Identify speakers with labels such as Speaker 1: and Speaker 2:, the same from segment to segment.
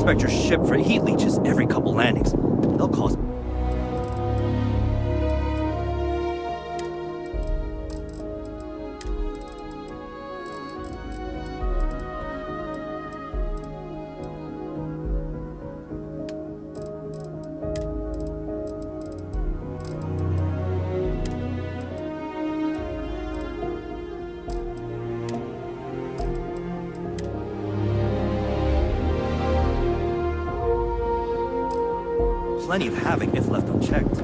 Speaker 1: inspect your ship for heat leeches every couple landings. They'll cause... plenty of havoc if left unchecked.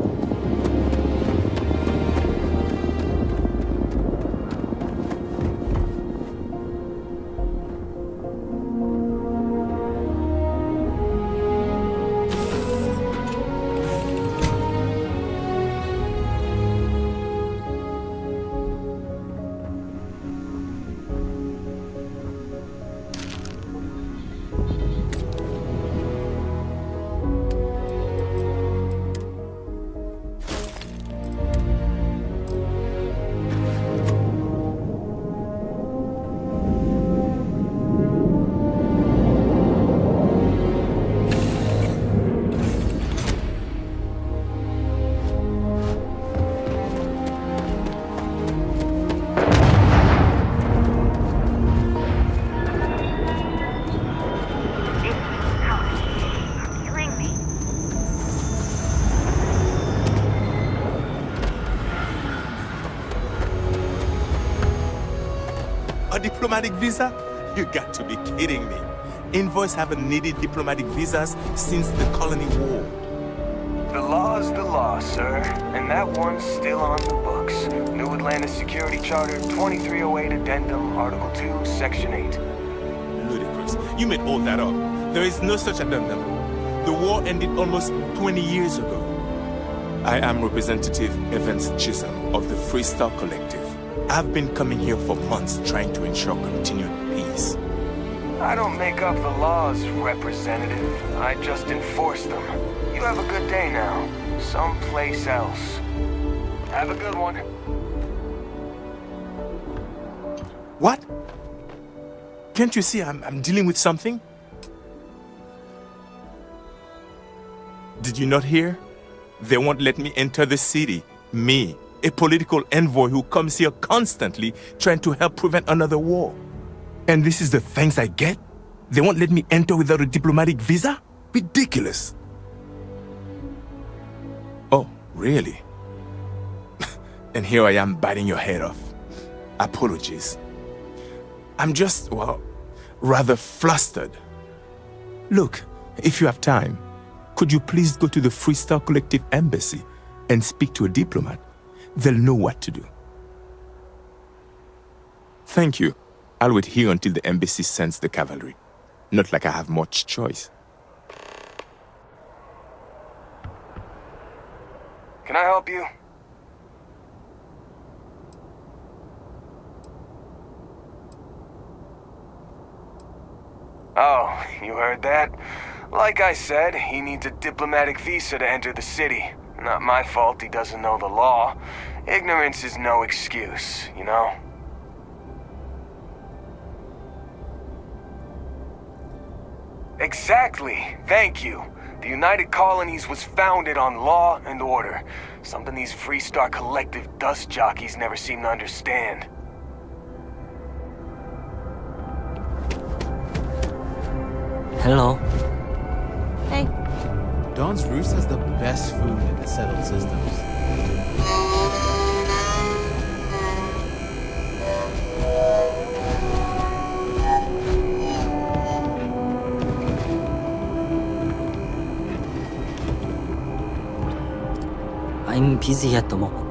Speaker 2: A diplomatic visa? You got to be kidding me. Envoys haven't needed diplomatic visas since the colony war.
Speaker 3: The law's the law, sir, and that one's still on the books. New Atlantis Security Charter 2308 Addendum, Article 2, Section 8.
Speaker 2: Ludicrous. You made all that up. There is no such addendum. The war ended almost 20 years ago. I am Representative Evans Chisholm of the Freestar Collective. I've been coming here for months trying to ensure continued peace.
Speaker 3: I don't make up the laws, Representative. I just enforce them. You have a good day now. Someplace else. Have a good one.
Speaker 2: What? Can't you see I'm dealing with something? Did you not hear? They won't let me enter the city. Me, a political envoy who comes here constantly trying to help prevent another war. And this is the thanks I get? They won't let me enter without a diplomatic visa? Ridiculous. Oh, really? And here I am biting your head off. Apologies. I'm just, well, rather flustered. Look, if you have time, could you please go to the Freestar Collective Embassy and speak to a diplomat? They'll know what to do. Thank you. I'll wait here until the embassy sends the cavalry. Not like I have much choice.
Speaker 3: Can I help you? Oh, you heard that? Like I said, he needs a diplomatic visa to enter the city. Not my fault he doesn't know the law. Ignorance is no excuse, you know? Exactly. Thank you. The United Colonies was founded on law and order. Something these Freestar Collective dust jockeys never seem to understand.
Speaker 4: Hello.
Speaker 5: Hey.
Speaker 6: Dawn's Roost has the best food in the settled systems.
Speaker 4: I'm busy at the moment.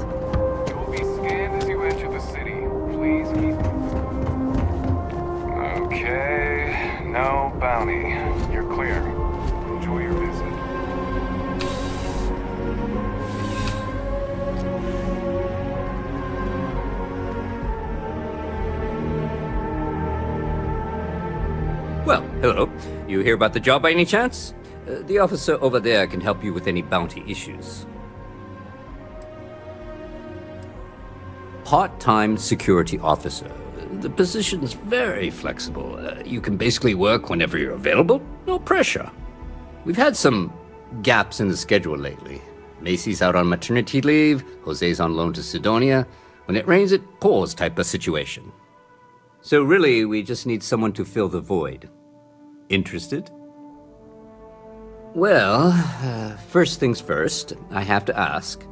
Speaker 3: You'll be scanned as you enter the city. Please keep... Okay, no bounty. You're clear. Enjoy your visit.
Speaker 7: Well, hello. You hear about the job by any chance? The officer over there can help you with any bounty issues. Part-time security officer. The position's very flexible. You can basically work whenever you're available. No pressure. We've had some gaps in the schedule lately. Macy's out on maternity leave, Jose's on loan to Sidonia. When it rains, it pours type of situation. So really, we just need someone to fill the void. Interested? Well, first things first, I have to ask,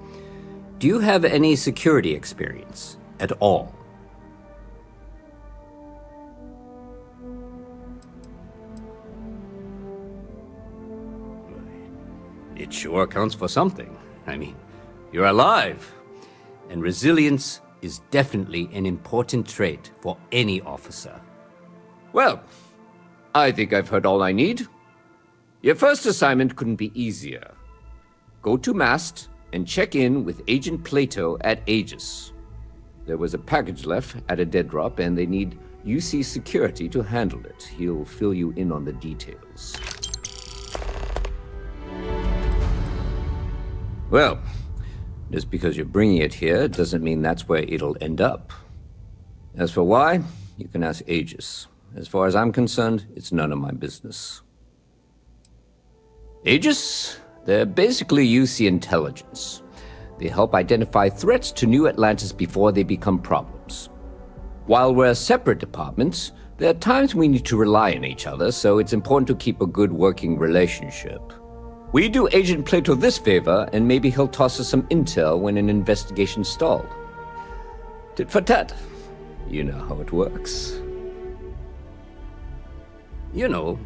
Speaker 7: do you have any security experience at all? It sure counts for something. I mean, you're alive. And resilience is definitely an important trait for any officer.
Speaker 8: Well, I think I've heard all I need. Your first assignment couldn't be easier. Go to Mast and check in with Agent Plato at Aegis. There was a package left at a dead drop, and they need UC security to handle it. He'll fill you in on the details. Well, just because you're bringing it here doesn't mean that's where it'll end up. As for why, you can ask Aegis. As far as I'm concerned, it's none of my business. Aegis? They're basically UC intelligence. They help identify threats to New Atlantis before they become problems. While we're separate departments, there are times we need to rely on each other, so it's important to keep a good working relationship. We do Agent Plato this favor, and maybe he'll toss us some intel when an investigation stalled. Tit for tat. You know how it works.
Speaker 7: You know,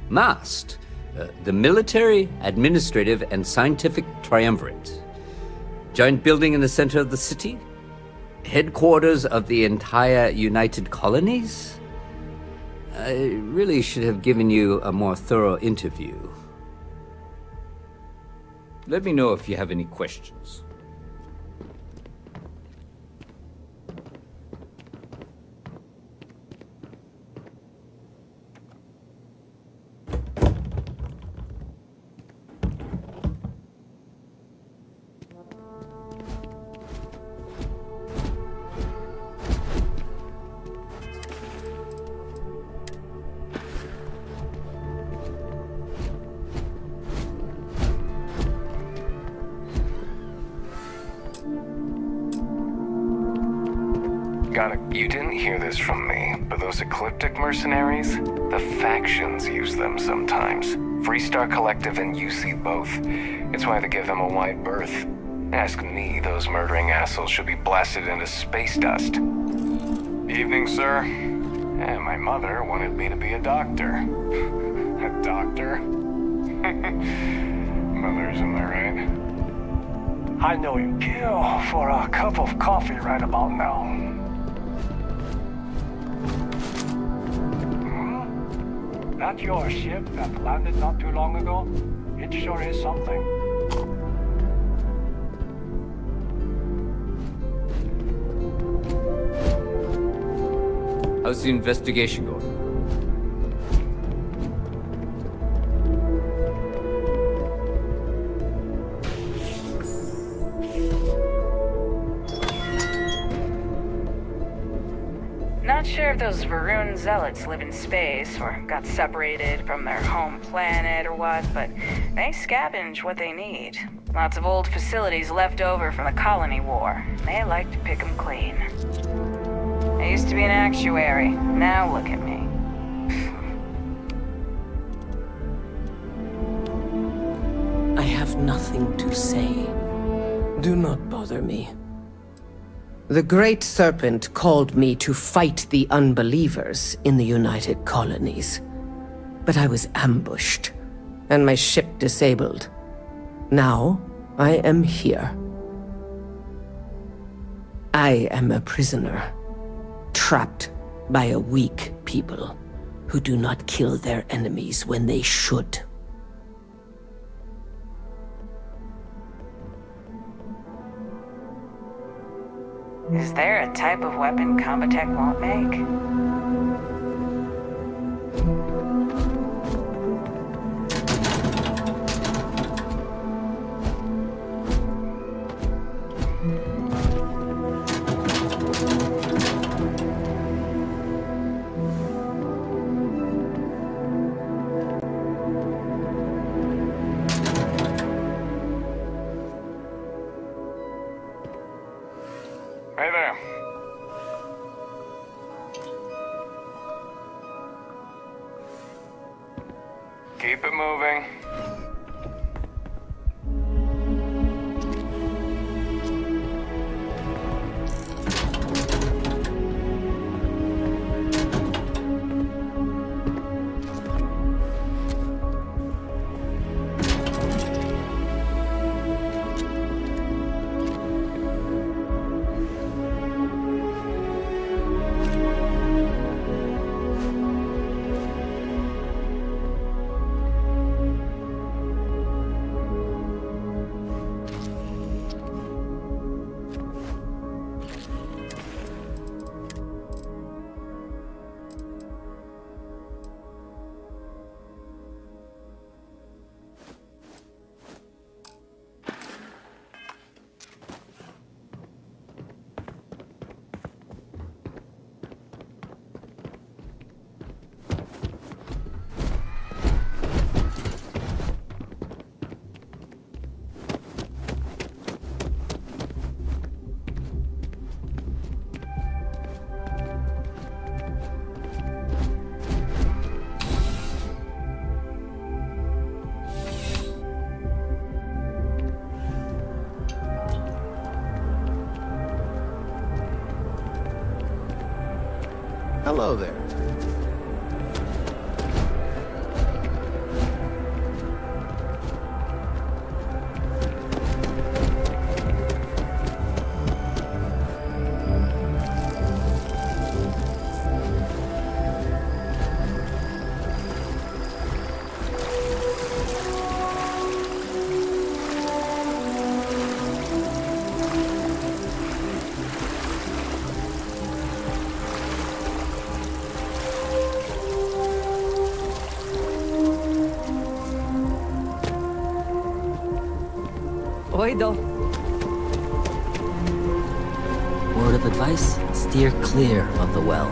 Speaker 7: MAST, the Military, Administrative, and Scientific Triumvirate. Giant building in the center of the city? Headquarters of the entire United Colonies? I really should have given you a more thorough interview. Let me know if you have any questions.
Speaker 3: You didn't hear this from me, but those ecliptic mercenaries, the factions use them sometimes. Freestar Collective and UC both. It's why they give them a wide berth. Ask me, those murdering assholes should be blasted into space dust. Evening, sir. My mother wanted me to be a doctor. A doctor? Mothers, am I right?
Speaker 9: I know you kill for a cup of coffee right about now. That your ship that landed not too long ago? It sure is something.
Speaker 8: How's the investigation going?
Speaker 10: Not sure if those Varun zealots live in space or got separated from their home planet or what, but they scavenge what they need. Lots of old facilities left over from the colony war. They like to pick them clean. I used to be an actuary. Now look at me.
Speaker 11: I have nothing to say. Do not bother me. The Great Serpent called me to fight the unbelievers in the United Colonies. But I was ambushed, and my ship disabled. Now, I am here. I am a prisoner, trapped by a weak people who do not kill their enemies when they should.
Speaker 10: Is there a type of weapon Combatech won't make?
Speaker 6: Hello there.
Speaker 4: Oido. Word of advice, steer clear of the well.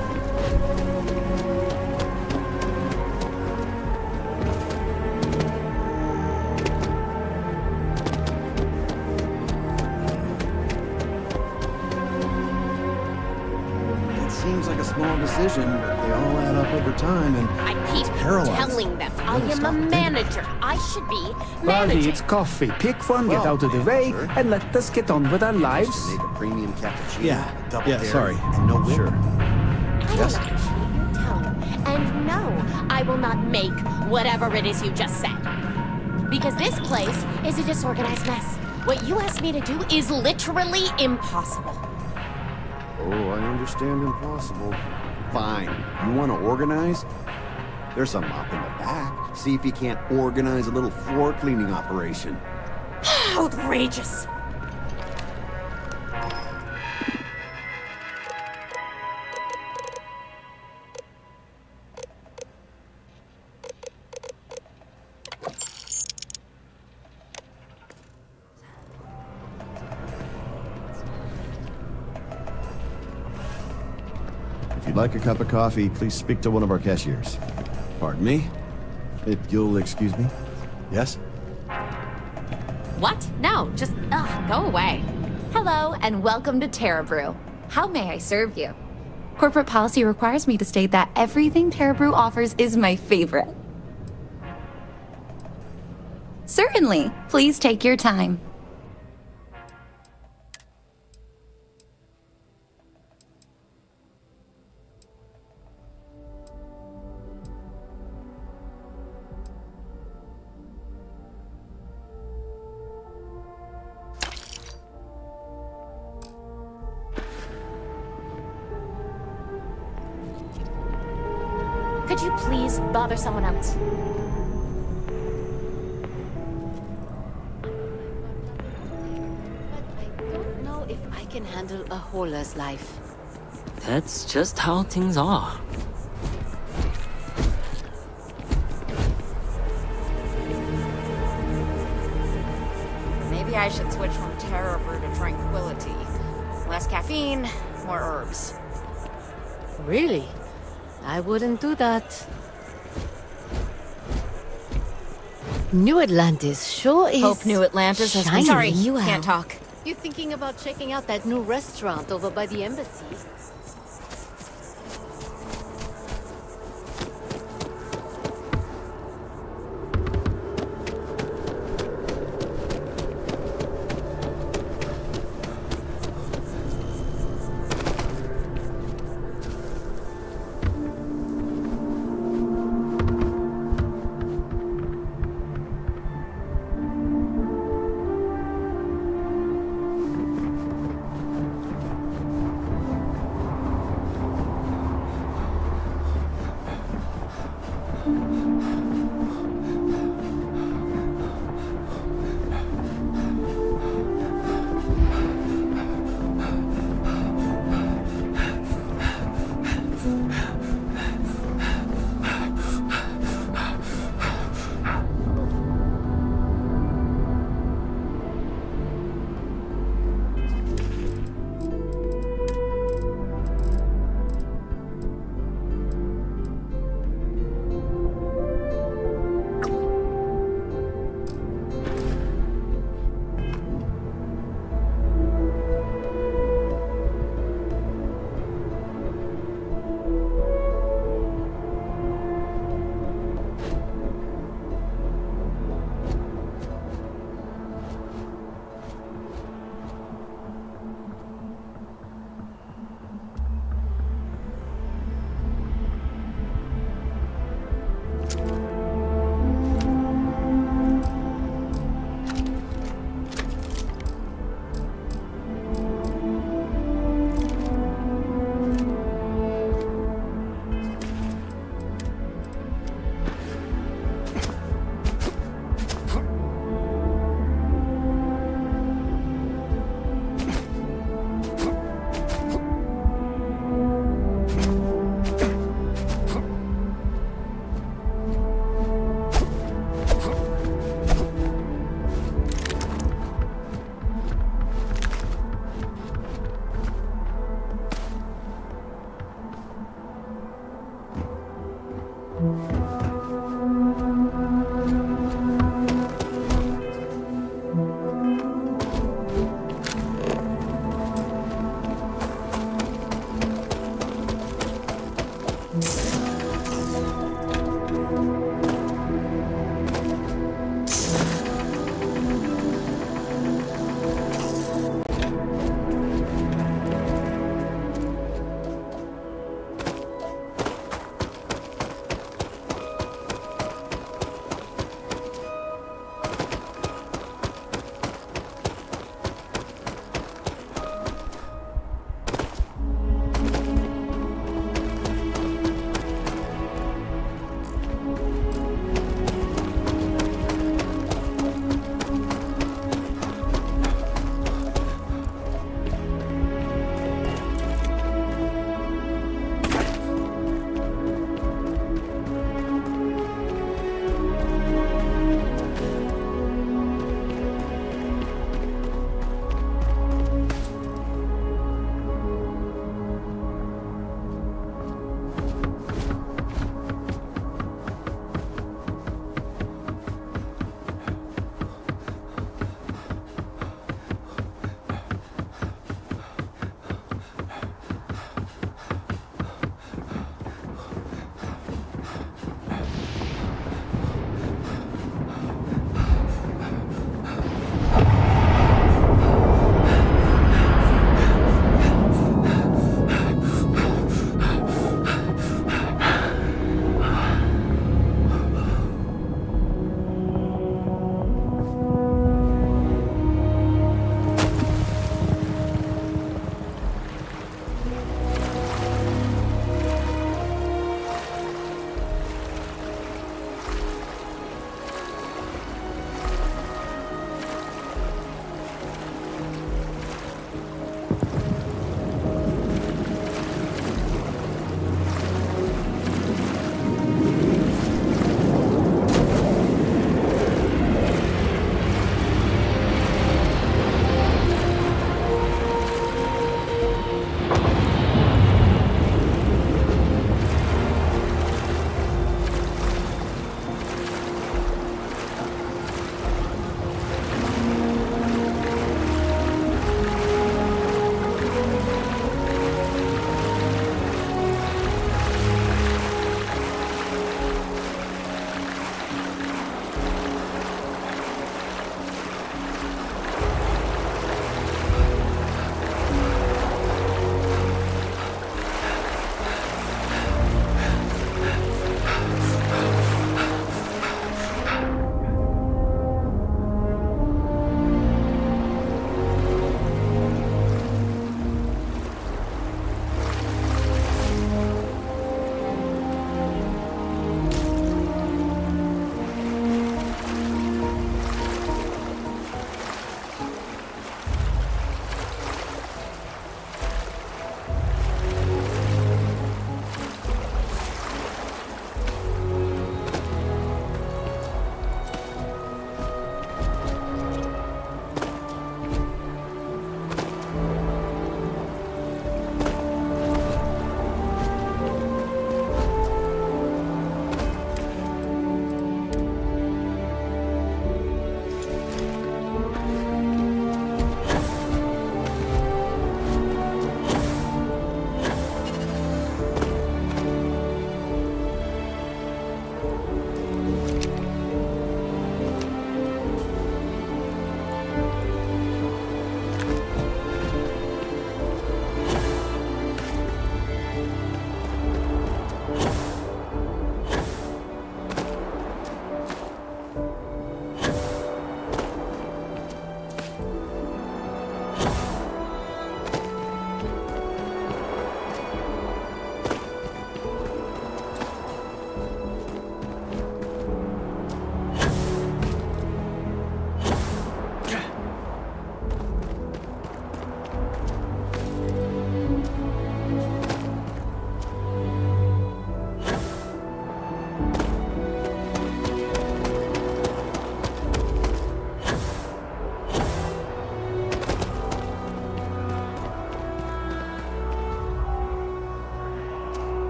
Speaker 12: It seems like a small decision, but they all add up over time, and
Speaker 5: I keep
Speaker 12: paralyzed.
Speaker 5: telling them I
Speaker 12: Really
Speaker 5: am a
Speaker 12: stop and think about
Speaker 5: manager. I should be
Speaker 13: Bobby,
Speaker 5: managing.
Speaker 13: it's coffee. Pick one, get
Speaker 12: Well,
Speaker 13: out of the way,
Speaker 12: sure.
Speaker 13: and let us get on with our lives.
Speaker 12: Make a premium cappuccino.
Speaker 6: Yeah,
Speaker 12: double
Speaker 6: yeah,
Speaker 12: dairy,
Speaker 6: sorry.
Speaker 12: and no whip.
Speaker 6: Sure.
Speaker 5: I
Speaker 12: Yes.
Speaker 5: appreciate your tone. And no, I will not make whatever it is you just said. Because this place is a disorganized mess. What you asked me to do is literally impossible.
Speaker 12: Oh, I understand impossible. Fine. You want to organize? There's some mop in the back. See if you can't organize a little floor cleaning operation.
Speaker 5: Outrageous.
Speaker 12: If you'd like a cup of coffee, please speak to one of our cashiers. Pardon me? If you'll excuse me. Yes?
Speaker 14: What? No, just go away. Hello, and welcome to Terra Brew. How may I serve you? Corporate policy requires me to state that everything Terra Brew offers is my favorite. Certainly. Please take your time.
Speaker 5: Could you please bother someone else?
Speaker 15: I don't know if I can handle a whore's life.
Speaker 4: That's just how things are.
Speaker 14: Maybe I should switch from Terra Brew to Tranquility. Less caffeine, more herbs.
Speaker 15: Really? I wouldn't do that. New Atlantis sure is.
Speaker 14: Hope New Atlantis has been
Speaker 15: shining
Speaker 14: sorry.
Speaker 15: you out.
Speaker 14: Can't talk.
Speaker 15: You thinking about checking out that new restaurant over by the embassy?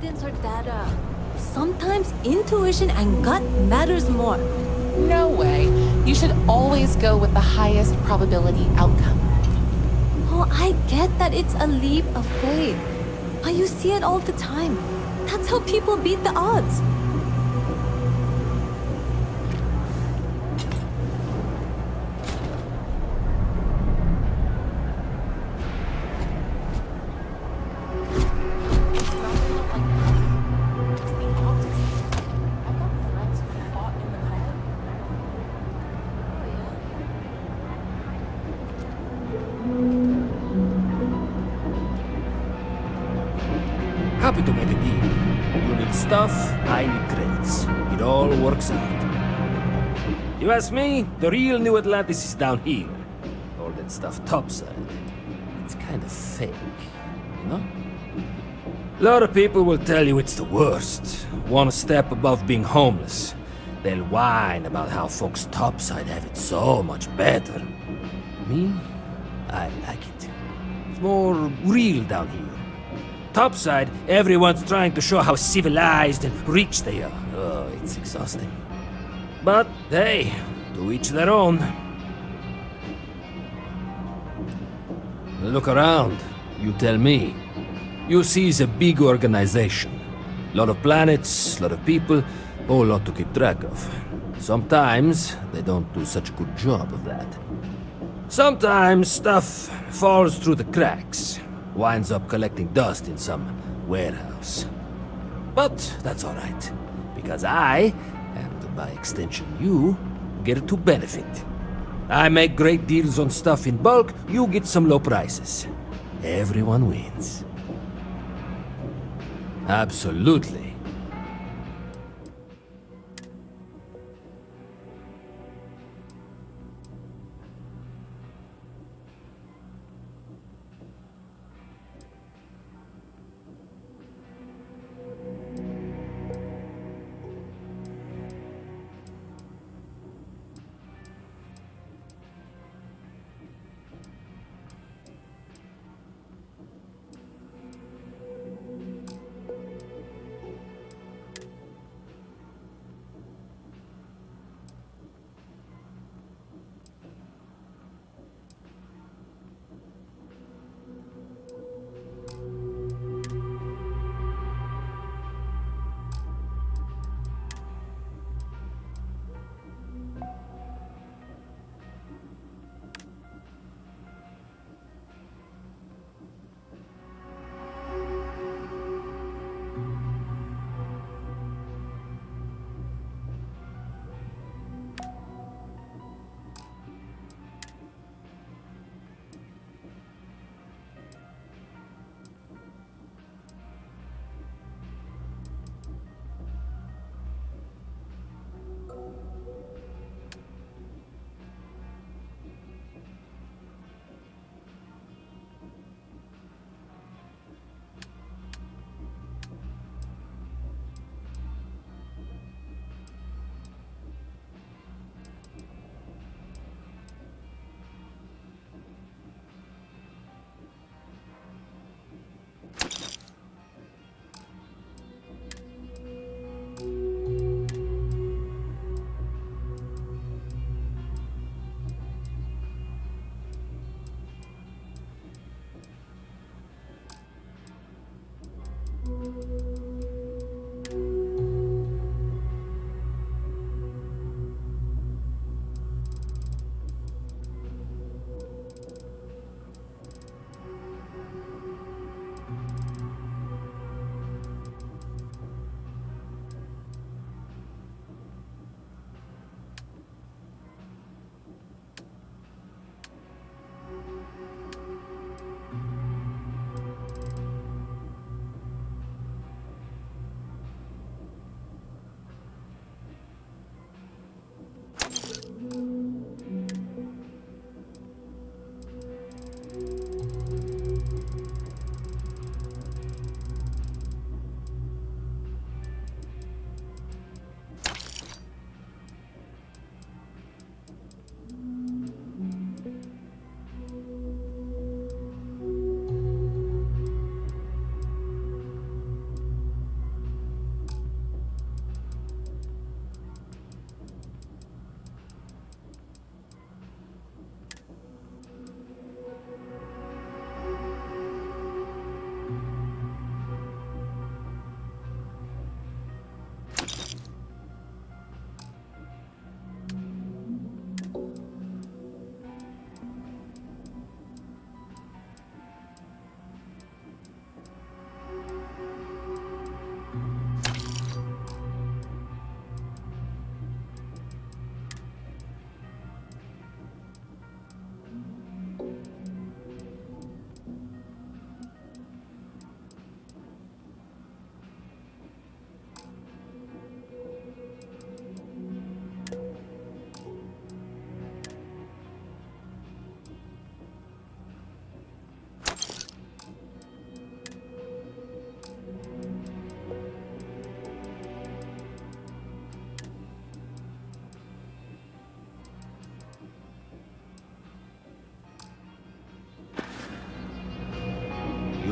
Speaker 15: evidence or data. Sometimes intuition and gut matters more.
Speaker 16: No way. You should always go with the highest probability outcome.
Speaker 15: Oh, I get that it's a leap of faith. But you see it all the time. That's how people beat the odds.
Speaker 17: Happy to make a deal. You need stuff, I need credits. It all works out. You ask me, the real New Atlantis is down here. All that stuff topside. It's kind of fake, you know? A lot of people will tell you it's the worst. One step above being homeless. They'll whine about how folks topside have it so much better. Me? I like it. It's more real down here. Topside, everyone's trying to show how civilized and rich they are. Oh, it's exhausting. But hey, to each their own. Look around. You tell me. You see it's a big organization. Lot of planets, lot of people, whole lot to keep track of. Sometimes they don't do such a good job of that. Sometimes stuff falls through the cracks. Winds up collecting dust in some warehouse. But that's alright, because I, and by extension you, get to benefit. I make great deals on stuff in bulk, you get some low prices. Everyone wins. Absolutely.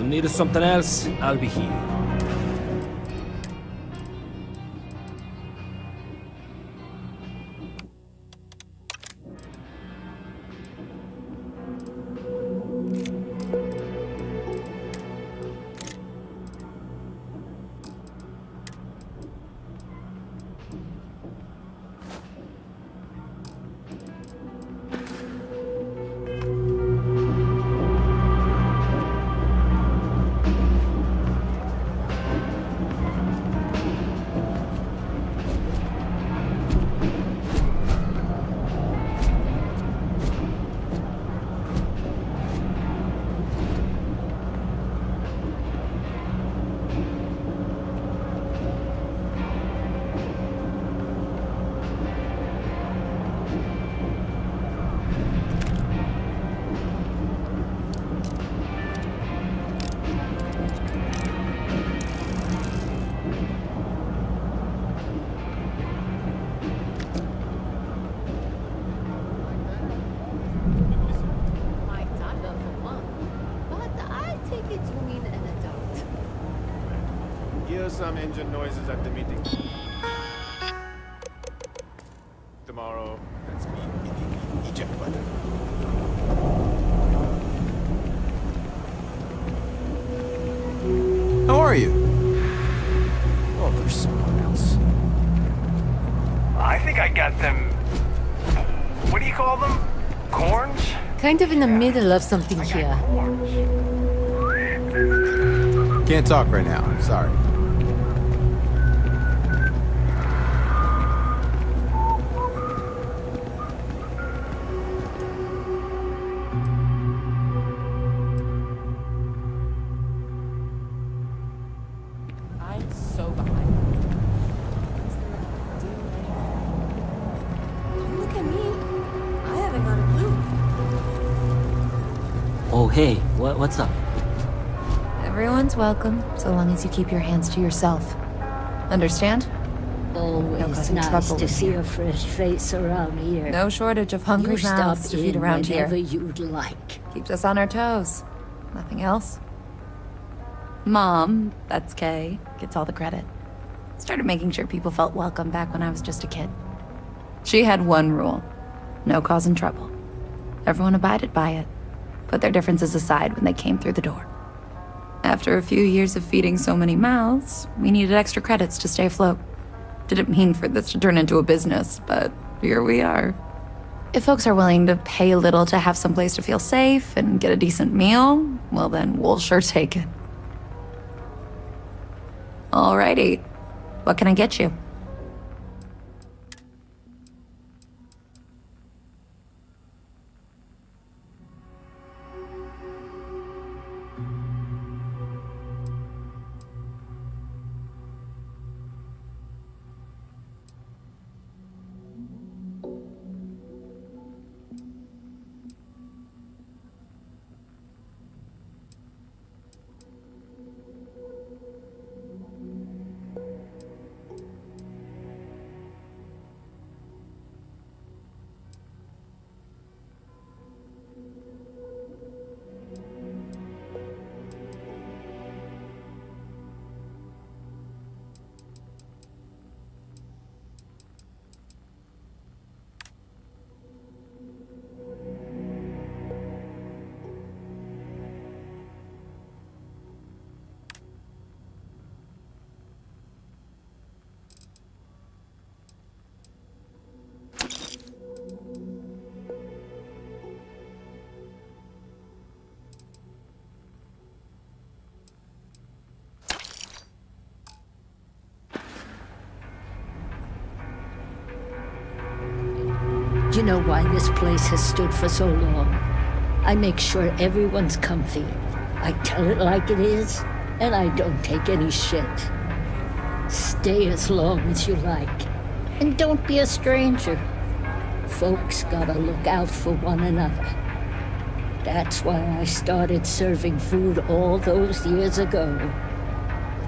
Speaker 17: need something else, I'll be here.
Speaker 18: Some engine noises at the meeting. Tomorrow, let's meet in the eject button.
Speaker 2: How are you?
Speaker 18: Oh, there's someone else. I think I got them. What do you call them? Corns?
Speaker 19: Kind of in the middle of something here.
Speaker 2: Can't talk right now. I'm sorry.
Speaker 16: I'm so behind.
Speaker 15: Don't look at me. I haven't got a clue.
Speaker 4: Oh, hey, what's up?
Speaker 14: Everyone's welcome, so long as you keep your hands to yourself. Understand?
Speaker 20: Always
Speaker 14: causing
Speaker 20: nice
Speaker 14: trouble
Speaker 20: to
Speaker 14: with
Speaker 20: see
Speaker 14: you.
Speaker 20: a fresh face around here.
Speaker 14: No shortage of hungry
Speaker 20: You
Speaker 14: mouths
Speaker 20: stop
Speaker 14: to feed
Speaker 20: in
Speaker 14: around here.
Speaker 20: whenever you'd like.
Speaker 14: Keeps us on our toes. Nothing else. Mom, that's Kay, gets all the credit. Started making sure people felt welcome back when I was just a kid. She had one rule: no causing trouble. Everyone abided by it, put their differences aside when they came through the door. After a few years of feeding so many mouths, we needed extra credits to stay afloat. Didn't mean for this to turn into a business, but here we are. If folks are willing to pay a little to have someplace to feel safe and get a decent meal, well then we'll sure take it. Alrighty, what can I get you?
Speaker 20: You know why this place has stood for so long? I make sure everyone's comfy. I tell it like it is, and I don't take any shit. Stay as long as you like, and don't be a stranger. Folks gotta look out for one another. That's why I started serving food all those years ago.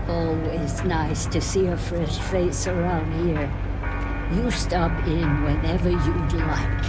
Speaker 20: Always nice to see a fresh face around here. You stop in whenever you'd like.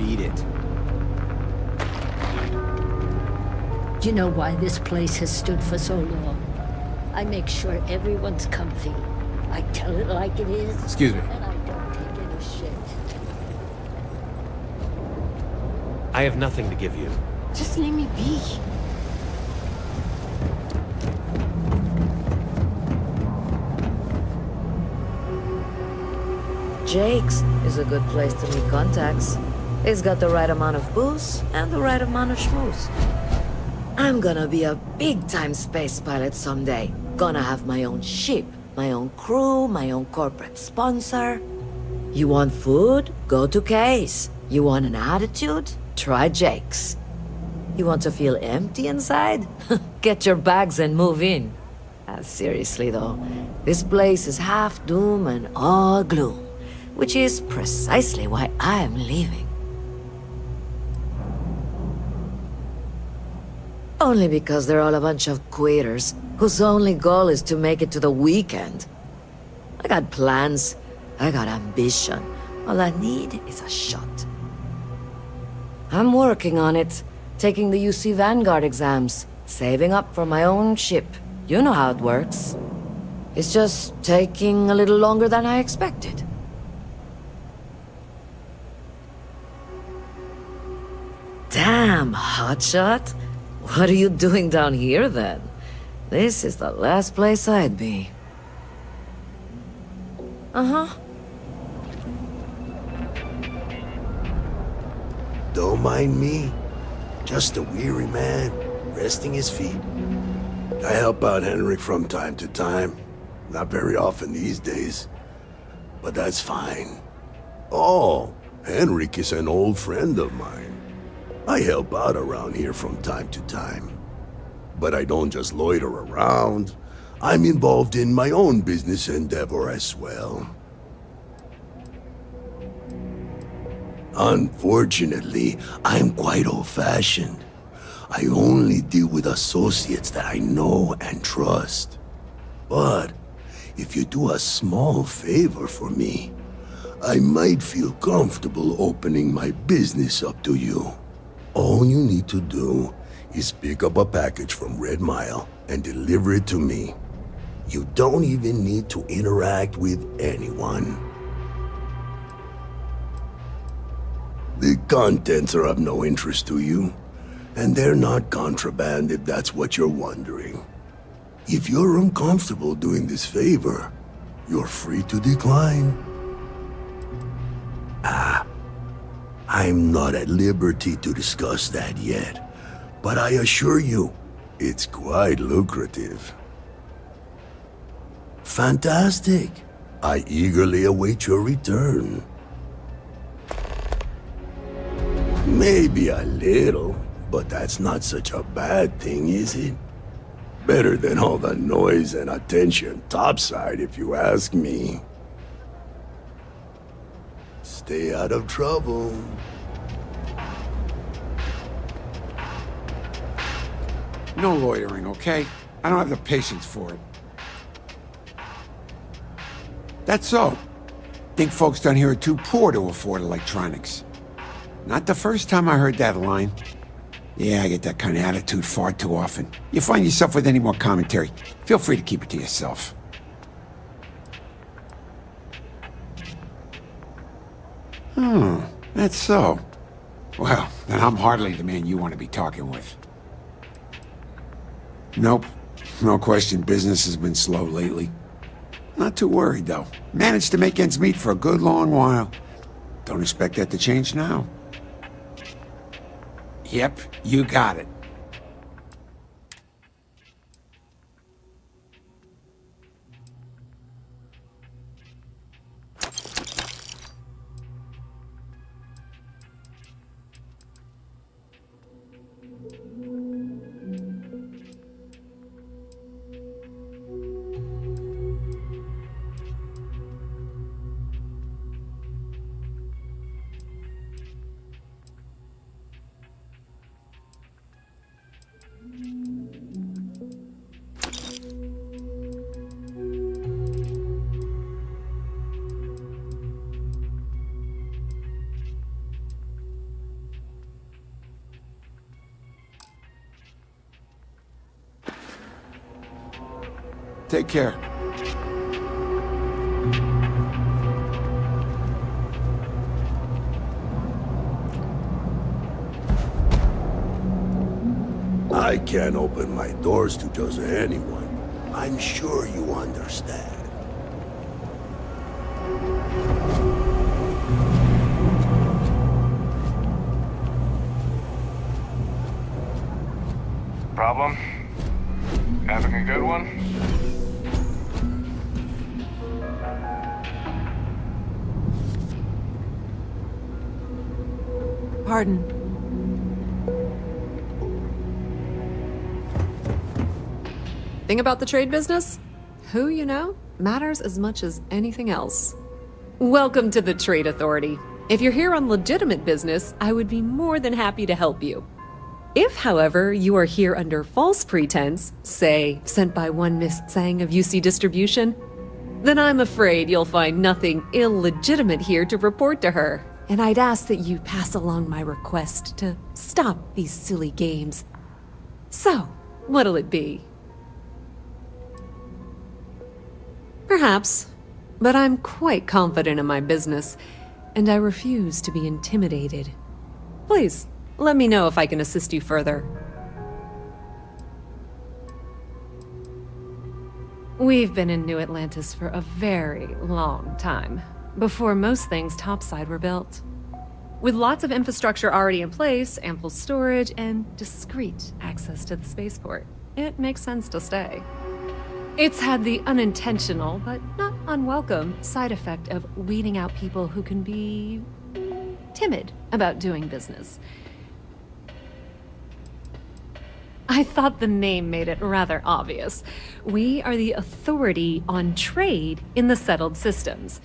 Speaker 13: need it.
Speaker 20: Do you know why this place has stood for so long? I make sure everyone's comfy. I tell it like it is.
Speaker 6: Excuse me.
Speaker 20: And I don't take any shit.
Speaker 1: I have nothing to give you.
Speaker 19: Just let me be.
Speaker 21: Jake's is a good place to meet contacts. It's got the right amount of booze and the right amount of schmooze. I'm gonna be a big-time space pilot someday. Gonna have my own ship, my own crew, my own corporate sponsor. You want food? Go to K's. You want an attitude? Try Jake's. You want to feel empty inside? Get your bags and move in. Seriously though, this place is half doom and all gloom, which is precisely why I'm leaving. Only because they're all a bunch of quitters whose only goal is to make it to the weekend. I got plans, I got ambition. All I need is a shot. I'm working on it, taking the UC Vanguard exams, saving up for my own ship. You know how it works. It's just taking a little longer than I expected. Damn, hotshot. What are you doing down here, then? This is the last place I'd be. Uh-huh.
Speaker 22: Don't mind me. Just a weary man, resting his feet. I help out Henrik from time to time. Not very often these days. But that's fine. Oh, Henrik is an old friend of mine. I help out around here from time to time. But I don't just loiter around. I'm involved in my own business endeavor as well. Unfortunately, I'm quite old-fashioned. I only deal with associates that I know and trust. But if you do a small favor for me, I might feel comfortable opening my business up to you. All you need to do is pick up a package from Red Mile and deliver it to me. You don't even need to interact with anyone. The contents are of no interest to you, and they're not contraband if that's what you're wondering. If you're uncomfortable doing this favor, you're free to decline. I'm not at liberty to discuss that yet, but I assure you, it's quite lucrative. Fantastic. I eagerly await your return. Maybe a little, but that's not such a bad thing, is it? Better than all the noise and attention topside, if you ask me. Stay out of trouble.
Speaker 13: No loitering, okay? I don't have the patience for it. That's so. Think folks down here are too poor to afford electronics. Not the first time I heard that line. Yeah, I get that kind of attitude far too often. You find yourself with any more commentary, feel free to keep it to yourself. That's so. Well, then I'm hardly the man you want to be talking with. Nope. No question, business has been slow lately. Not too worried, though. Managed to make ends meet for a good long while. Don't expect that to change now. Yep, you got it. Take care.
Speaker 22: I can't open my doors to just anyone. I'm sure you understand.
Speaker 18: Problem? Having a good one?
Speaker 3: Pardon. Thing about the trade business? Who you know matters as much as anything else. Welcome to the Trade Authority. If you're here on legitimate business, I would be more than happy to help you. If, however, you are here under false pretense, say, sent by one Miss Tsang of UC Distribution, then I'm afraid you'll find nothing illegitimate here to report to her. And I'd ask that you pass along my request to stop these silly games. So, what'll it be? Perhaps, but I'm quite confident in my business, and I refuse to be intimidated. Please, let me know if I can assist you further. We've been in New Atlantis for a very long time, before most things topside were built. With lots of infrastructure already in place, ample storage, and discreet access to the spaceport, it makes sense to stay. It's had the unintentional, but not unwelcome, side effect of weeding out people who can be timid about doing business. I thought the name made it rather obvious. We are the authority on trade in the settled systems.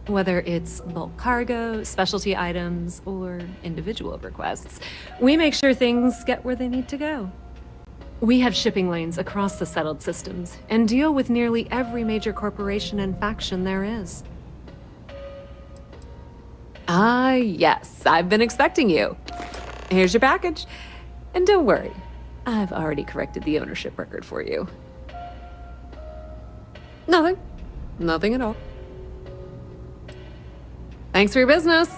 Speaker 3: Whether it's bulk cargo, specialty items, or individual requests, we make sure things get where they need to go. We have shipping lanes across the settled systems and deal with nearly every major corporation and faction there is. Ah, yes, I've been expecting you. Here's your package. And don't worry, I've already corrected the ownership record for you. Nothing. Nothing at all. Thanks for your business.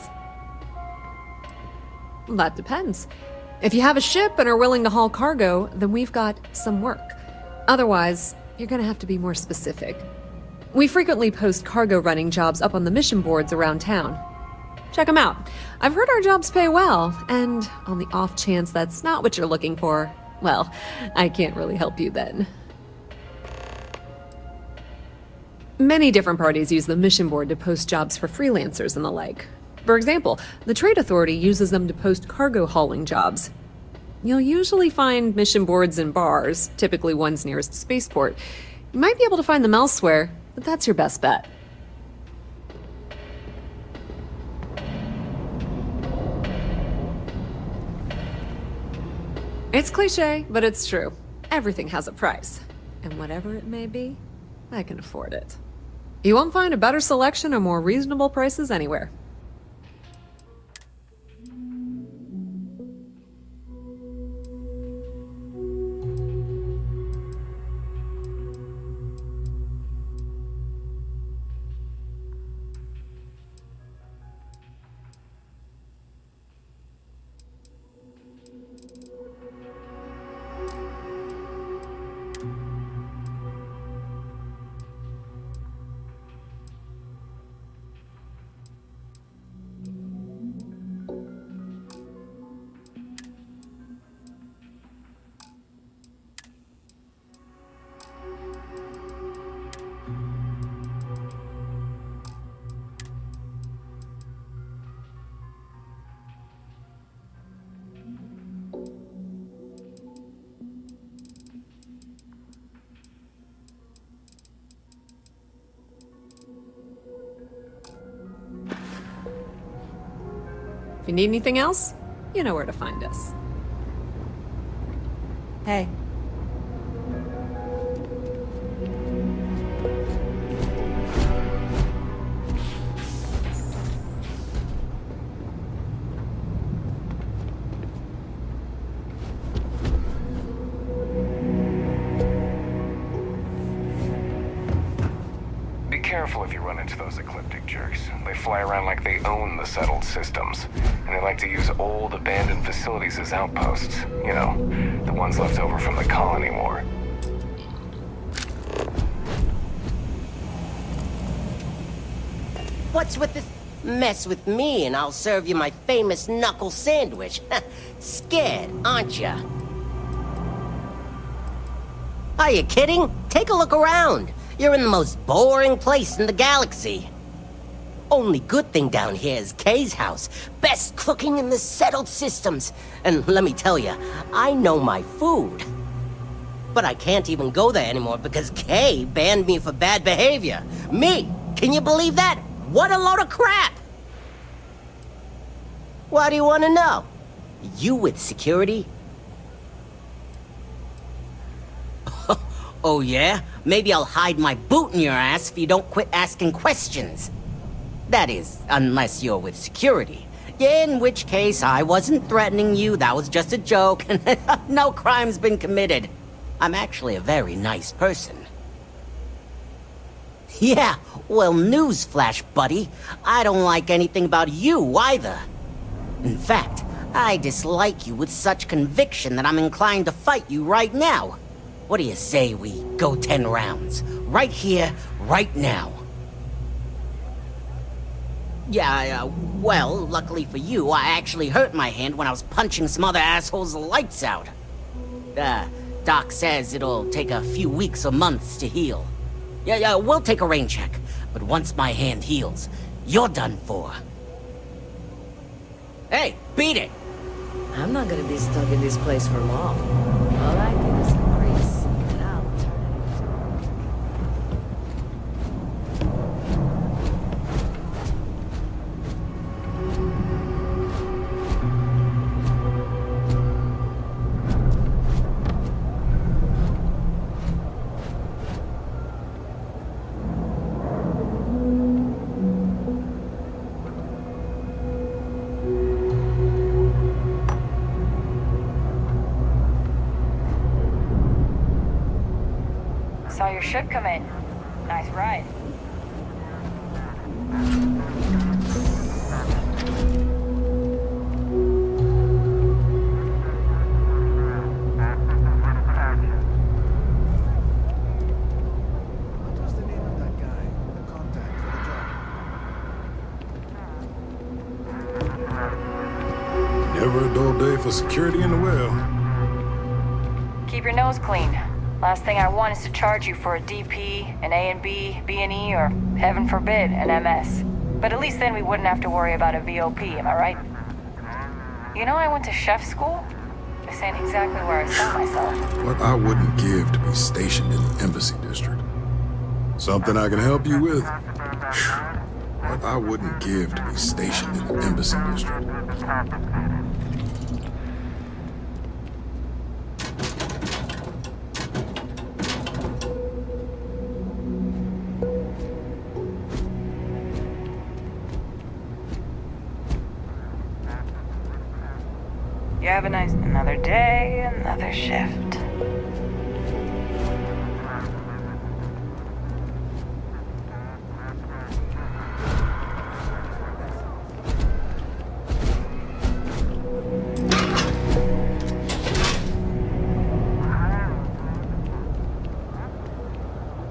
Speaker 3: That depends. If you have a ship and are willing to haul cargo, then we've got some work. Otherwise, you're gonna have to be more specific. We frequently post cargo running jobs up on the mission boards around town. Check them out. I've heard our jobs pay well, and on the off chance that's not what you're looking for, well, I can't really help you then. Many different parties use the mission board to post jobs for freelancers and the like. For example, the Trade Authority uses them to post cargo hauling jobs. You'll usually find mission boards in bars, typically ones nearest spaceport. You might be able to find them elsewhere, but that's your best bet. It's cliche, but it's true. Everything has a price. And whatever it may be, I can afford it. You won't find a better selection or more reasonable prices anywhere. If you need anything else, you know where to find us. Hey.
Speaker 7: careful if you run into those ecliptic jerks. They fly around like they own the settled systems, and they like to use old abandoned facilities as outposts. You know, the ones left over from the colony war.
Speaker 9: What's with this? Mess with me and I'll serve you my famous knuckle sandwich. Scared, aren't ya? Are you kidding? Take a look around. You're in the most boring place in the galaxy. Only good thing down here is Kay's house. Best cooking in the settled systems. And let me tell you, I know my food. But I can't even go there anymore because Kay banned me for bad behavior. Me! Can you believe that? What a load of crap! Why do you want to know? You with security? Oh yeah? Maybe I'll hide my boot in your ass if you don't quit asking questions. That is, unless you're with security. In which case, I wasn't threatening you, that was just a joke, and no crime's been committed. I'm actually a very nice person. Yeah, well, newsflash, buddy. I don't like anything about you either. In fact, I dislike you with such conviction that I'm inclined to fight you right now. What do you say we go 10 rounds? Right here, right now. Yeah, well, luckily for you, I actually hurt my hand when I was punching some other assholes' lights out. Doc says it'll take a few weeks or months to heal. Yeah, we'll take a rain check. But once my hand heals, you're done for. Hey, beat it!
Speaker 21: I'm not gonna be stuck in this place for long. All I need is some grease, and I'll turn it
Speaker 10: Saw your ship come in. Nice ride.
Speaker 23: Never a dull day for security in the well.
Speaker 10: Keep your nose clean. Last thing I want is to charge you for a DP, an A&B, B&E, or, heaven forbid, an MS. But at least then we wouldn't have to worry about a VOP, am I right? You know I went to chef school? This ain't exactly where I saw myself.
Speaker 23: What I wouldn't give to be stationed in the Embassy District. Something I can help you with? What I wouldn't give to be stationed in the Embassy District.
Speaker 10: You have a nice... Another day, another shift.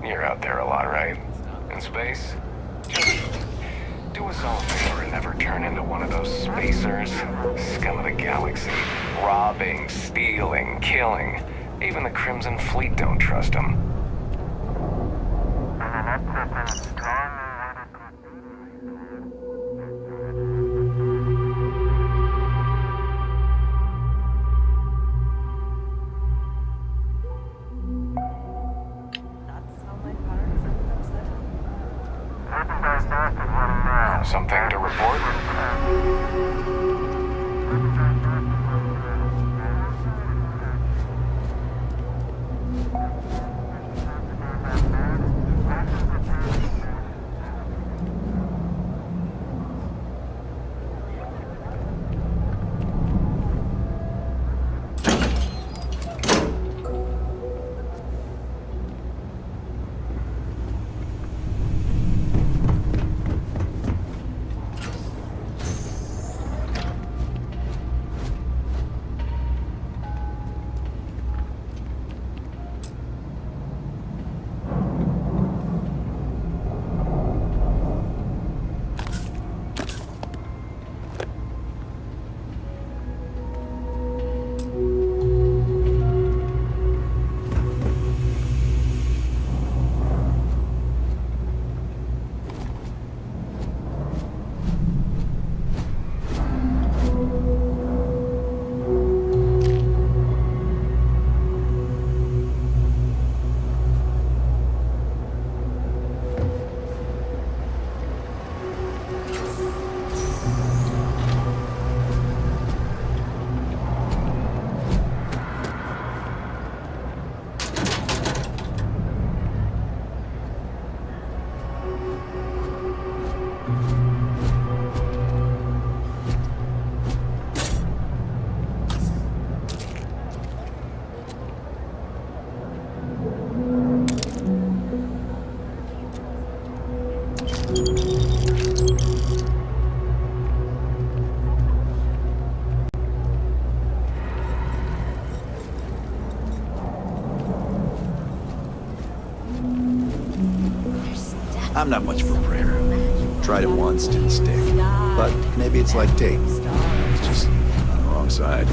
Speaker 7: You're out there a lot, right? In space? Just do us all a favor and never turn into one of those spacers. Scum of the galaxy. Robbing, stealing, killing. Even the Crimson Fleet don't trust them. Something to report?
Speaker 8: I'm not much for prayer. Tried it once, didn't stick. But maybe it's like tape. It's just on the wrong side.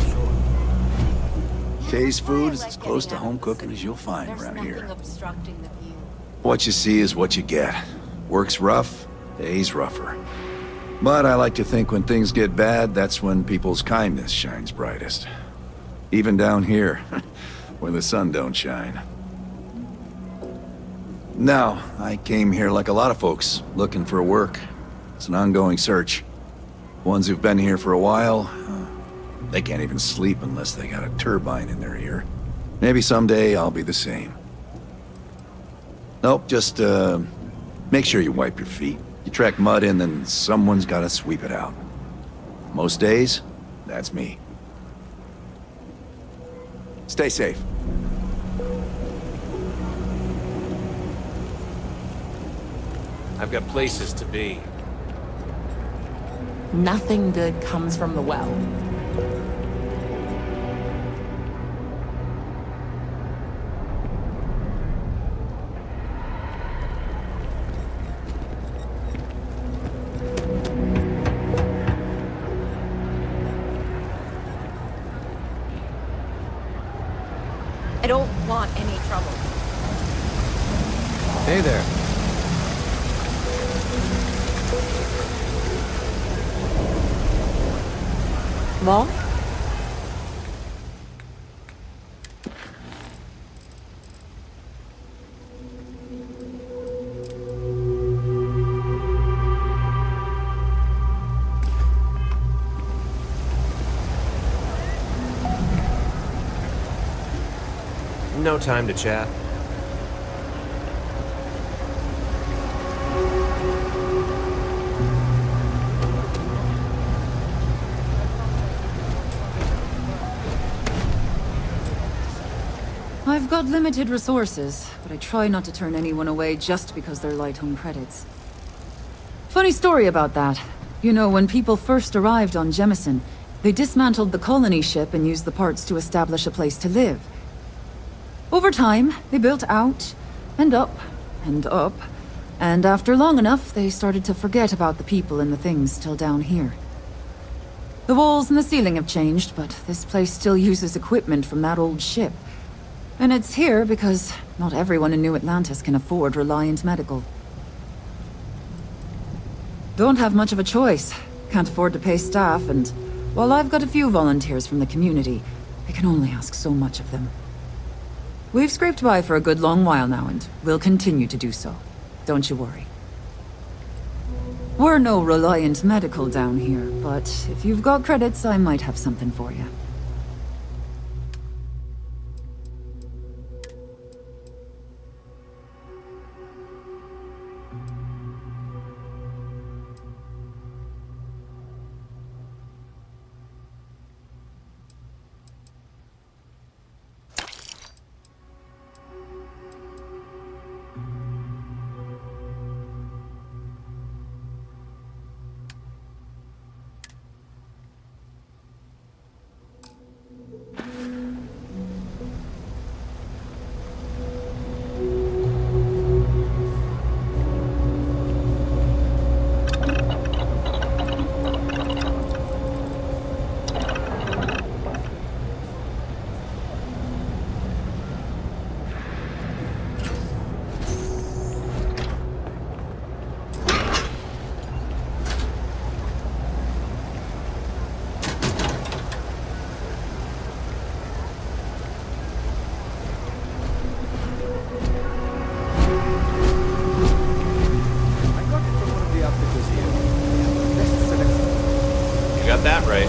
Speaker 8: Kay's food is as close to home cooking as you'll find around here. What you see is what you get. Work's rough, day's rougher. But I like to think when things get bad, that's when people's kindness shines brightest. Even down here, where the sun don't shine. No, I came here like a lot of folks, looking for work. It's an ongoing search. Ones who've been here for a while, they can't even sleep unless they got a turbine in their ear. Maybe someday I'll be the same. Nope, just, make sure you wipe your feet. You track mud in, then someone's gotta sweep it out. Most days, that's me. Stay safe.
Speaker 6: I've got places to be.
Speaker 16: Nothing good comes from the well.
Speaker 14: I don't want any trouble.
Speaker 6: Hey there.
Speaker 3: Mom?
Speaker 6: No time to chat.
Speaker 11: I've got limited resources, but I try not to turn anyone away just because they're light on credits. Funny story about that. You know, when people first arrived on Jemison, they dismantled the colony ship and used the parts to establish a place to live. Over time, they built out, and up, and up, and after long enough, they started to forget about the people and the things still down here. The walls and the ceiling have changed, but this place still uses equipment from that old ship. And it's here because not everyone in New Atlantis can afford Reliant Medical. Don't have much of a choice. Can't afford to pay staff, and while I've got a few volunteers from the community, I can only ask so much of them. We've scraped by for a good long while now, and we'll continue to do so. Don't you worry. We're no Reliant Medical down here, but if you've got credits, I might have something for you.
Speaker 6: That right.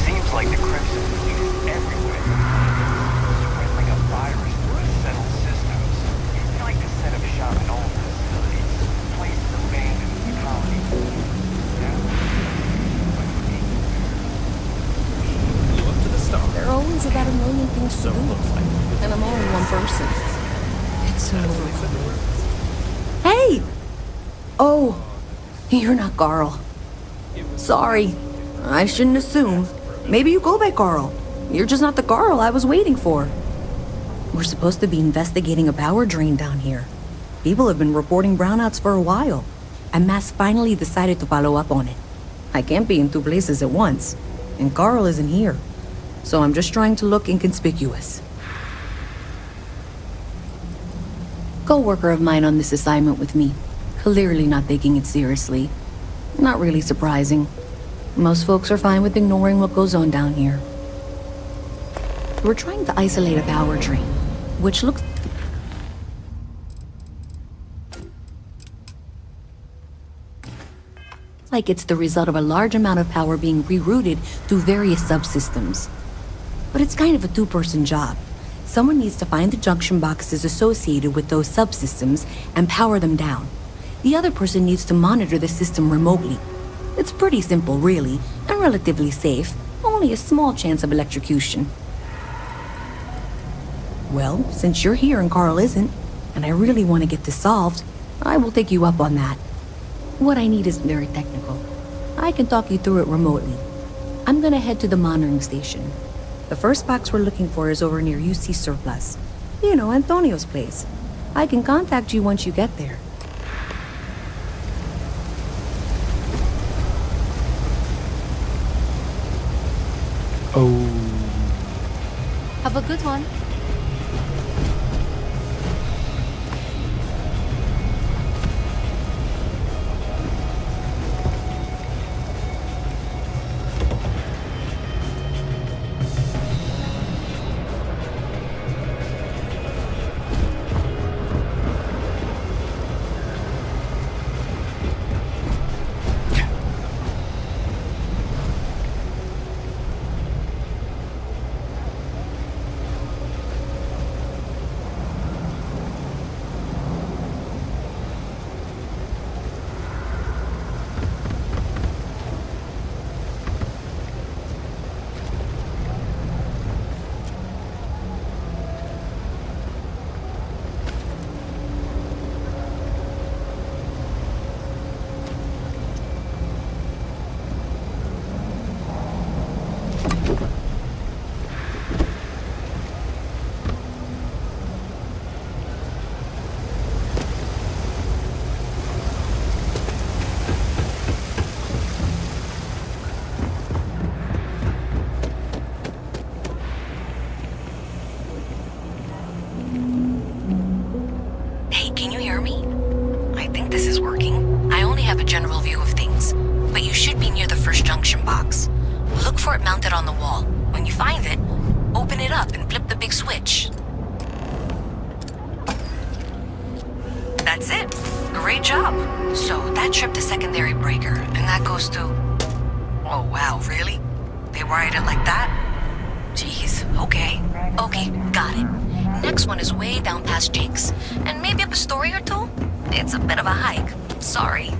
Speaker 7: Seems like the Crimson Fleet is
Speaker 16: things to do. And I'm only one person. It's so overwhelming.
Speaker 14: Hey! Oh, you're not Carl. Sorry. I shouldn't assume. Maybe you go by Carl. You're just not the Carl I was waiting for. We're supposed to be investigating a power drain down here. People have been reporting brownouts for a while, and Mass finally decided to follow up on it. I can't be in two places at once, and Carl isn't here, so I'm just trying to look inconspicuous. Co-worker of mine on this assignment with me, clearly not taking it seriously. Not really surprising. Most folks are fine with ignoring what goes on down here. We're trying to isolate a power drain, which looks like it's the result of a large amount of power being rerouted through various subsystems. But it's kind of a two-person job. Someone needs to find the junction boxes associated with those subsystems and power them down. The other person needs to monitor the system remotely. It's pretty simple, really, and relatively safe. Only a small chance of electrocution. Well, since you're here and Carl isn't, and I really want to get this solved, I will take you up on that. What I need is very technical. I can talk you through it remotely. I'm gonna head to the monitoring station. The first box we're looking for is over near UC Surplus. You know, Antonio's place. I can contact you once you get there.
Speaker 13: Oh.
Speaker 19: Have a good one.
Speaker 14: For it mounted on the wall. When you find it, open it up and flip the big switch. That's it. Great job. So that tripped the secondary breaker, and that goes to... Oh wow, really? They wired it like that? Jeez, okay. Okay, got it. Next one is way down past Jake's, and maybe up a story or two? It's a bit of a hike. Sorry.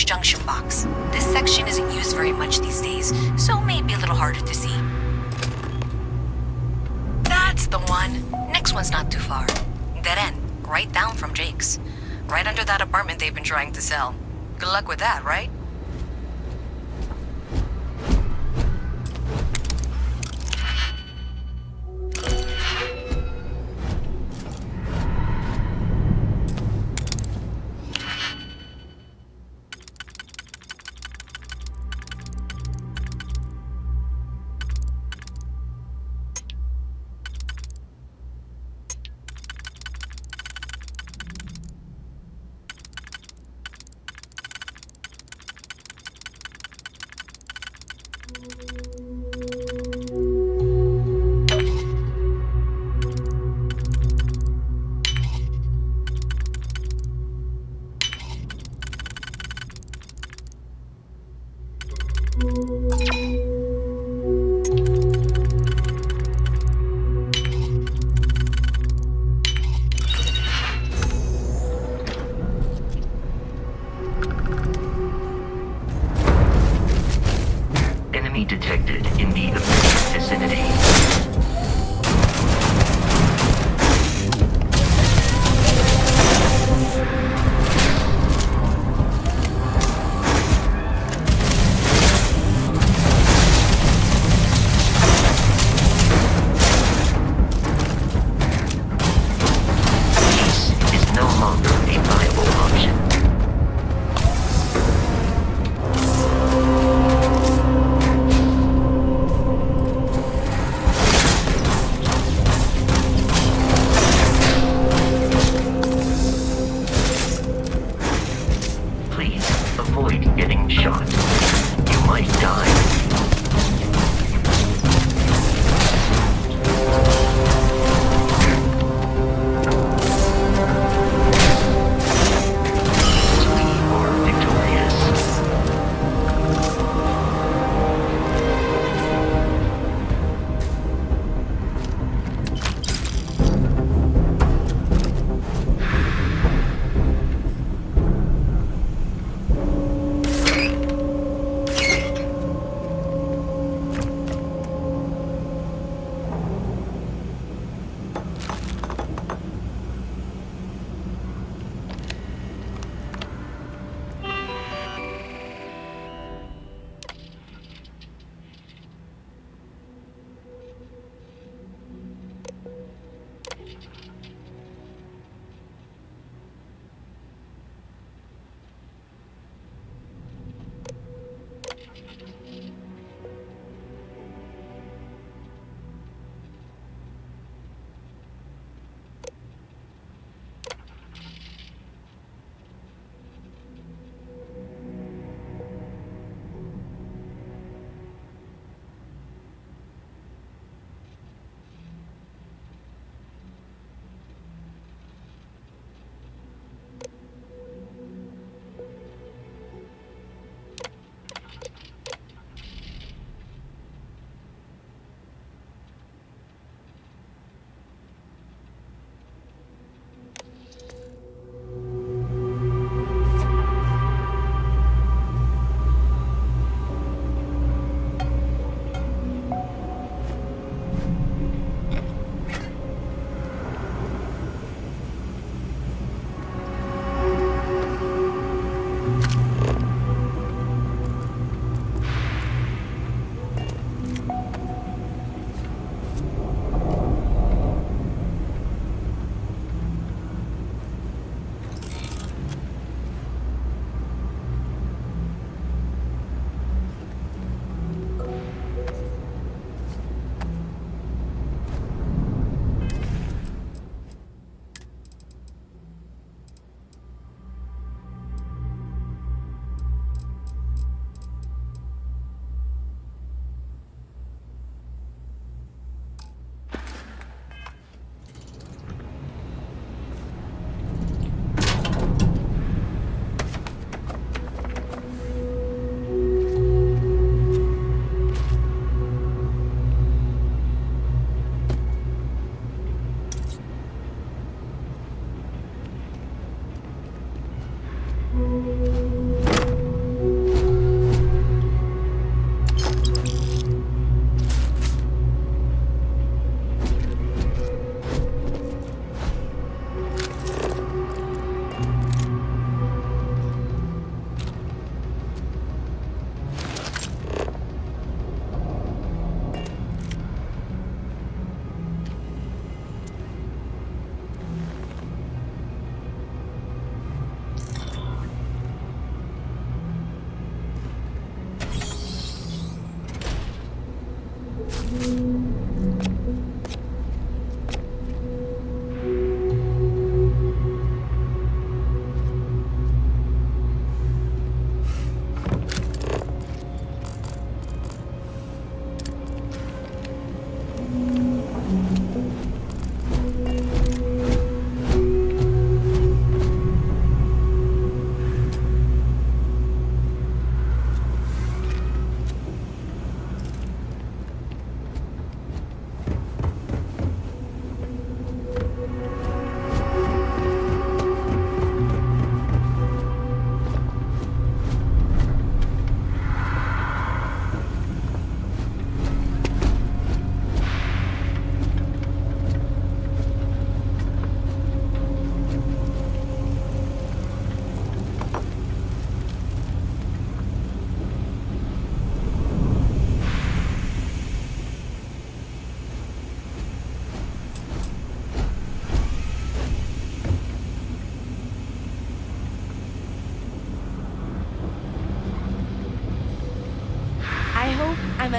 Speaker 5: large junction box. This section isn't used very much these days, so may be a little harder to see. That's the one. Next one's not too far. Dead end, right down from Jake's. Right under that apartment they've been trying to sell. Good luck with that, right?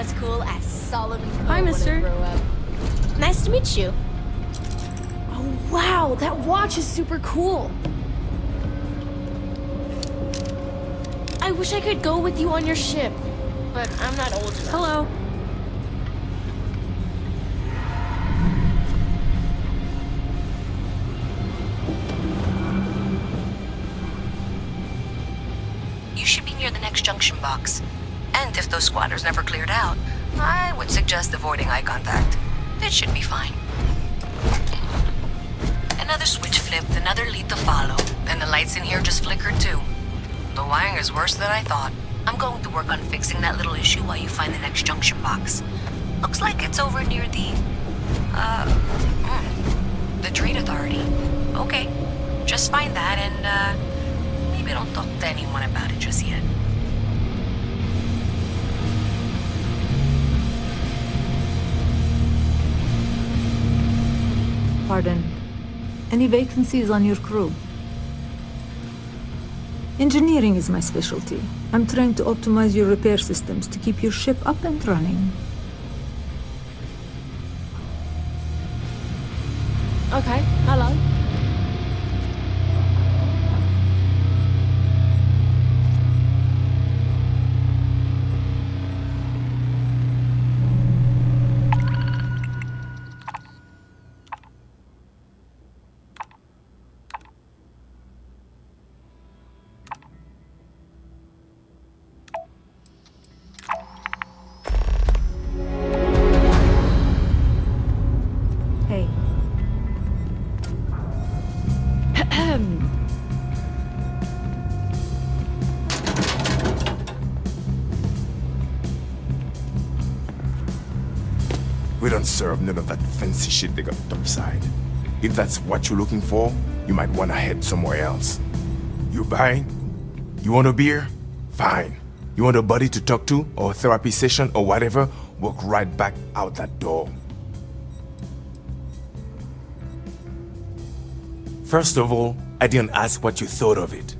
Speaker 2: as cool as Solomon Poe
Speaker 15: Hi,
Speaker 2: when I
Speaker 15: mister.
Speaker 2: grow up. Nice to meet you. Oh, wow, that watch is super cool. I wish I could go with you on your ship, but I'm not old enough.
Speaker 3: Hello.
Speaker 5: You should be near the next junction box. And if those squatters never cleared out, I would suggest avoiding eye contact. It should be fine. Another switch flipped, another lead to follow, and the lights in here just flickered too. The wiring is worse than I thought. I'm going to work on fixing that little issue while you find the next junction box. Looks like it's over near the Trade Authority. Okay, just find that and, maybe don't talk to anyone about it just yet.
Speaker 12: Pardon. Any vacancies on your crew? Engineering is my specialty. I'm trying to optimize your repair systems to keep your ship up and running.
Speaker 2: Okay, hello.
Speaker 12: Hey.
Speaker 17: We don't serve none of that fancy shit they got topside. If that's what you're looking for, you might want to head somewhere else. You buying? You want a beer? Fine. You want a buddy to talk to, or a therapy session, or whatever? Walk right back out that door. First of all, I didn't ask what you thought of it.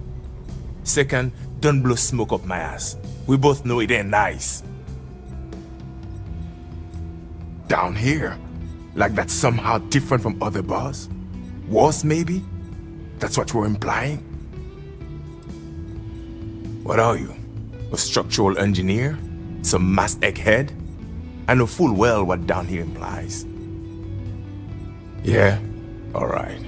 Speaker 17: Second, don't blow smoke up my ass. We both know it ain't nice. Down here? Like that's somehow different from other bars? Worse, maybe? That's what we're implying? What are you? A structural engineer? Some mass egghead? I know full well what down here implies. Yeah? Alright.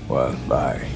Speaker 17: Well, bye.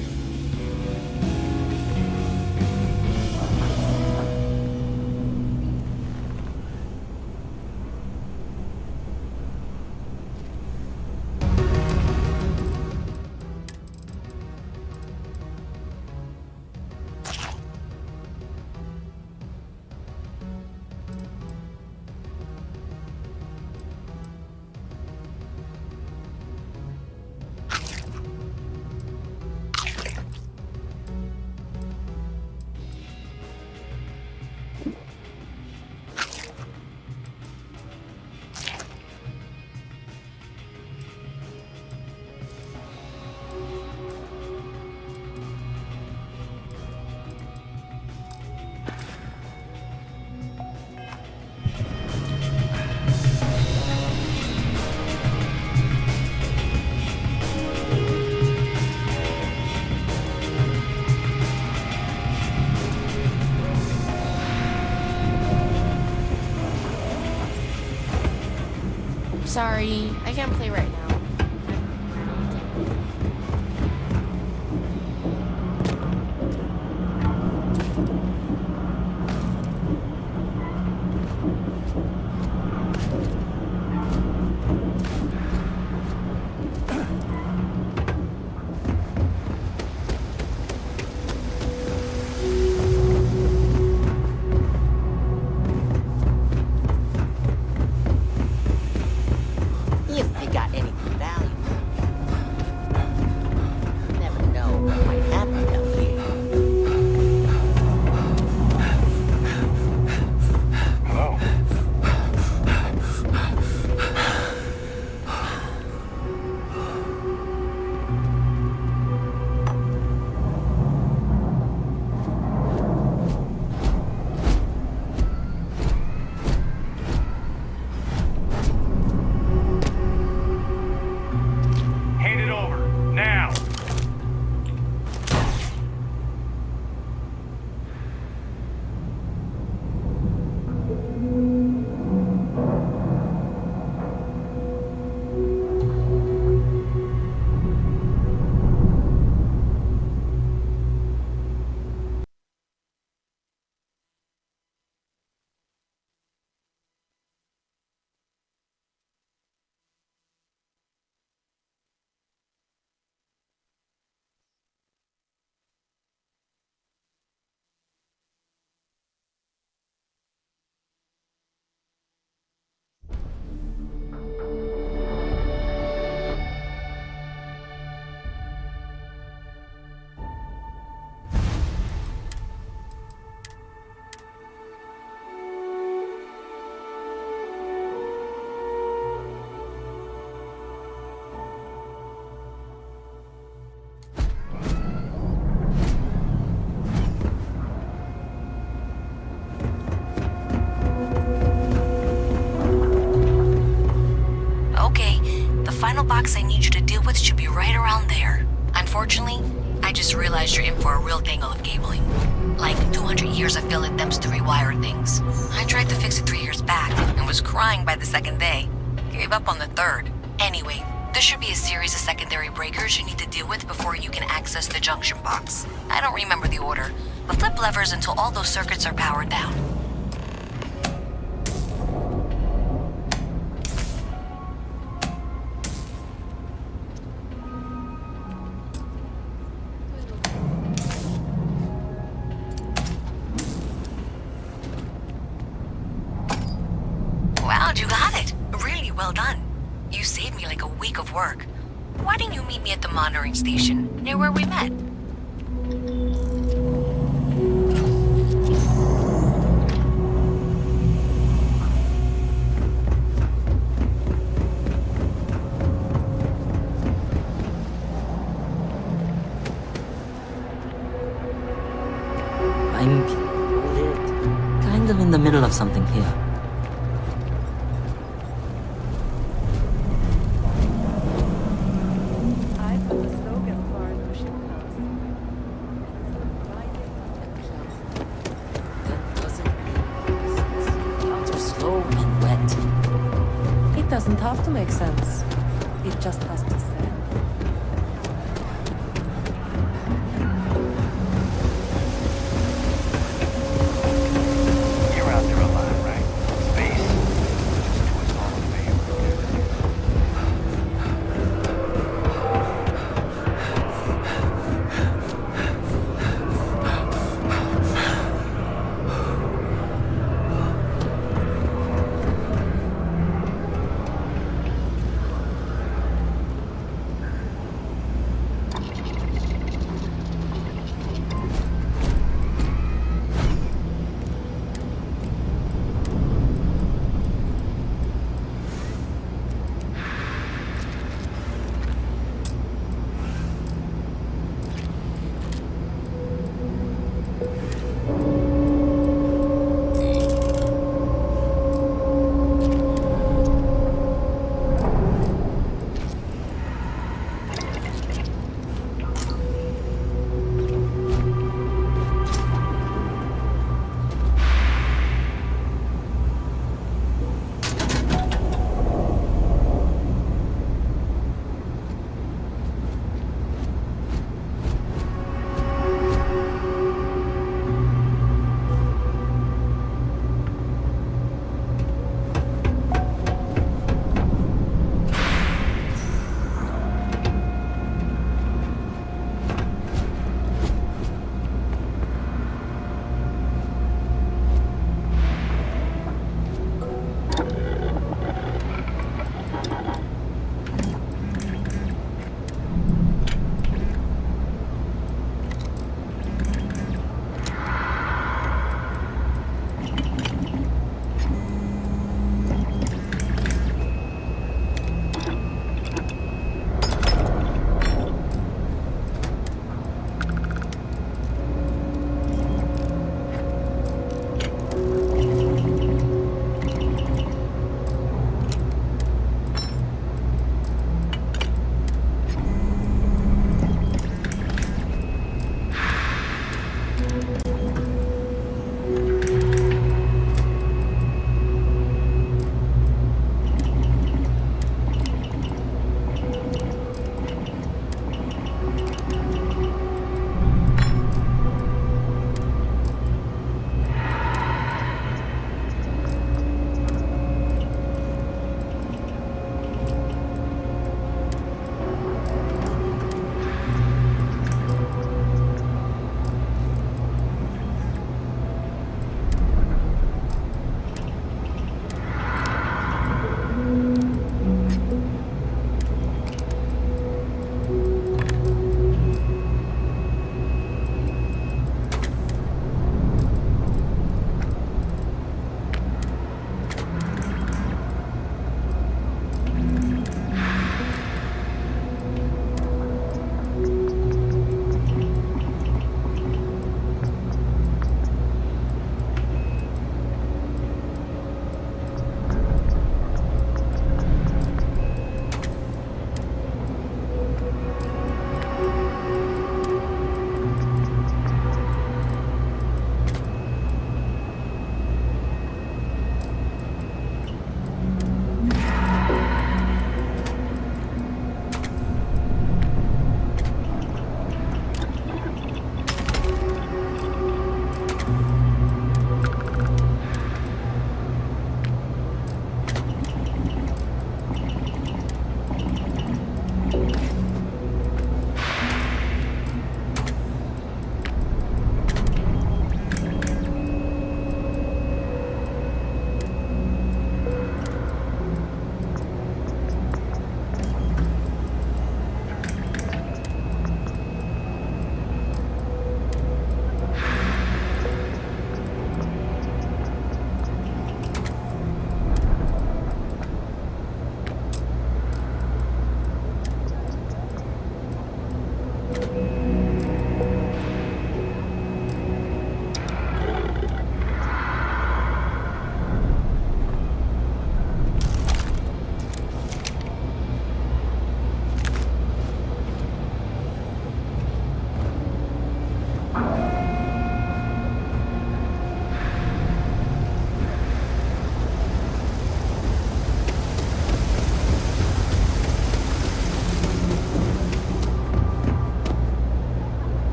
Speaker 2: Sorry, I can't play right now.
Speaker 9: If you got anything valuable. Never know what might happen down here.
Speaker 7: Hello? Hand it over, now!
Speaker 5: Okay, the final box I need you to deal with should be right around there. Unfortunately, I just realized you're in for a real tangle of cabling. Like 200 years of fill attempts to rewire things. I tried to fix it 3 years back and was crying by the second day. Gave up on the third. Anyway, there should be a series of secondary breakers you need to deal with before you can access the junction box. I don't remember the order, but flip levers until all those circuits are powered down. Wow, you got it. Really well done. You saved me like a week of work. Why didn't you meet me at the monitoring station, near where we met?
Speaker 1: I'm kind of in the middle of something here. Slow and wet.
Speaker 16: It doesn't have to make sense. It just has to say.
Speaker 18: You're out there alive, right? Space. Just do us all a favor.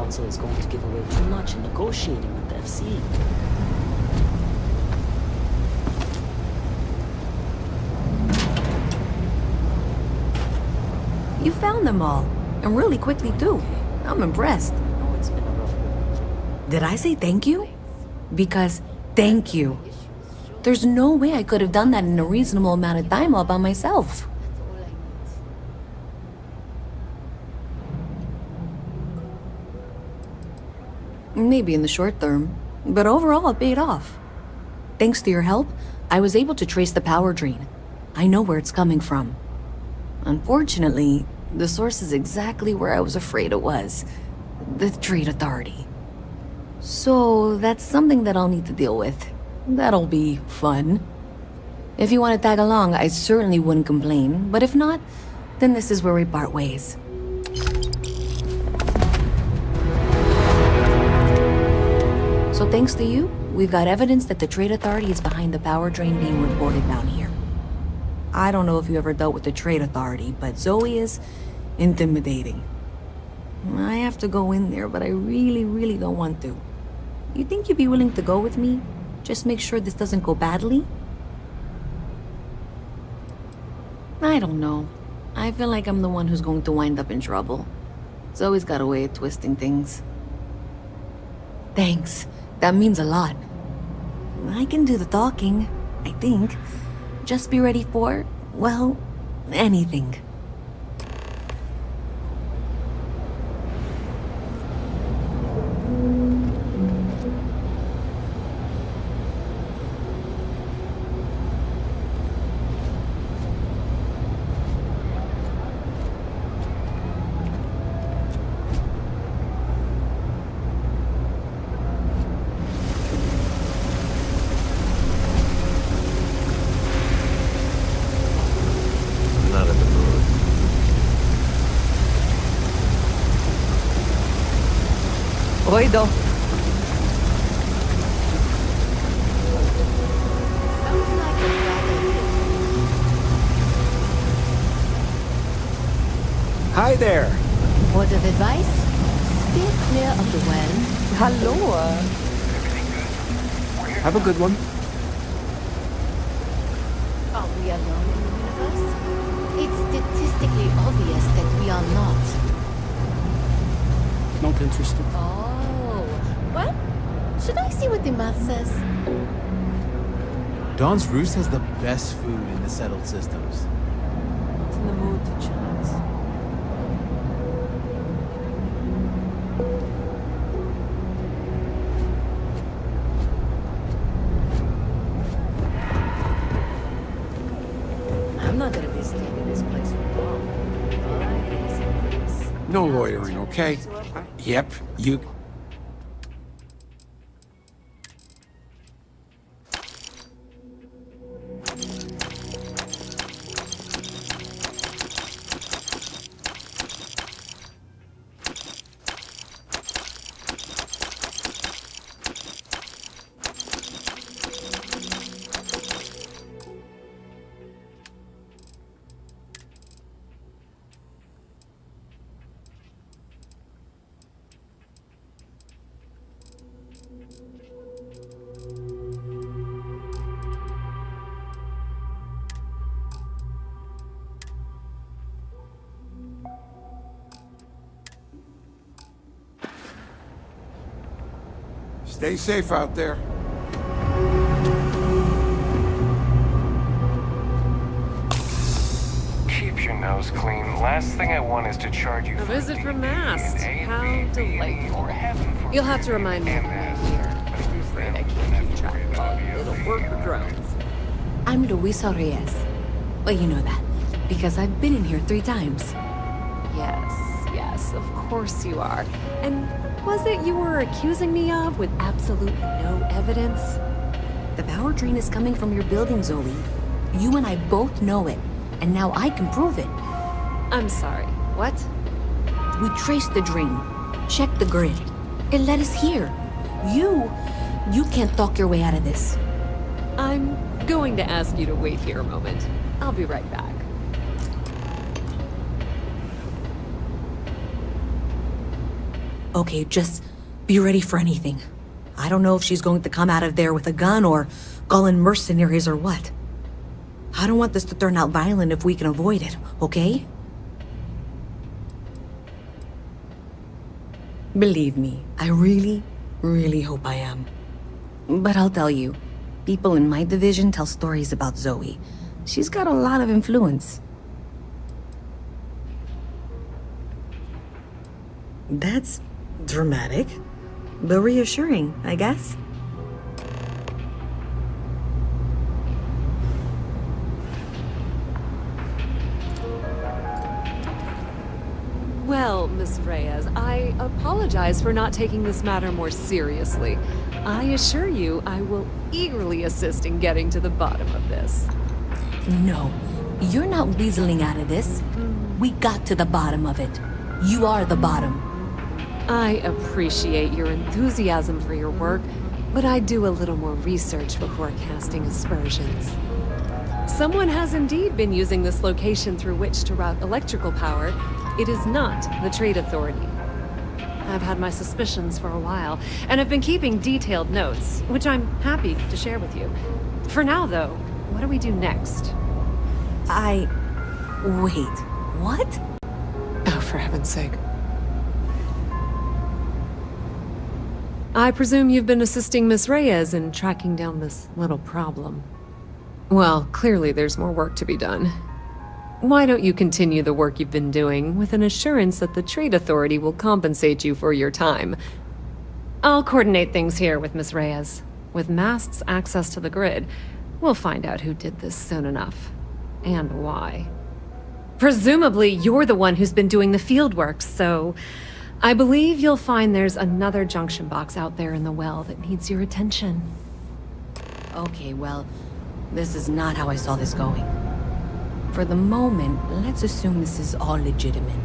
Speaker 1: Council is going to give away too much in negotiating with the FC.
Speaker 5: You found them all, and really quickly too. I'm impressed.
Speaker 1: No, it's been a rough week.
Speaker 5: Did I say thank you? Because thank you. There's no way I could have done that in a reasonable amount of time all by myself. Maybe in the short term, but overall it paid off. Thanks to your help, I was able to trace the power drain. I know where it's coming from. Unfortunately, the source is exactly where I was afraid it was. The Trade Authority. So that's something that I'll need to deal with. That'll be fun. If you want to tag along, I certainly wouldn't complain, but if not, then this is where we part ways. So thanks to you, we've got evidence that the Trade Authority is behind the power drain being reported down here. I don't know if you ever dealt with the Trade Authority, but Zoe is intimidating. I have to go in there, but I really don't want to. You think you'd be willing to go with me? Just make sure this doesn't go badly? I don't know. I feel like I'm the one who's going to wind up in trouble. Zoe's got a way of twisting things. Thanks. That means a lot. I can do the talking, I think. Just be ready for, well, anything.
Speaker 6: Not in the mood.
Speaker 5: Oido.
Speaker 6: Hi there.
Speaker 15: Word of advice? Steer clear of the well.
Speaker 5: Hello.
Speaker 6: Have a good one.
Speaker 15: Are we alone in the universe? It's statistically obvious that we are not.
Speaker 6: Not interested.
Speaker 15: Oh, well, should I see what the math says?
Speaker 6: Dawn's Roost has the best food in the settled systems.
Speaker 1: Not in the mood to chat.
Speaker 21: I'm not gonna be staying in this place for long. All I need is a place.
Speaker 13: No loitering, okay? Yep, you... Stay safe out there.
Speaker 7: Keep your nose clean. Last thing I want is to charge you
Speaker 3: A
Speaker 7: for
Speaker 3: visit from Mast.
Speaker 7: A,
Speaker 3: How
Speaker 7: B,
Speaker 3: delightful.
Speaker 7: or heaven forbid,
Speaker 3: You'll have to remind me of that here. I'm afraid I can't keep track of all the little worker drones.
Speaker 5: I'm Luisa Reyes. Well, you know that, because I've been in here 3 times.
Speaker 3: Yes, of course you are. And was it you were accusing me of with absolutely no evidence?
Speaker 5: The power drain is coming from your building, Zoe. You and I both know it, and now I can prove it.
Speaker 3: I'm sorry, what?
Speaker 5: We traced the drain, checked the grid. It led us here. You can't talk your way out of this.
Speaker 3: I'm going to ask you to wait here a moment. I'll be right back.
Speaker 4: Okay, just be ready for anything. I don't know if she's going to come out of there with a gun or call in mercenaries or what. I don't want this to turn out violent if we can avoid it, okay? Believe me, I really, really hope I am. But I'll tell you, people in my division tell stories about Zoe. She's got a lot of influence. That's dramatic, but reassuring, I guess.
Speaker 3: Well, Miss Reyes, I apologize for not taking this matter more seriously. I assure you I will eagerly assist in getting to the bottom of this.
Speaker 4: No, you're not weaseling out of this. We got to the bottom of it. You are the bottom.
Speaker 3: I appreciate your enthusiasm for your work, but I do a little more research before casting aspersions. Someone has indeed been using this location through which to route electrical power. It is not the Trade Authority. I've had my suspicions for a while, and have been keeping detailed notes, which I'm happy to share with you. For now, though, what do we do next?
Speaker 4: Wait, what?
Speaker 3: Oh, for heaven's sake. I presume you've been assisting Miss Reyes in tracking down this little problem. Well, clearly there's more work to be done. Why don't you continue the work you've been doing with an assurance that the Trade Authority will compensate you for your time? I'll coordinate things here with Miss Reyes. With Mast's access to the grid, we'll find out who did this soon enough. And why. Presumably, you're the one who's been doing the field work, so I believe you'll find there's another junction box out there in the well that needs your attention.
Speaker 4: Okay, well, this is not how I saw this going. For the moment, let's assume this is all legitimate.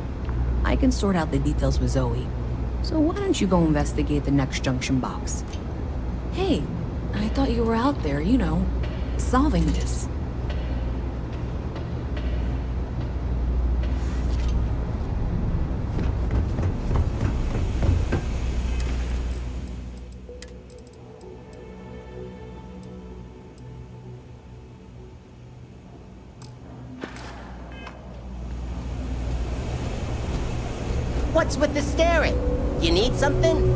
Speaker 4: I can sort out the details with Zoe. So why don't you go investigate the next junction box? Hey, I thought you were out there, you know, solving this.
Speaker 9: What's with the staring? You need something?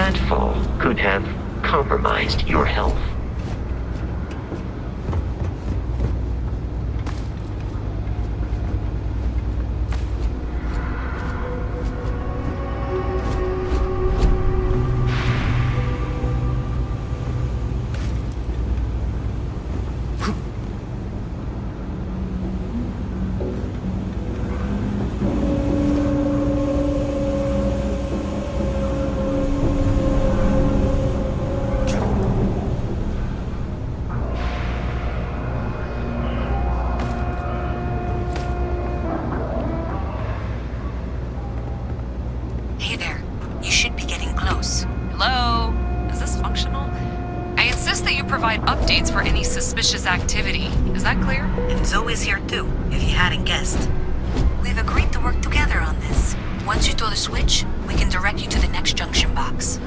Speaker 20: That fall could have compromised your health.
Speaker 5: Hey there. You should be getting close. Hello? Is this functional? I insist that you provide updates for any suspicious activity. Is that clear? And Zoe's here too, if you hadn't guessed. We've agreed to work together on this. Once you throw the switch, we can direct you to the next junction box.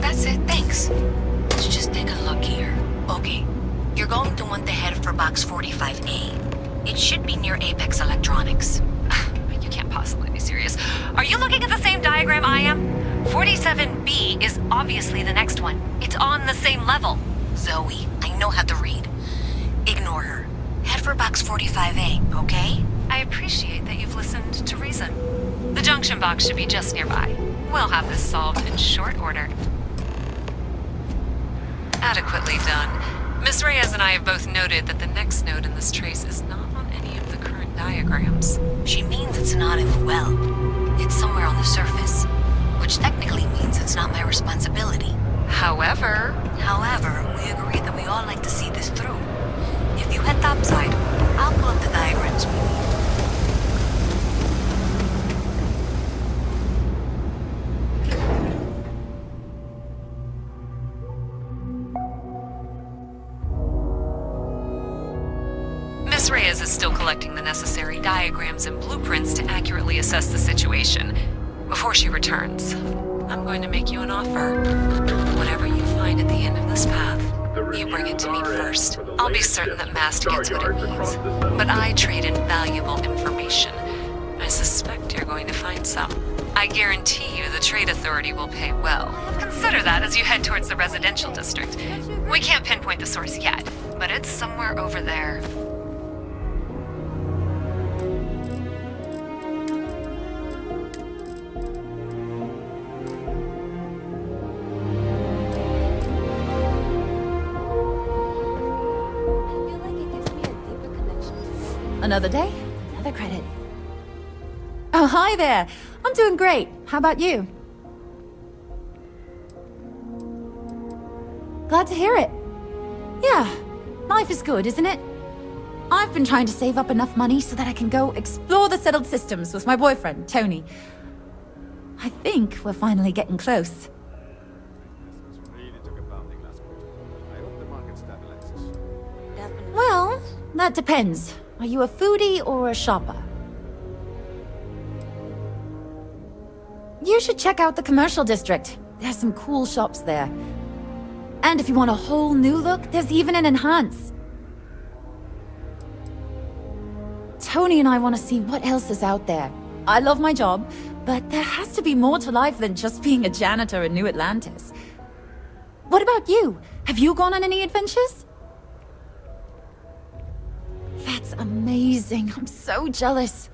Speaker 5: That's it, thanks. Let's just take a look here. Okay, you're going to want to head for box 45A. It should be near Apex Electronics. You can't possibly be serious. Are you looking at the same diagram I am? 47B is obviously the next one. It's on the same level. Zoe, I know how to read. Ignore her. Head for box 45A, okay? I appreciate that you've listened to reason. The junction box should be just nearby. We'll have this solved in short order. Adequately done. Miss Reyes and I have both noted that the next node in this trace is not on any of the current diagrams. She means it's not in the well. It's somewhere on the surface. Which technically means it's not my responsibility. However, we agreed that we all like to see this through. If you head topside, I'll pull up the diagrams we need. Miss Reyes is still collecting the necessary diagrams and blueprints to accurately assess the situation. Before she returns, I'm going to make you an offer. Whatever you find at the end of this path, you bring it to me first. I'll be certain that Mast gets what it needs. But I trade in valuable information. I suspect you're going to find some. I guarantee you the Trade Authority will pay well. Consider that as you head towards the residential district. We can't pinpoint the source yet, but it's somewhere over there.
Speaker 15: Another day, another credit. Oh, hi there. I'm doing great. How about you? Glad to hear it. Yeah, life is good, isn't it? I've been trying to save up enough money so that I can go explore the settled systems with my boyfriend, Tony. I think we're finally getting close. Well, that depends. Are you a foodie or a shopper? You should check out the commercial district. There's some cool shops there. And if you want a whole new look, there's even an enhance. Tony and I want to see what else is out there. I love my job, but there has to be more to life than just being a janitor in New Atlantis. What about you? Have you gone on any adventures? That's amazing. I'm so jealous.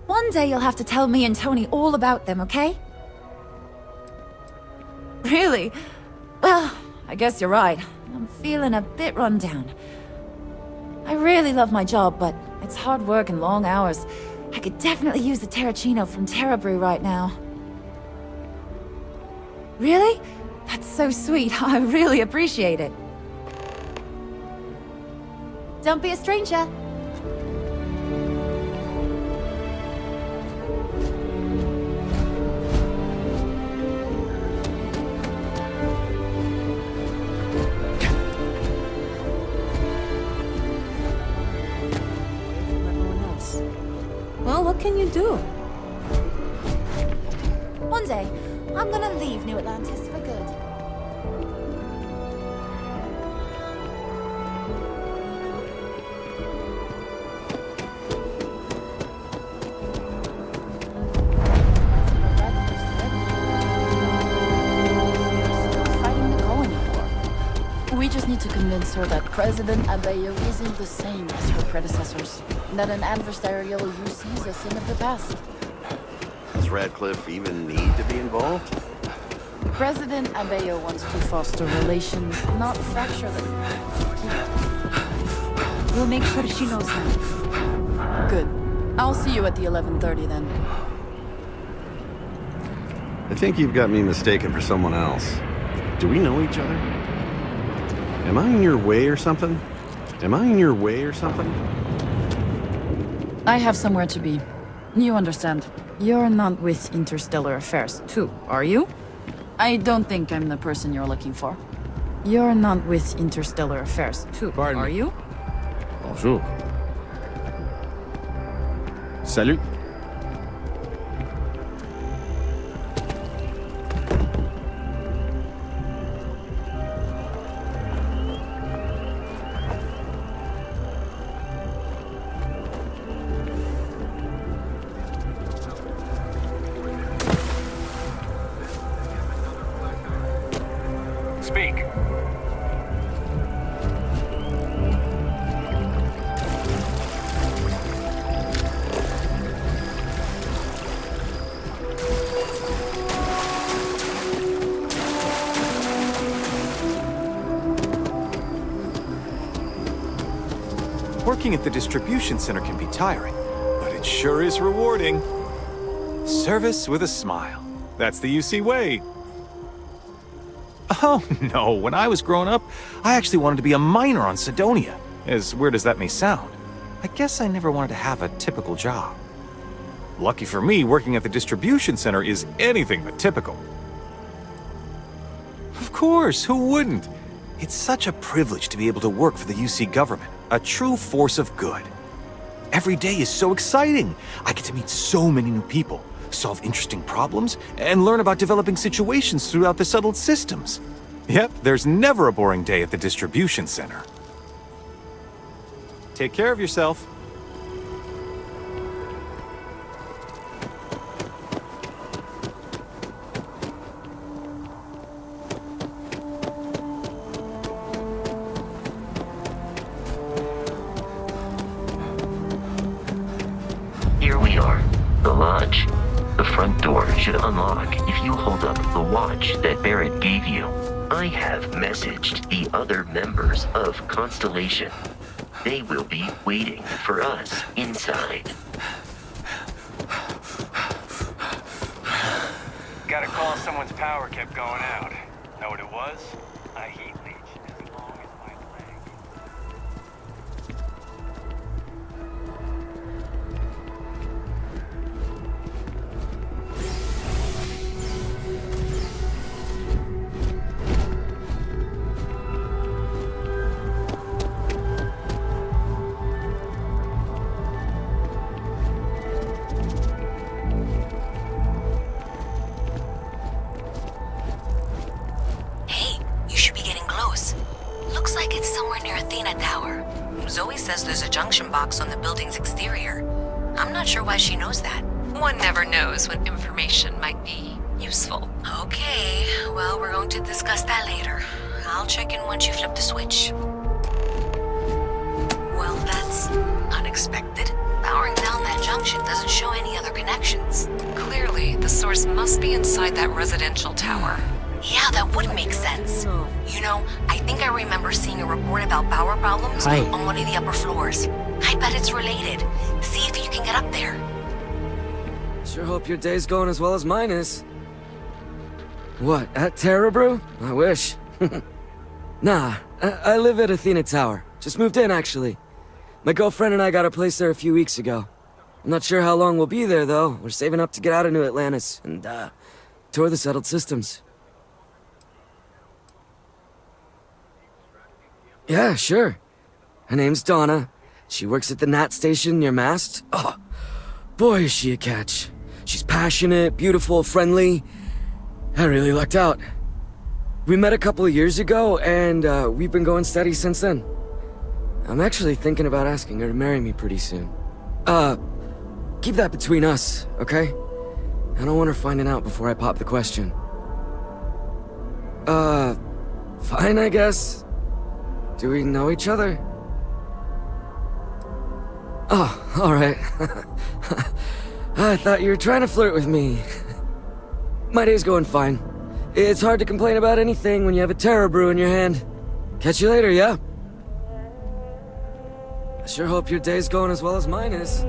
Speaker 15: One day you'll have to tell me and Tony all about them, okay? Really? Well, I guess you're right. I'm feeling a bit run down. I really love my job, but it's hard work and long hours. I could definitely use a Terracino from Terra Brew right now. Really? That's so sweet. I really appreciate it. Don't be a stranger.
Speaker 12: Well, what can you do?
Speaker 15: One day, I'm gonna leave New Atlantis for good.
Speaker 10: to convince her that President Abeyo isn't the same as her predecessors. That an adversarial UC is a thing of the past.
Speaker 22: Does Radcliffe even need to be involved?
Speaker 10: President Abeyo wants to foster relations, not fracture them.
Speaker 15: We'll make sure she knows that.
Speaker 10: Good. I'll see you at the 11:30 then.
Speaker 22: I think you've got me mistaken for someone else. Do we know each other? Am I in your way or something? Am I in your way or something?
Speaker 10: I have somewhere to be. You understand. You're not with Interstellar Affairs, too, are you? I don't think I'm the person you're looking for. You're not with Interstellar Affairs, too, are you?
Speaker 23: Bonjour. Salut.
Speaker 7: Speak.
Speaker 24: Working at the distribution center can be tiring, but it sure is rewarding. Service with a smile. That's the UC way. Oh, no. When I was growing up, I actually wanted to be a miner on Sidonia. As weird as that may sound, I guess I never wanted to have a typical job. Lucky for me, working at the distribution center is anything but typical. Of course, who wouldn't? It's such a privilege to be able to work for the UC government, a true force of good. Every day is so exciting. I get to meet so many new people, solve interesting problems, and learn about developing situations throughout the settled systems. Yep, there's never a boring day at the distribution center. Take care of yourself.
Speaker 20: Here we are, the lodge. The front door should unlock if you hold up the watch that Barrett gave you. I have messaged the other members of Constellation. They will be waiting for us inside.
Speaker 18: Got a call someone's power kept going out. Know what it was? A heat leech. As long as my leg.
Speaker 5: Zoe says there's a junction box on the building's exterior. I'm not sure why she knows that. One never knows when information might be useful. Okay, well, we're going to discuss that later. I'll check in once you flip the switch. Well, that's unexpected. Powering down that junction doesn't show any other connections. Clearly, the source must be inside that residential tower. Yeah, that would make sense. You know, I think I remember seeing a report about power problems on one of the upper floors. I bet it's related. See if you can get up there.
Speaker 25: Sure hope your day's going as well as mine is. What, at Terra Brew? I wish. Nah, I live at Athena Tower. Just moved in, actually. My girlfriend and I got a place there a few weeks ago. I'm not sure how long we'll be there, though. We're saving up to get out of New Atlantis and, tour the settled systems. Yeah, sure. Her name's Donna. She works at the Nat station near Mast. Oh, boy, is she a catch. She's passionate, beautiful, friendly. I really lucked out. We met a couple of years ago, and we've been going steady since then. I'm actually thinking about asking her to marry me pretty soon. Keep that between us, okay? I don't want her finding out before I pop the question. Fine, I guess. Do we know each other? Oh, alright. I thought you were trying to flirt with me. My day's going fine. It's hard to complain about anything when you have a terror brew in your hand. Catch you later, yeah? I sure hope your day's going as well as mine is.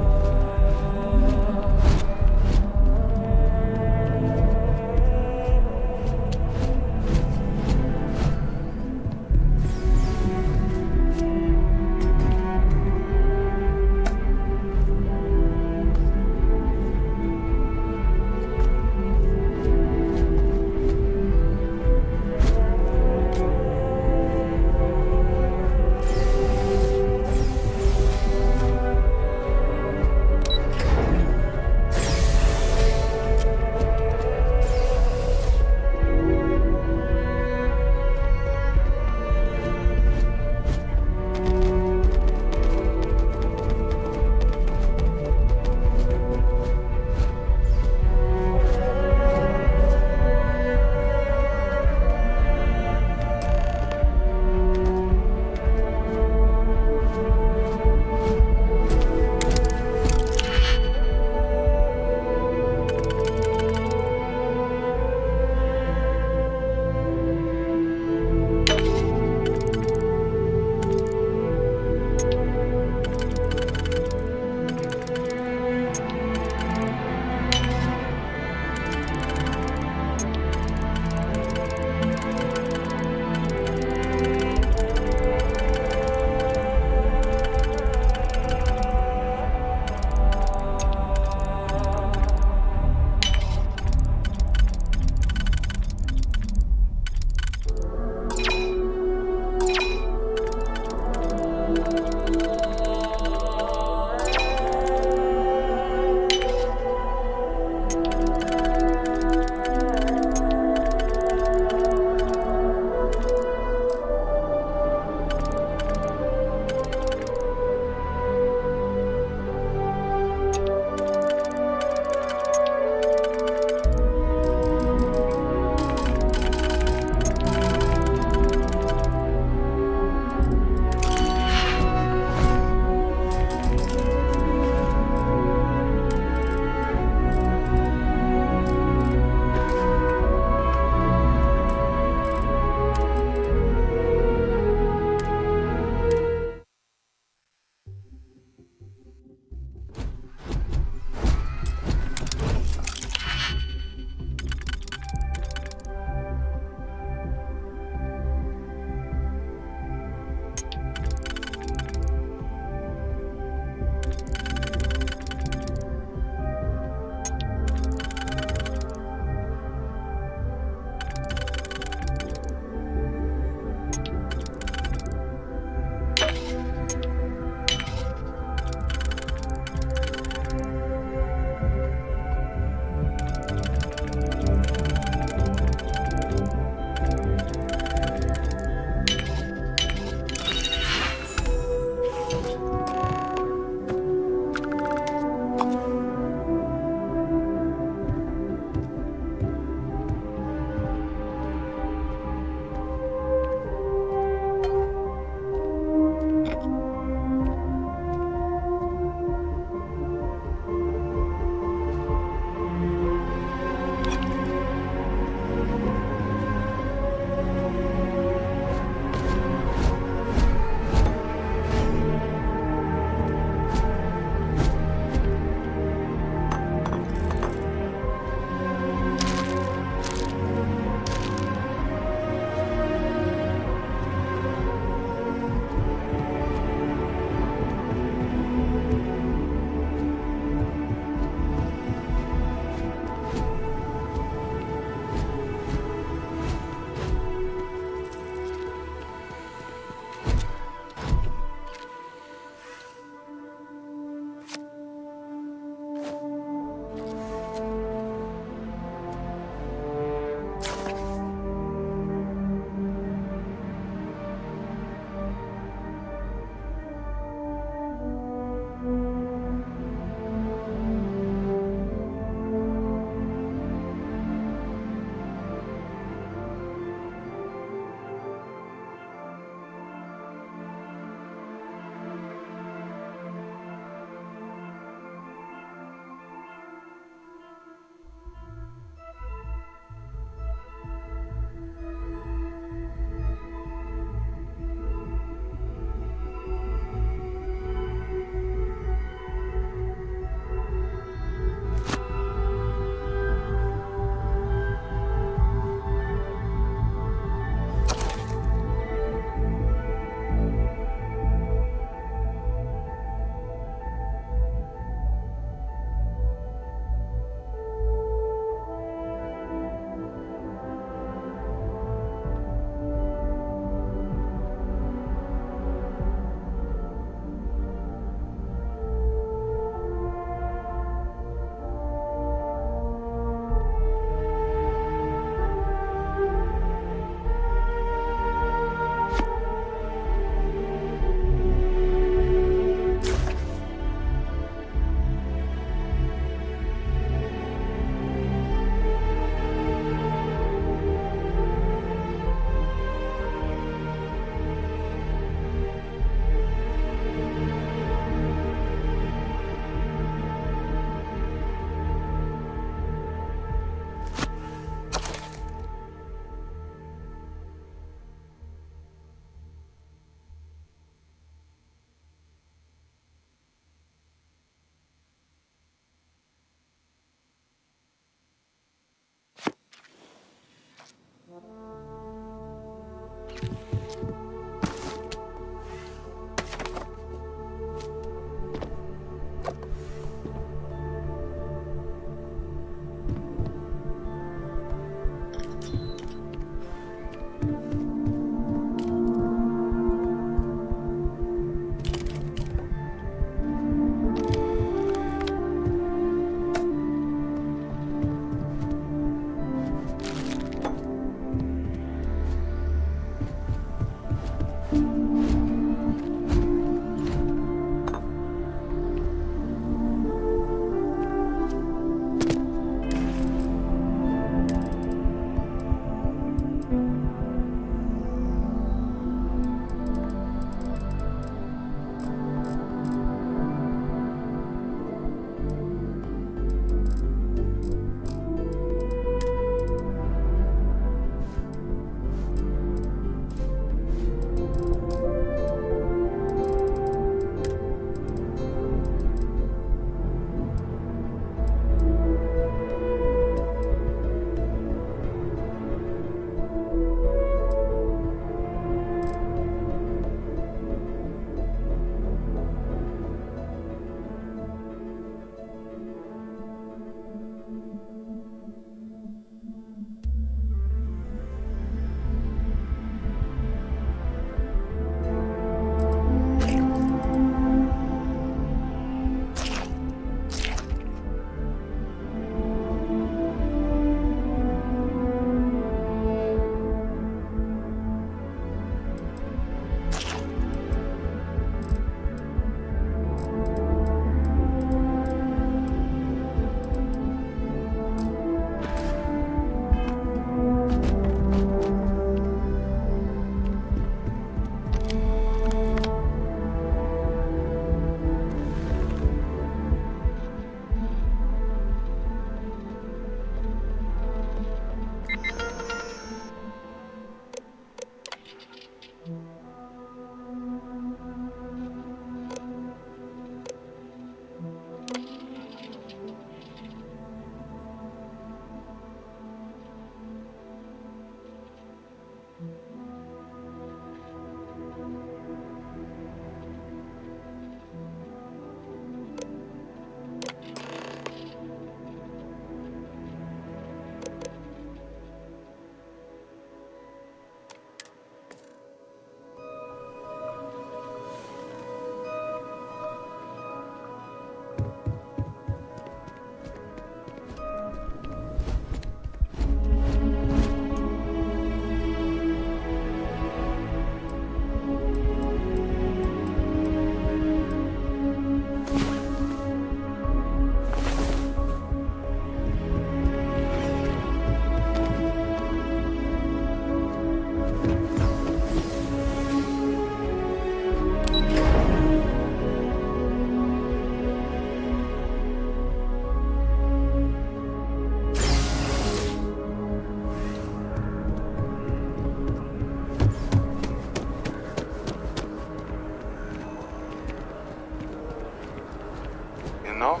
Speaker 7: know,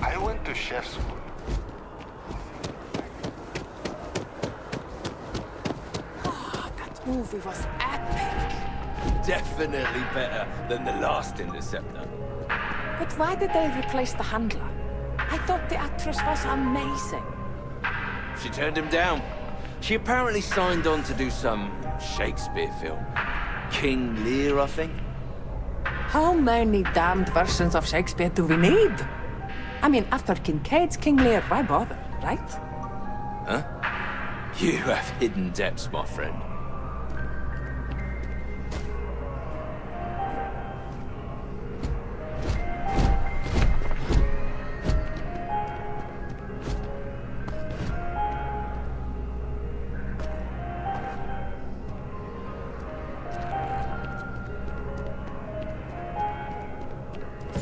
Speaker 7: I went to chef school.
Speaker 8: That movie was epic.
Speaker 11: Definitely better than the last Interceptor.
Speaker 8: But why did they replace the handler? I thought the actress was amazing.
Speaker 11: She turned him down. She apparently signed on to do some Shakespeare film. King Lear, I think.
Speaker 8: How many damned versions of Shakespeare do we need? I mean, after Kincaid's King Lear, why bother, right?
Speaker 11: Huh? You have hidden depths, my friend.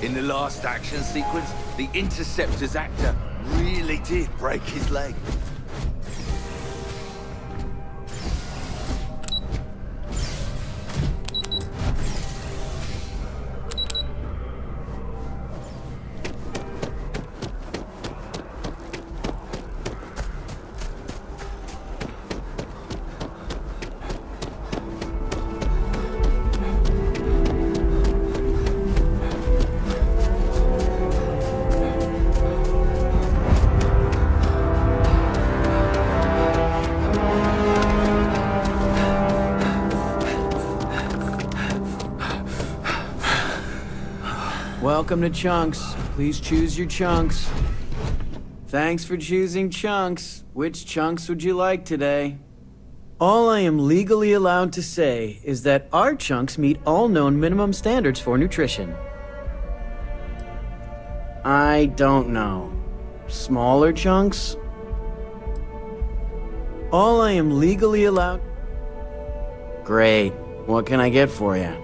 Speaker 11: In the last action sequence, the Interceptor's actor really did break his leg.
Speaker 2: Welcome to Chunks. Please choose your chunks. Thanks for choosing Chunks. Which chunks would you like today? All I am legally allowed to say is that our chunks meet all known minimum standards for nutrition. I don't know. Smaller chunks? All I am legally allowed... Great. What can I get for you?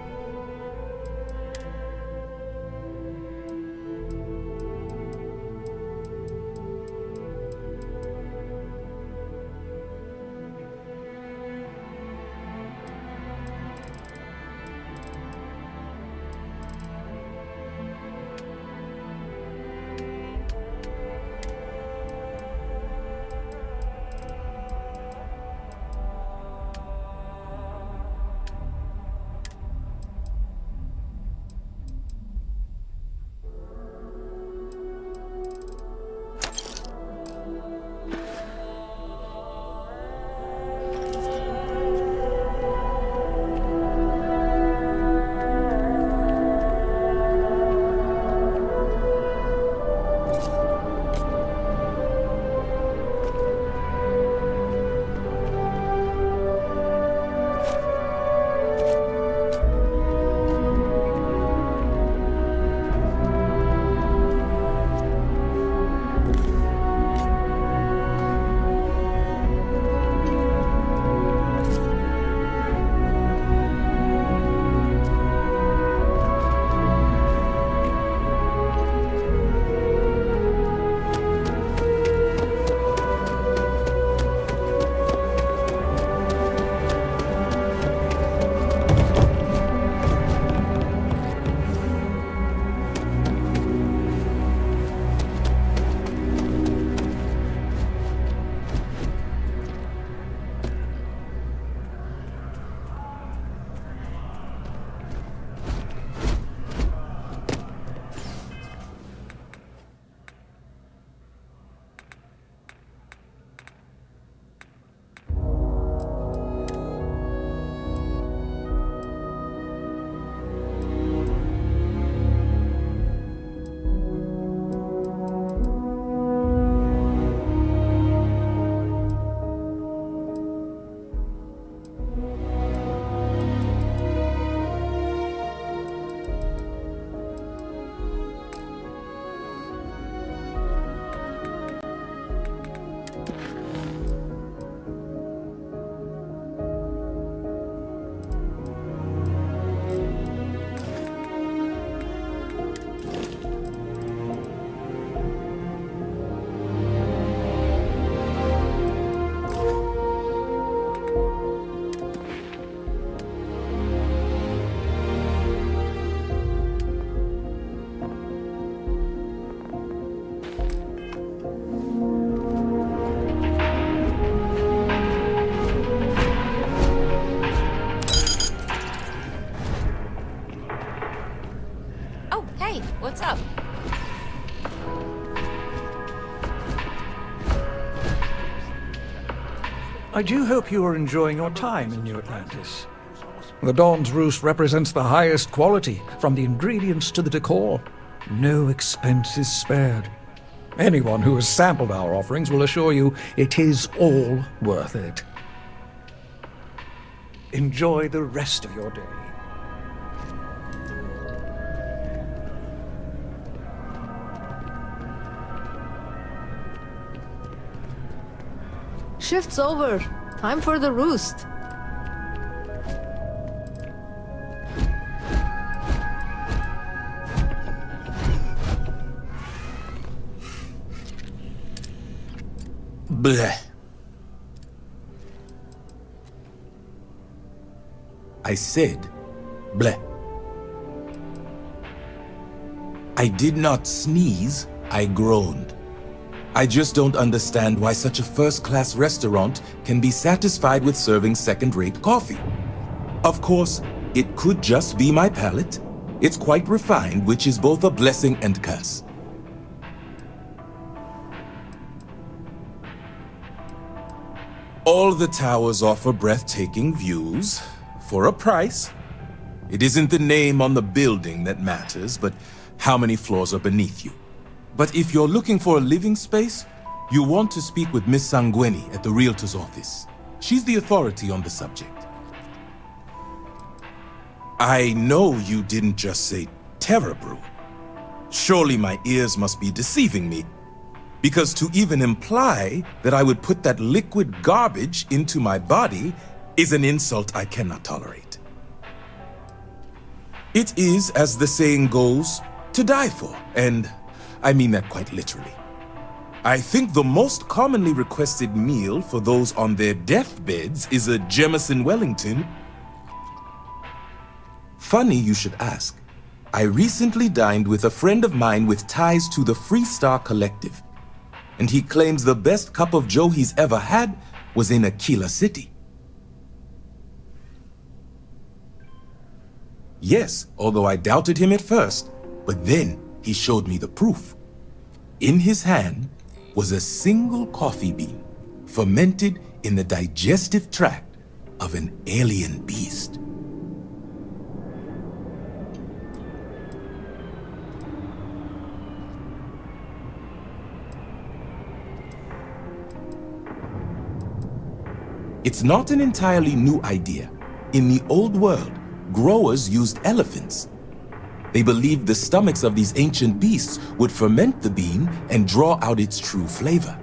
Speaker 15: What's up?
Speaker 14: I do hope you are enjoying your time in New Atlantis. The Dawn's Roost represents the highest quality, from the ingredients to the decor. No expense is spared. Anyone who has sampled our offerings will assure you it is all worth it. Enjoy the rest of your day.
Speaker 12: Shift's over. Time for the roost.
Speaker 16: Bleh. I said, bleh. I did not sneeze, I groaned. I just don't understand why such a first-class restaurant can be satisfied with serving second-rate coffee. Of course, it could just be my palate. It's quite refined, which is both a blessing and curse. All the towers offer breathtaking views, for a price. It isn't the name on the building that matters, but how many floors are beneath you. But if you're looking for a living space, you want to speak with Miss Sanguini at the Realtor's office. She's the authority on the subject. I know you didn't just say Terror Brew. Surely my ears must be deceiving me. Because to even imply that I would put that liquid garbage into my body is an insult I cannot tolerate. It is, as the saying goes, to die for, and I mean that quite literally. I think the most commonly requested meal for those on their deathbeds is a Jemison Wellington. Funny you should ask. I recently dined with a friend of mine with ties to the Freestar Collective, and he claims the best cup of joe he's ever had was in Aquila City. Yes, although I doubted him at first, but then he showed me the proof. In his hand was a single coffee bean, fermented in the digestive tract of an alien beast. It's not an entirely new idea. In the old world, growers used elephants. They believed the stomachs of these ancient beasts would ferment the bean and draw out its true flavor.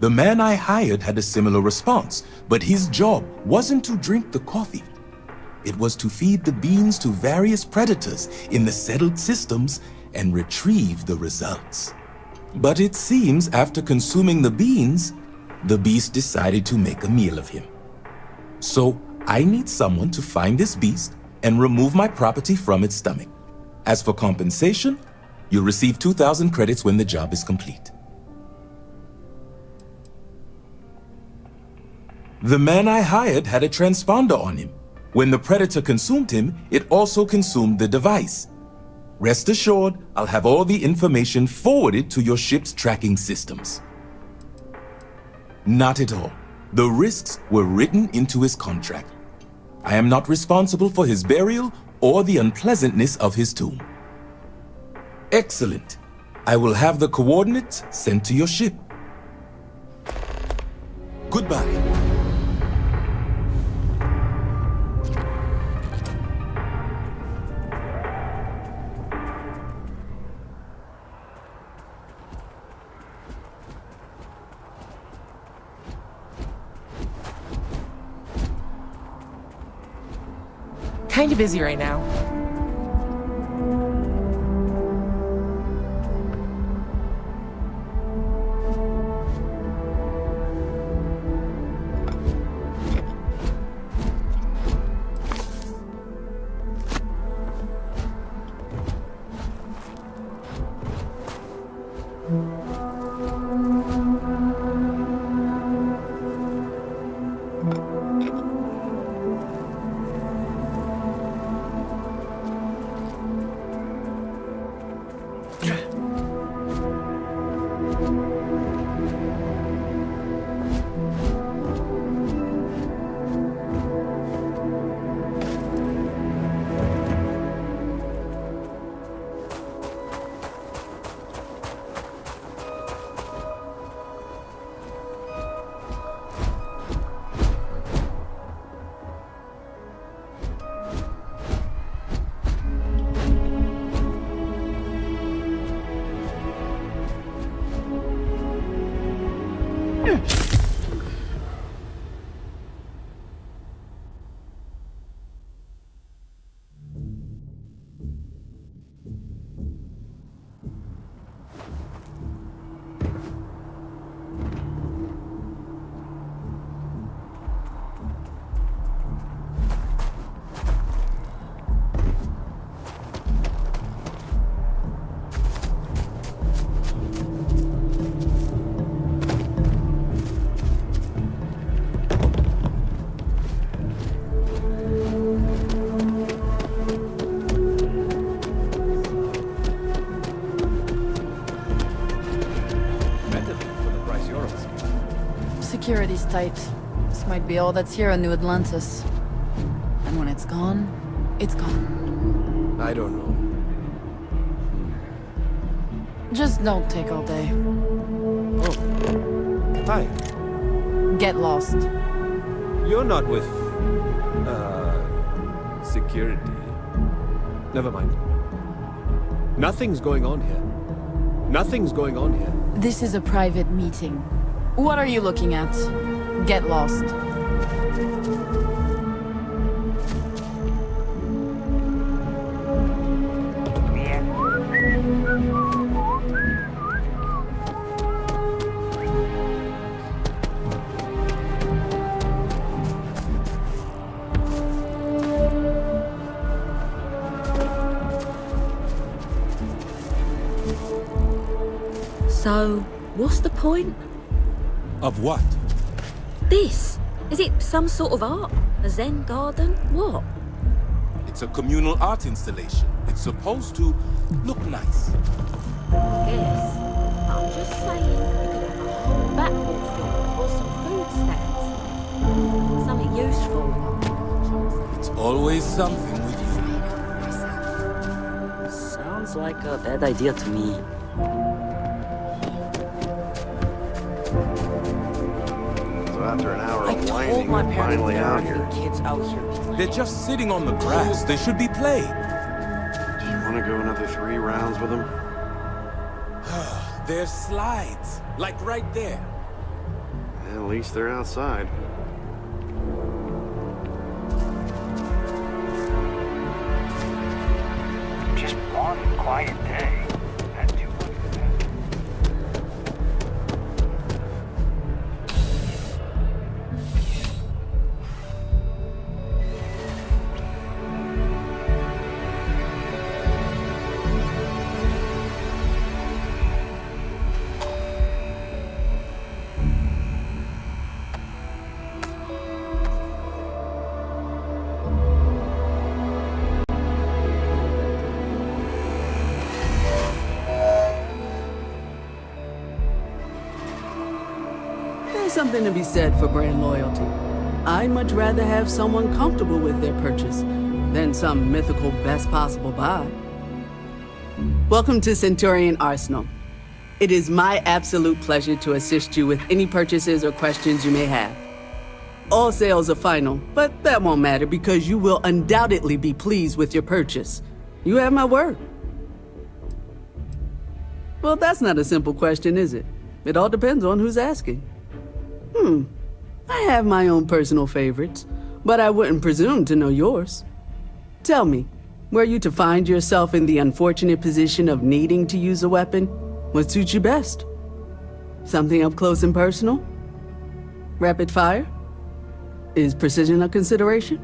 Speaker 16: The man I hired had a similar response, but his job wasn't to drink the coffee. It was to feed the beans to various predators in the settled systems and retrieve the results. But it seems after consuming the beans, the beast decided to make a meal of him. So I need someone to find this beast and remove my property from its stomach. As for compensation, you'll receive 2,000 credits when the job is complete. The man I hired had a transponder on him. When the predator consumed him, it also consumed the device. Rest assured, I'll have all the information forwarded to your ship's tracking systems. Not at all. The risks were written into his contract. I am not responsible for his burial or the unpleasantness of his tomb. Excellent. I will have the coordinates sent to your ship. Goodbye.
Speaker 8: Kinda busy right now.
Speaker 10: Security's tight. This might be all that's here in New Atlantis. And when it's gone, it's gone.
Speaker 1: I don't know.
Speaker 10: Just don't take all day.
Speaker 1: Oh. Hi.
Speaker 10: Get lost.
Speaker 1: You're not with... security. Never mind. Nothing's going on here. Nothing's going on here.
Speaker 10: This is a private meeting. What are you looking at? Get lost.
Speaker 6: So, what's the point?
Speaker 16: Of what?
Speaker 6: This? Is it some sort of art? A Zen garden? What?
Speaker 16: It's a communal art installation. It's supposed to look nice.
Speaker 6: Yes. I'm just saying, you could have a whole backboard filled or some food stands. Something useful.
Speaker 16: It's always something with you.
Speaker 6: Sounds like a bad idea to me.
Speaker 22: So after an hour of
Speaker 6: told
Speaker 22: whining,
Speaker 6: my
Speaker 22: we're
Speaker 6: parents
Speaker 22: finally
Speaker 6: there
Speaker 22: out
Speaker 6: aren't
Speaker 22: here.
Speaker 6: any kids out here playing.
Speaker 16: They're just sitting on the grass. They should be playing.
Speaker 22: Do you want to go another 3 rounds with them?
Speaker 16: There's slides, like right there.
Speaker 22: At least they're outside.
Speaker 18: Just one quiet day. That's too much for that.
Speaker 17: There's something to be said for brand loyalty. I'd much rather have someone comfortable with their purchase than some mythical best possible buy. Welcome to Centurion Arsenal. It is my absolute pleasure to assist you with any purchases or questions you may have. All sales are final, but that won't matter because you will undoubtedly be pleased with your purchase. You have my word. Well, that's not a simple question, is it? It all depends on who's asking. I have my own personal favorites, but I wouldn't presume to know yours. Tell me, were you to find yourself in the unfortunate position of needing to use a weapon, what suits you best? Something up close and personal? Rapid fire? Is precision a consideration?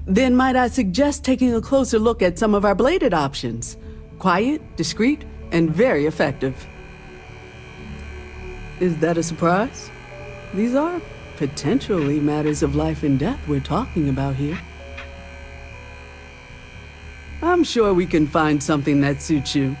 Speaker 17: Then might I suggest taking a closer look at some of our bladed options? Quiet, discreet, and very effective. Is that a surprise? These are potentially matters of life and death we're talking about here. I'm sure we can find something that suits you.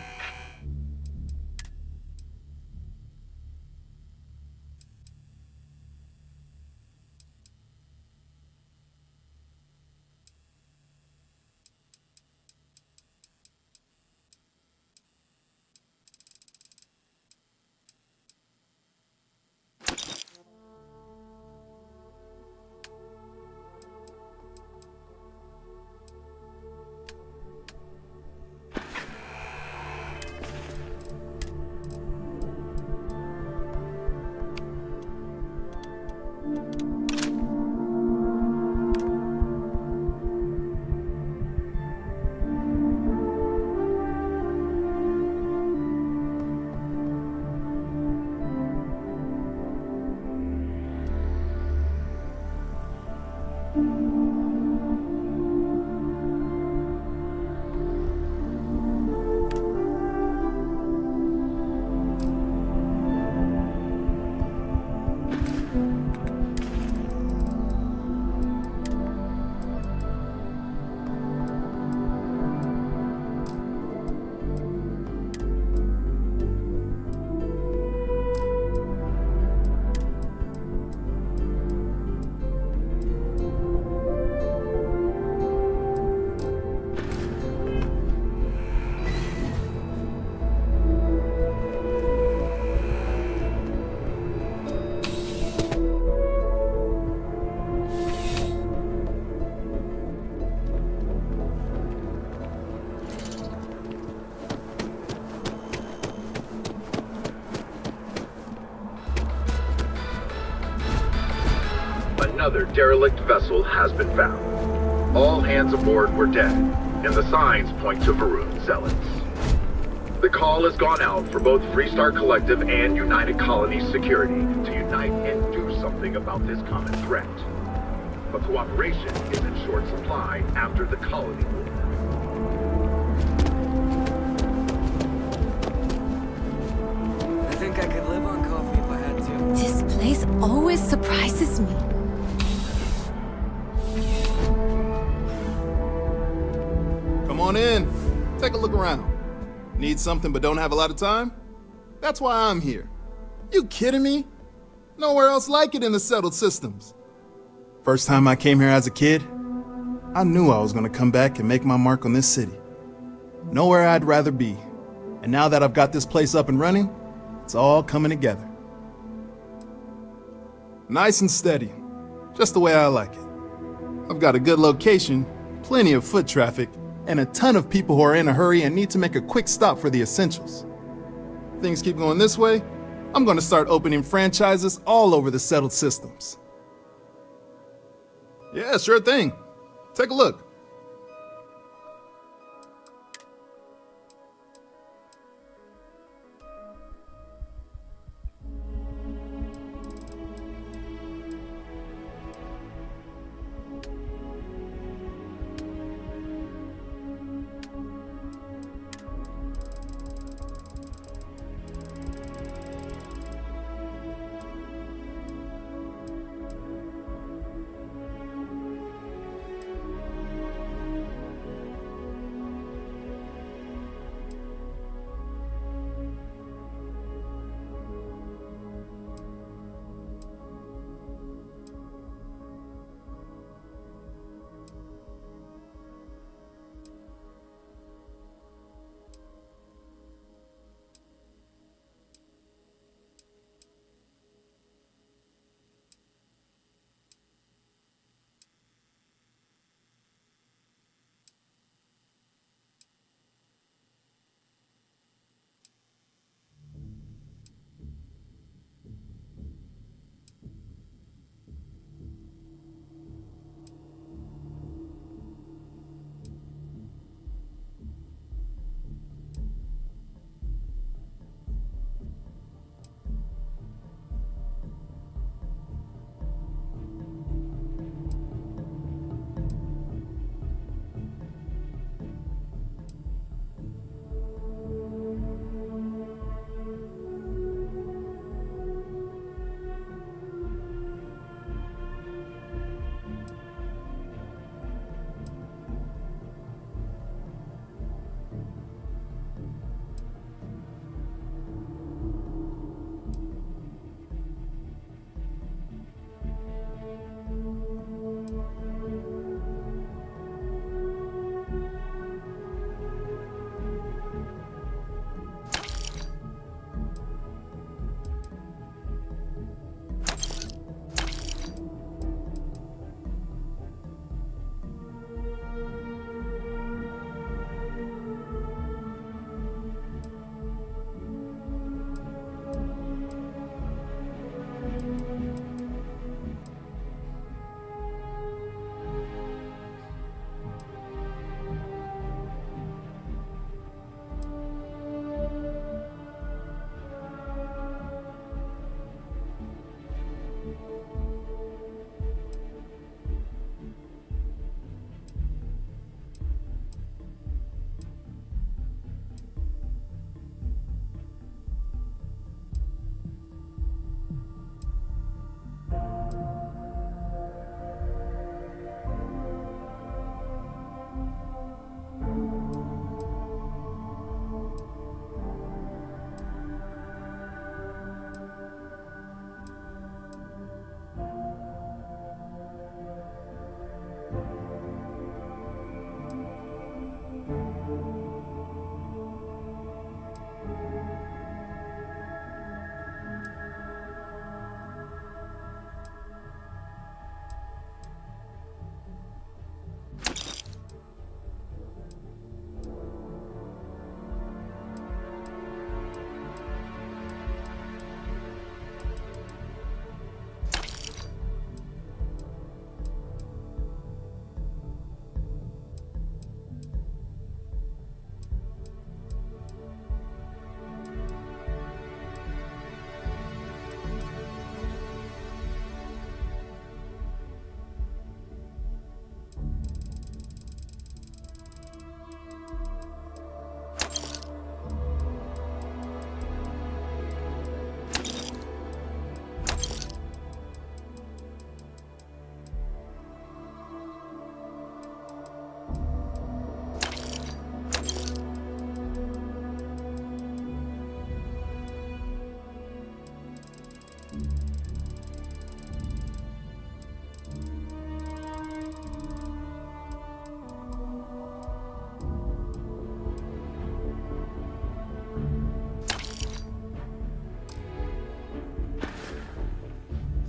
Speaker 3: another derelict vessel has been found. All hands aboard were dead, and the signs point to Varun zealots. The call has gone out for both Freestar Collective and United Colonies Security to unite and do something about this common threat. But cooperation is in short supply after the colony war.
Speaker 25: I think I could live on coffee if I had to.
Speaker 6: This place always surprises me.
Speaker 4: Come on in. Take a look around. Need something but don't have a lot of time? That's why I'm here. You kidding me? Nowhere else like it in the settled systems. First time I came here as a kid, I knew I was gonna come back and make my mark on this city. Nowhere I'd rather be. And now that I've got this place up and running, it's all coming together. Nice and steady, just the way I like it. I've got a good location, plenty of foot traffic, and a ton of people who are in a hurry and need to make a quick stop for the essentials. If things keep going this way, I'm gonna start opening franchises all over the settled systems. Yeah, sure thing. Take a look.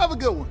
Speaker 4: Have a good one.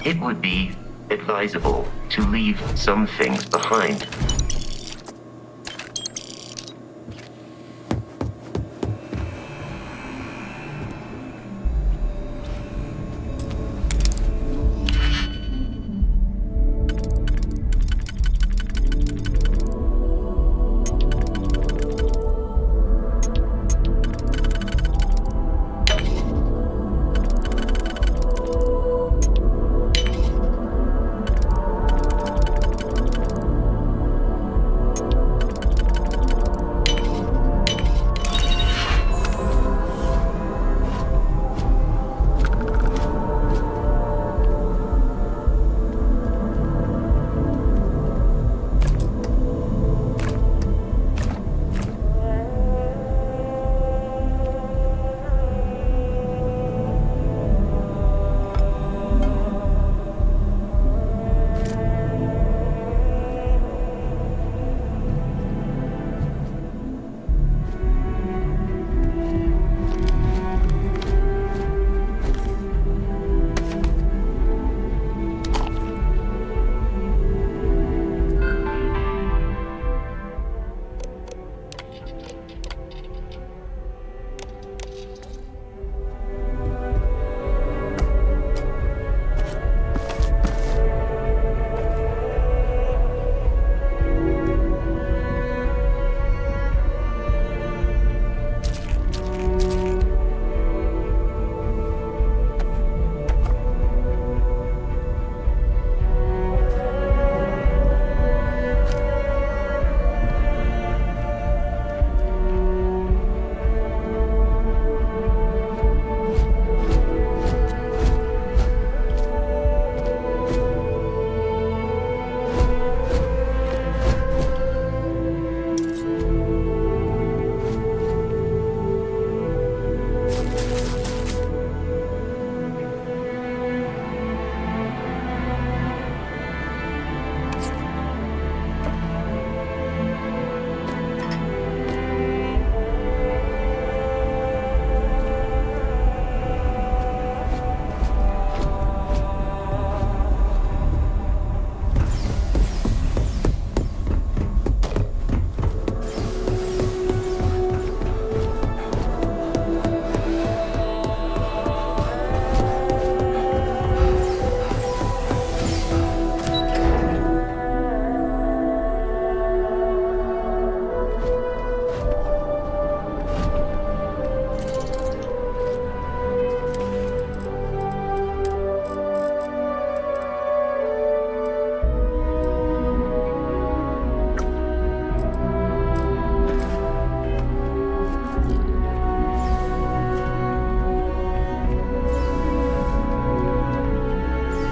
Speaker 20: It would be advisable to leave some things behind.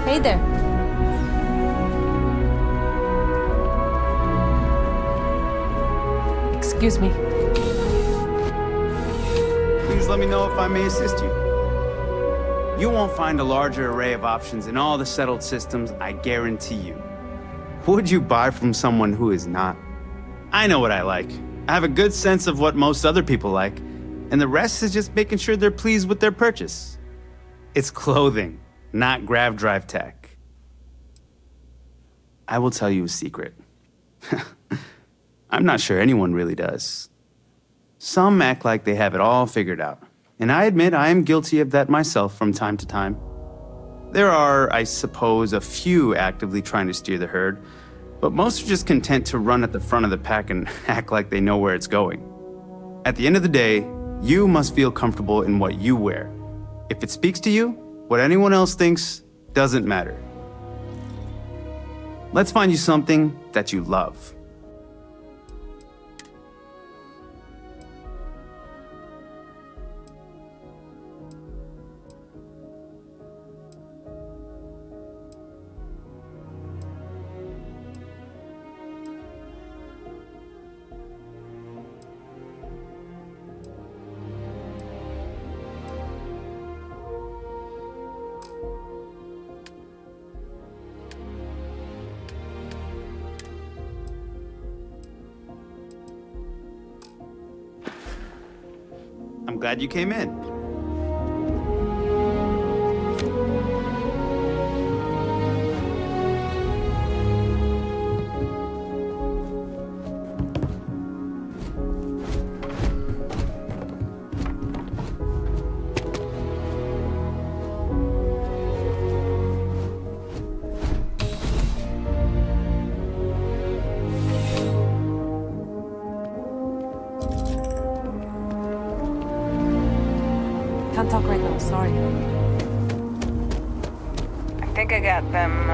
Speaker 6: Hey there.
Speaker 9: Excuse me.
Speaker 13: Please let me know if I may assist you. You won't find a larger array of options in all the settled systems, I guarantee you. Would you buy from someone who is not? I know what I like. I have a good sense of what most other people like, and the rest is just making sure they're pleased with their purchase. It's clothing, not grav drive tech. I will tell you a secret. I'm not sure anyone really does. Some act like they have it all figured out, and I admit I am guilty of that myself from time to time. There are, I suppose, a few actively trying to steer the herd, but most are just content to run at the front of the pack and act like they know where it's going. At the end of the day, you must feel comfortable in what you wear. If it speaks to you, what anyone else thinks doesn't matter. Let's find you something that you love. I'm glad you came in.
Speaker 8: Can't talk right now, sorry. I think I got them,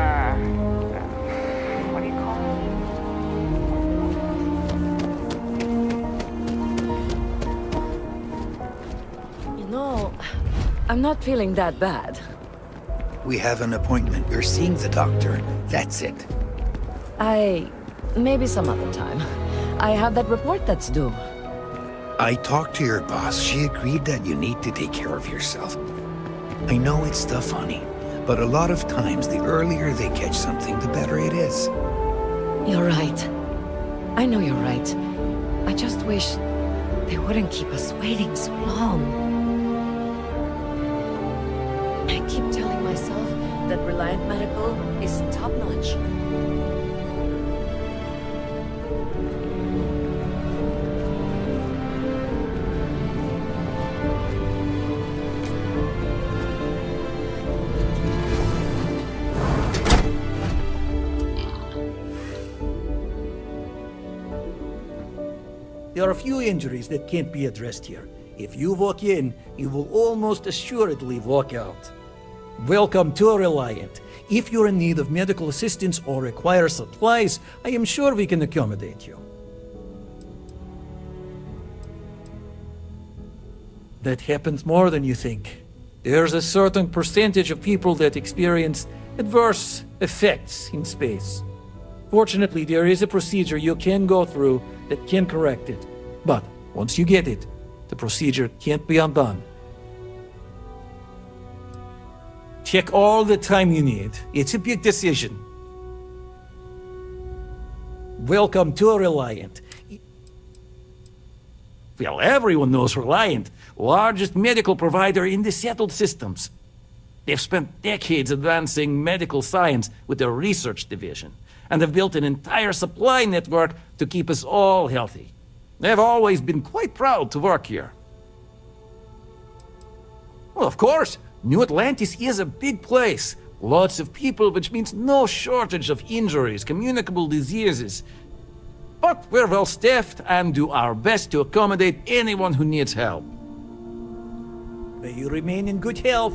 Speaker 8: what do you call them?
Speaker 6: You know, I'm not feeling that bad.
Speaker 9: We have an appointment. You're seeing the doctor. That's it.
Speaker 6: Maybe some other time. I have that report that's due.
Speaker 9: I talked to your boss. She agreed that you need to take care of yourself. I know it's tough, honey, but a lot of times the earlier they catch something, the better it is.
Speaker 6: You're right. I know you're right. I just wish they wouldn't keep us waiting so long. I keep telling myself that Reliant Medical is top-notch.
Speaker 14: There are a few injuries that can't be addressed here. If you walk in, you will almost assuredly walk out. Welcome to Reliant. If you're in need of medical assistance or require supplies, I am sure we can accommodate you. That happens more than you think. There's a certain percentage of people that experience adverse effects in space. Fortunately, there is a procedure you can go through that can correct it. But once you get it, the procedure can't be undone. Take all the time you need. It's a big decision. Welcome to Reliant. Well, everyone knows Reliant, largest medical provider in the settled systems. They've spent decades advancing medical science with their research division, and have built an entire supply network to keep us all healthy. They've always been quite proud to work here. Well, of course, New Atlantis is a big place. Lots of people, which means no shortage of injuries, communicable diseases. But we're well staffed and do our best to accommodate anyone who needs help. May you remain in good health.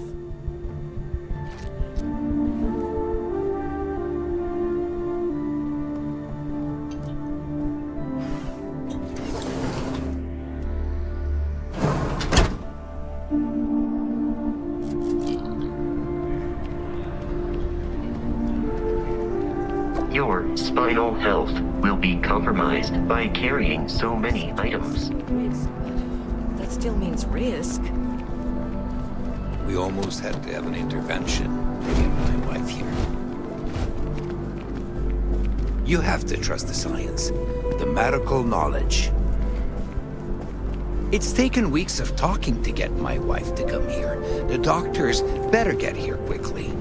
Speaker 20: Your spinal health will be compromised by carrying so many items.
Speaker 6: Risk, but that still means risk.
Speaker 9: We almost had to have an intervention to get my wife here. You have to trust the science, the medical knowledge. It's taken weeks of talking to get my wife to come here. The doctors better get here quickly.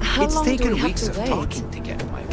Speaker 6: How
Speaker 9: It's
Speaker 6: long do
Speaker 9: taken
Speaker 6: we have
Speaker 9: weeks
Speaker 6: to
Speaker 9: of
Speaker 6: wait?
Speaker 9: talking to get my wife.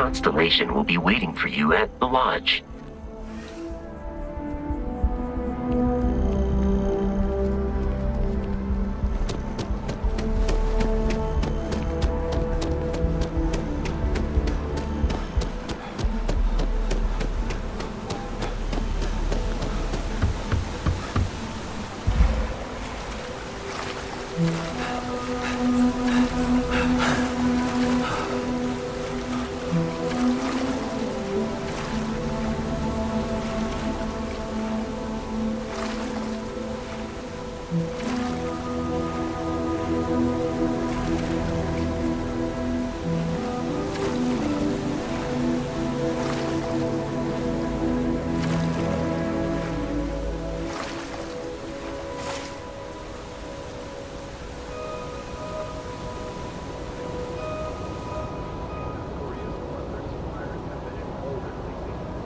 Speaker 20: constellation will be waiting for you at the lodge.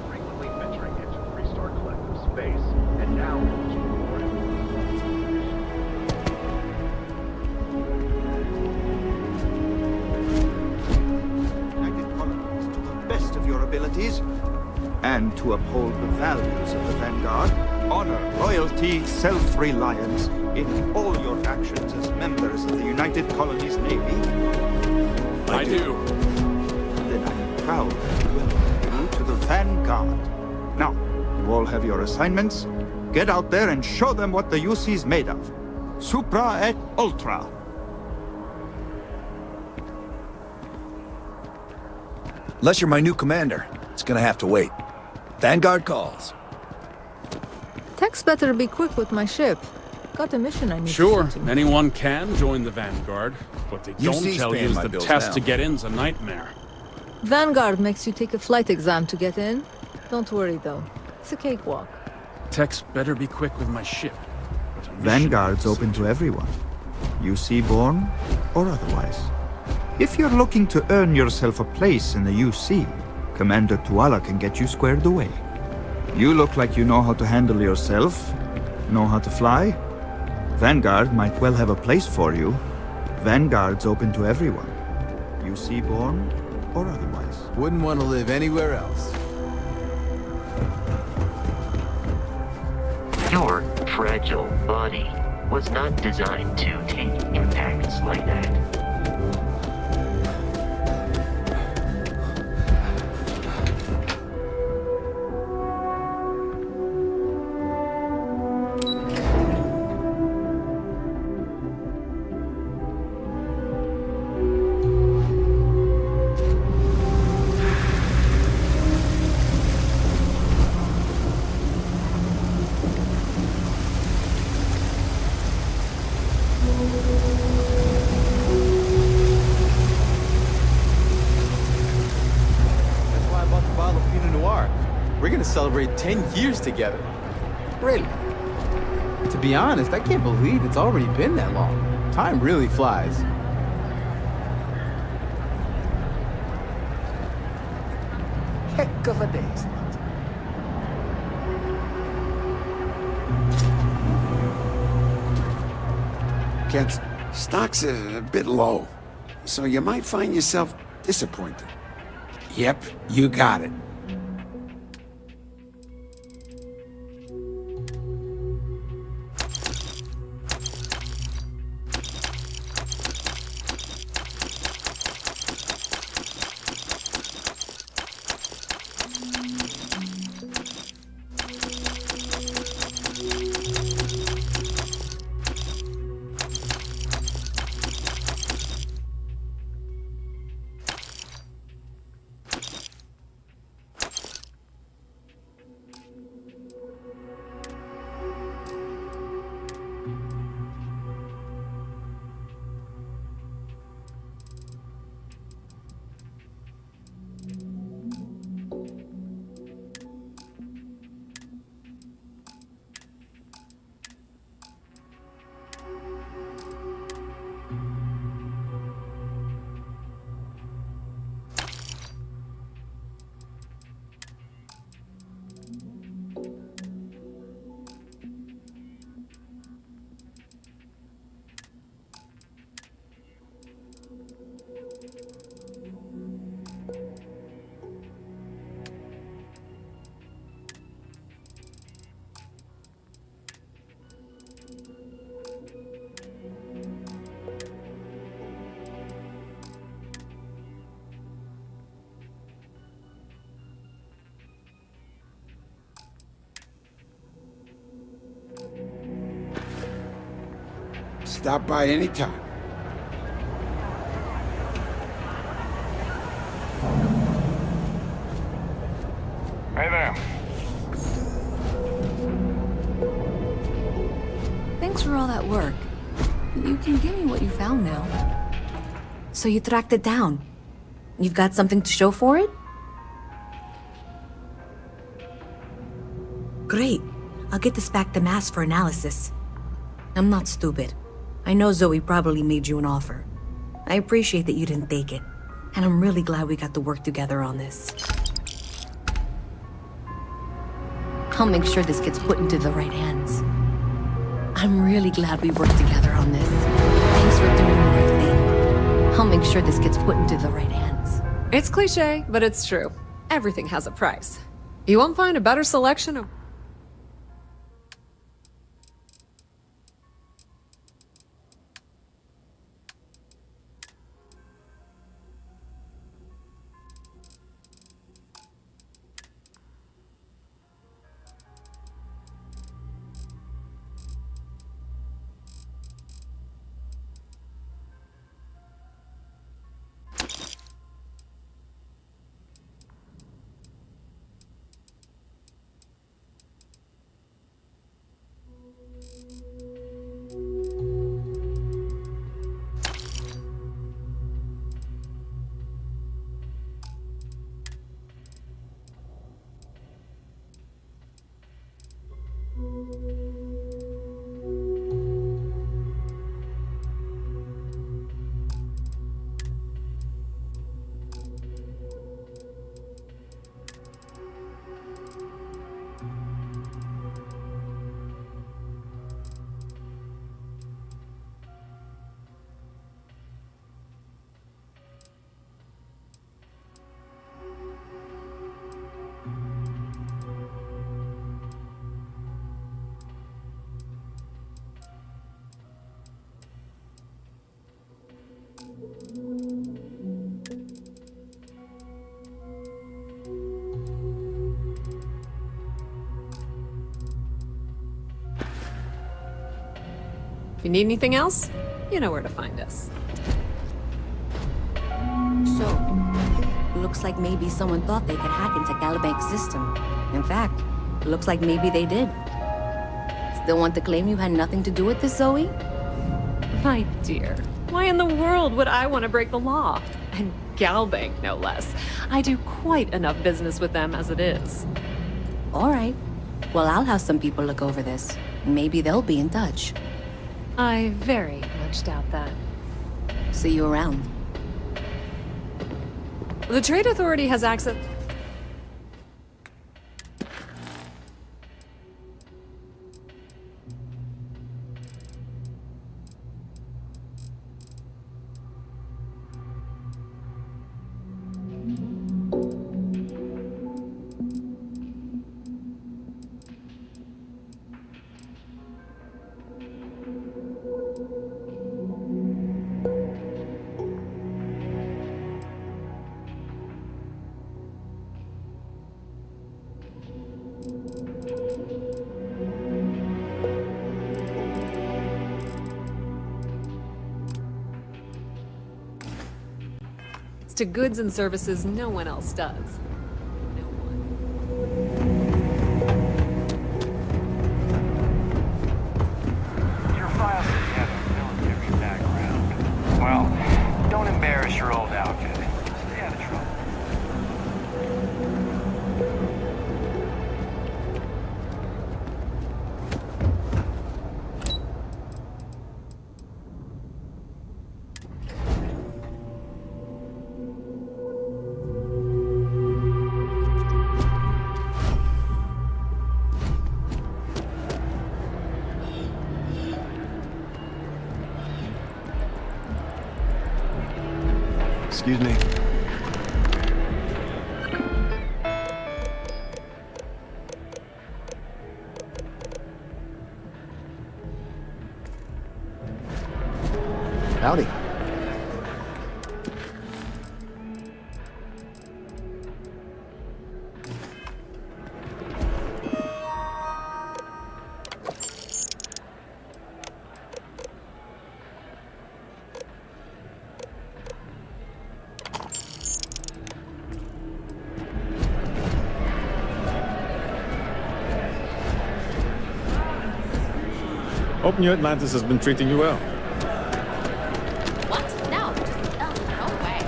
Speaker 3: Frequently venturing into Freestar Collective space, and now
Speaker 5: United Colonies to the best of your abilities, and to uphold the values of the Vanguard, honor, loyalty, self-reliance in all your actions as members of the United Colonies Navy.
Speaker 1: I do.
Speaker 5: Then I am proud to welcome you to the Vanguard. Now, you all have your assignments. Get out there and show them what the UC's made of. Supra et Ultra.
Speaker 9: Unless you're my new commander, it's gonna have to wait. Vanguard calls.
Speaker 12: Tex better be quick with my ship. Got a mission I need
Speaker 19: Sure,
Speaker 12: to see to.
Speaker 19: anyone can join the Vanguard. What they don't
Speaker 9: UC's
Speaker 19: tell you
Speaker 9: paying
Speaker 19: is
Speaker 9: my
Speaker 19: the
Speaker 9: bills
Speaker 19: test
Speaker 9: now.
Speaker 19: to get in's a nightmare.
Speaker 12: Vanguard makes you take a flight exam to get in. Don't worry though. It's a cakewalk.
Speaker 19: Tex better be quick with my ship. But a mission
Speaker 5: Vanguard's
Speaker 19: is-
Speaker 5: open to everyone. UC born or otherwise. If you're looking to earn yourself a place in the UC, Commander Tuala can get you squared away. You look like you know how to handle yourself, know how to fly. Vanguard might well have a place for you. Vanguard's open to everyone. UC born or otherwise.
Speaker 11: Wouldn't want to live anywhere else.
Speaker 20: Your fragile body was not designed to take impacts like that.
Speaker 11: That's why I bought the bottle of Pinot Noir. We're gonna celebrate 10 years together. Really? To be honest, I can't believe it's already been that long. Time really flies. Heck of a day.
Speaker 21: Kent, stock's a bit low, so you might find yourself disappointed. Yep, you got it. Stop by anytime.
Speaker 18: Hey there.
Speaker 2: Thanks for all that work. You can give me what you found now. So you tracked it down. You've got something to show for it? Great. I'll get this back to Mass for analysis. I'm not stupid. I know Zoe probably made you an offer. I appreciate that you didn't take it. And I'm really glad we got to work together on this. I'll make sure this gets put into the right hands. I'm really glad we worked together on this. Thanks for doing the right thing. I'll make sure this gets put into the right hands.
Speaker 7: It's cliche, but it's true. Everything has a price. You won't find a better selection of... If you need anything else, you know where to find us.
Speaker 2: So, looks like maybe someone thought they could hack into Calibank's system. In fact, looks like maybe they did. Still want to claim you had nothing to do with this, Zoe?
Speaker 7: My dear, why in the world would I want to break the law? And Galbank, no less. I do quite enough business with them as it is.
Speaker 2: All right. Well, I'll have some people look over this. Maybe they'll be in touch.
Speaker 7: I very much doubt that.
Speaker 2: See you around.
Speaker 7: The Trade Authority has access... to goods and services no one else does.
Speaker 18: Your files together, military background. Well, don't embarrass your old outfit. Stay out of trouble.
Speaker 22: Excuse me.
Speaker 11: Howdy.
Speaker 19: Hope New Atlantis has been treating you well.
Speaker 6: What? No, just, no way.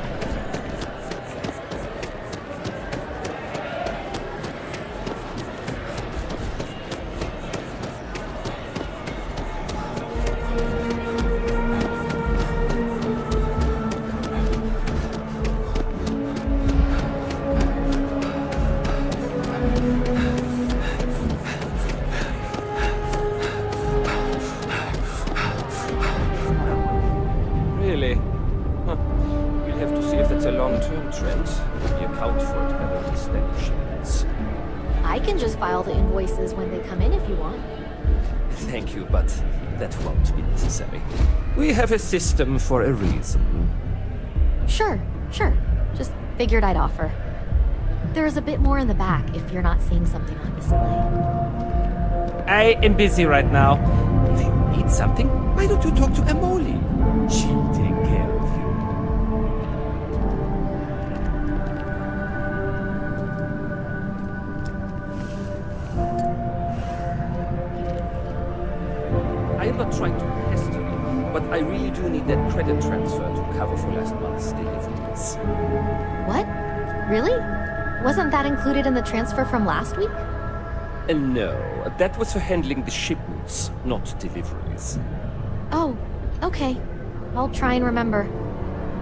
Speaker 10: Really? Huh. We'll have to see if that's a long-term trend. We account for it better with steady shipments.
Speaker 15: I can just file the invoices when they come in if you want.
Speaker 10: Thank you, but that won't be necessary. We have a system for a reason.
Speaker 15: Sure. Just figured I'd offer. There's a bit more in the back if you're not seeing something on display.
Speaker 10: I am busy right now. If you need something, why don't you talk to Emoli? She'll take care of you. I am not trying to pester you, but I really do need that credit transfer to cover for last month's deliveries.
Speaker 15: What? Really? Wasn't that included in the transfer from last week?
Speaker 10: No, that was for handling the shipments, not deliveries.
Speaker 15: Oh, okay. I'll try and remember.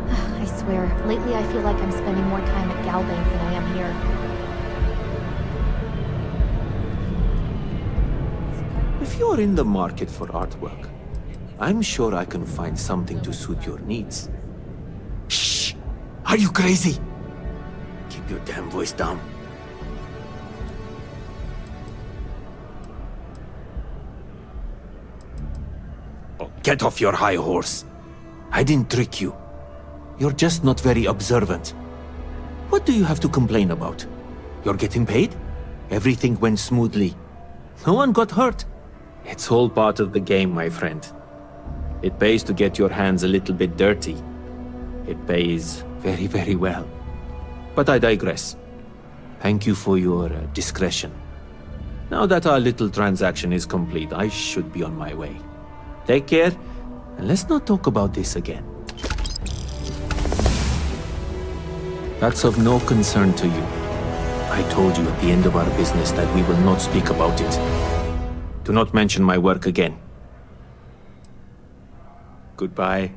Speaker 15: I swear, lately I feel like I'm spending more time at Galbank than I am here.
Speaker 16: If you're in the market for artwork, I'm sure I can find something to suit your needs.
Speaker 9: Shh! Are you crazy? Keep your damn voice down.
Speaker 16: Oh, get off your high horse. I didn't trick you. You're just not very observant. What do you have to complain about? You're getting paid? Everything went smoothly. No one got hurt. It's all part of the game, my friend. It pays to get your hands a little bit dirty. It pays very, very well. But I digress. Thank you for your discretion. Now that our little transaction is complete, I should be on my way. Take care, and let's not talk about this again. That's of no concern to you. I told you at the end of our business that we will not speak about it. Do not mention my work again. Goodbye.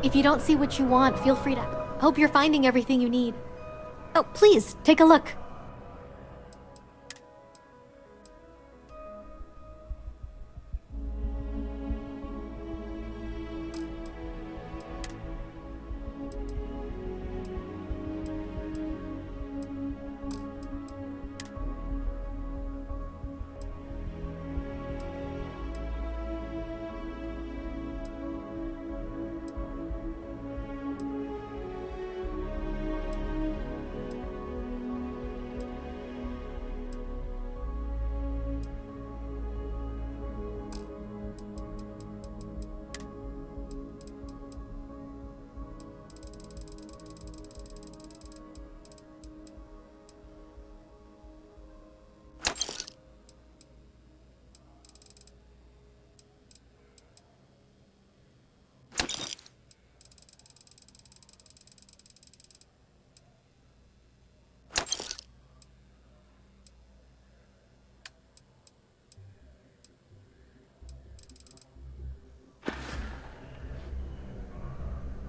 Speaker 15: If you don't see what you want, feel free to... Hope you're finding everything you need. Oh, please, take a look.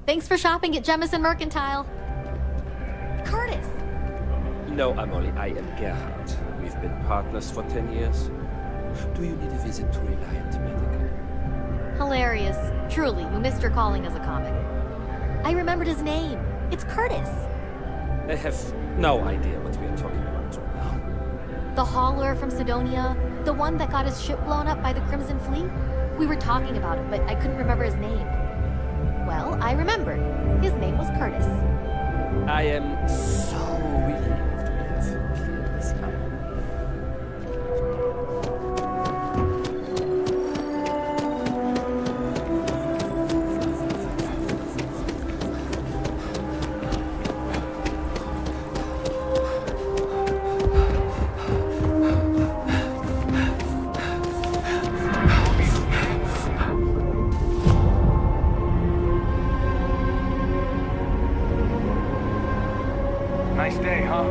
Speaker 15: Thanks for shopping at Jemison Mercantile. Curtis!
Speaker 4: No, Amelie, I am Gerhard. We've been partners for 10 years. Do you need a visit to Reliant Medical?
Speaker 15: Hilarious. Truly, you missed your calling as a comic. I remembered his name. It's Curtis.
Speaker 4: I have no idea what we are talking about right now.
Speaker 15: The hauler from Sidonia, the one that got his ship blown up by the Crimson Fleet? We were talking about him, but I couldn't remember his name. Well, I remembered. His name was Curtis.
Speaker 4: I am so relieved we have cleared this up.
Speaker 18: Nice day, huh?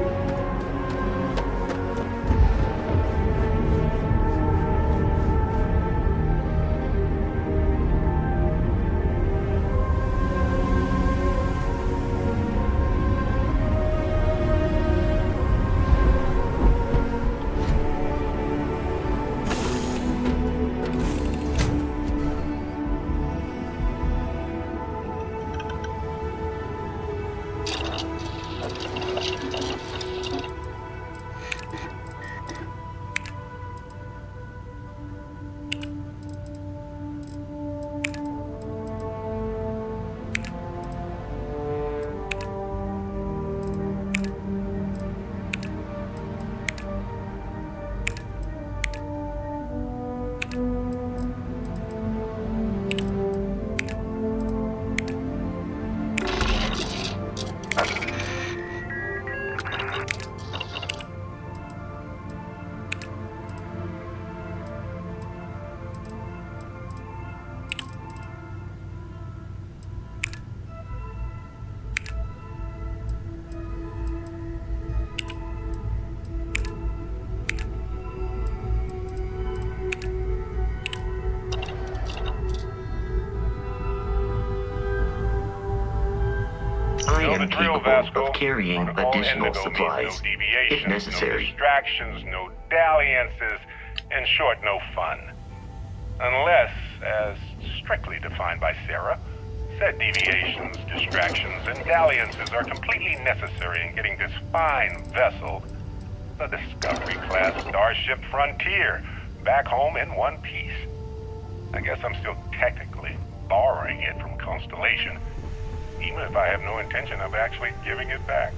Speaker 20: I am capable of carrying additional supplies, if necessary.
Speaker 18: No distractions, no dalliances, in short, no fun. Unless, as strictly defined by Sarah, said deviations, distractions, and dalliances are completely necessary in getting this fine vessel, the Discovery-class Starship Frontier, back home in one piece. I guess I'm still technically borrowing it from Constellation, even if I have no intention of actually giving it back.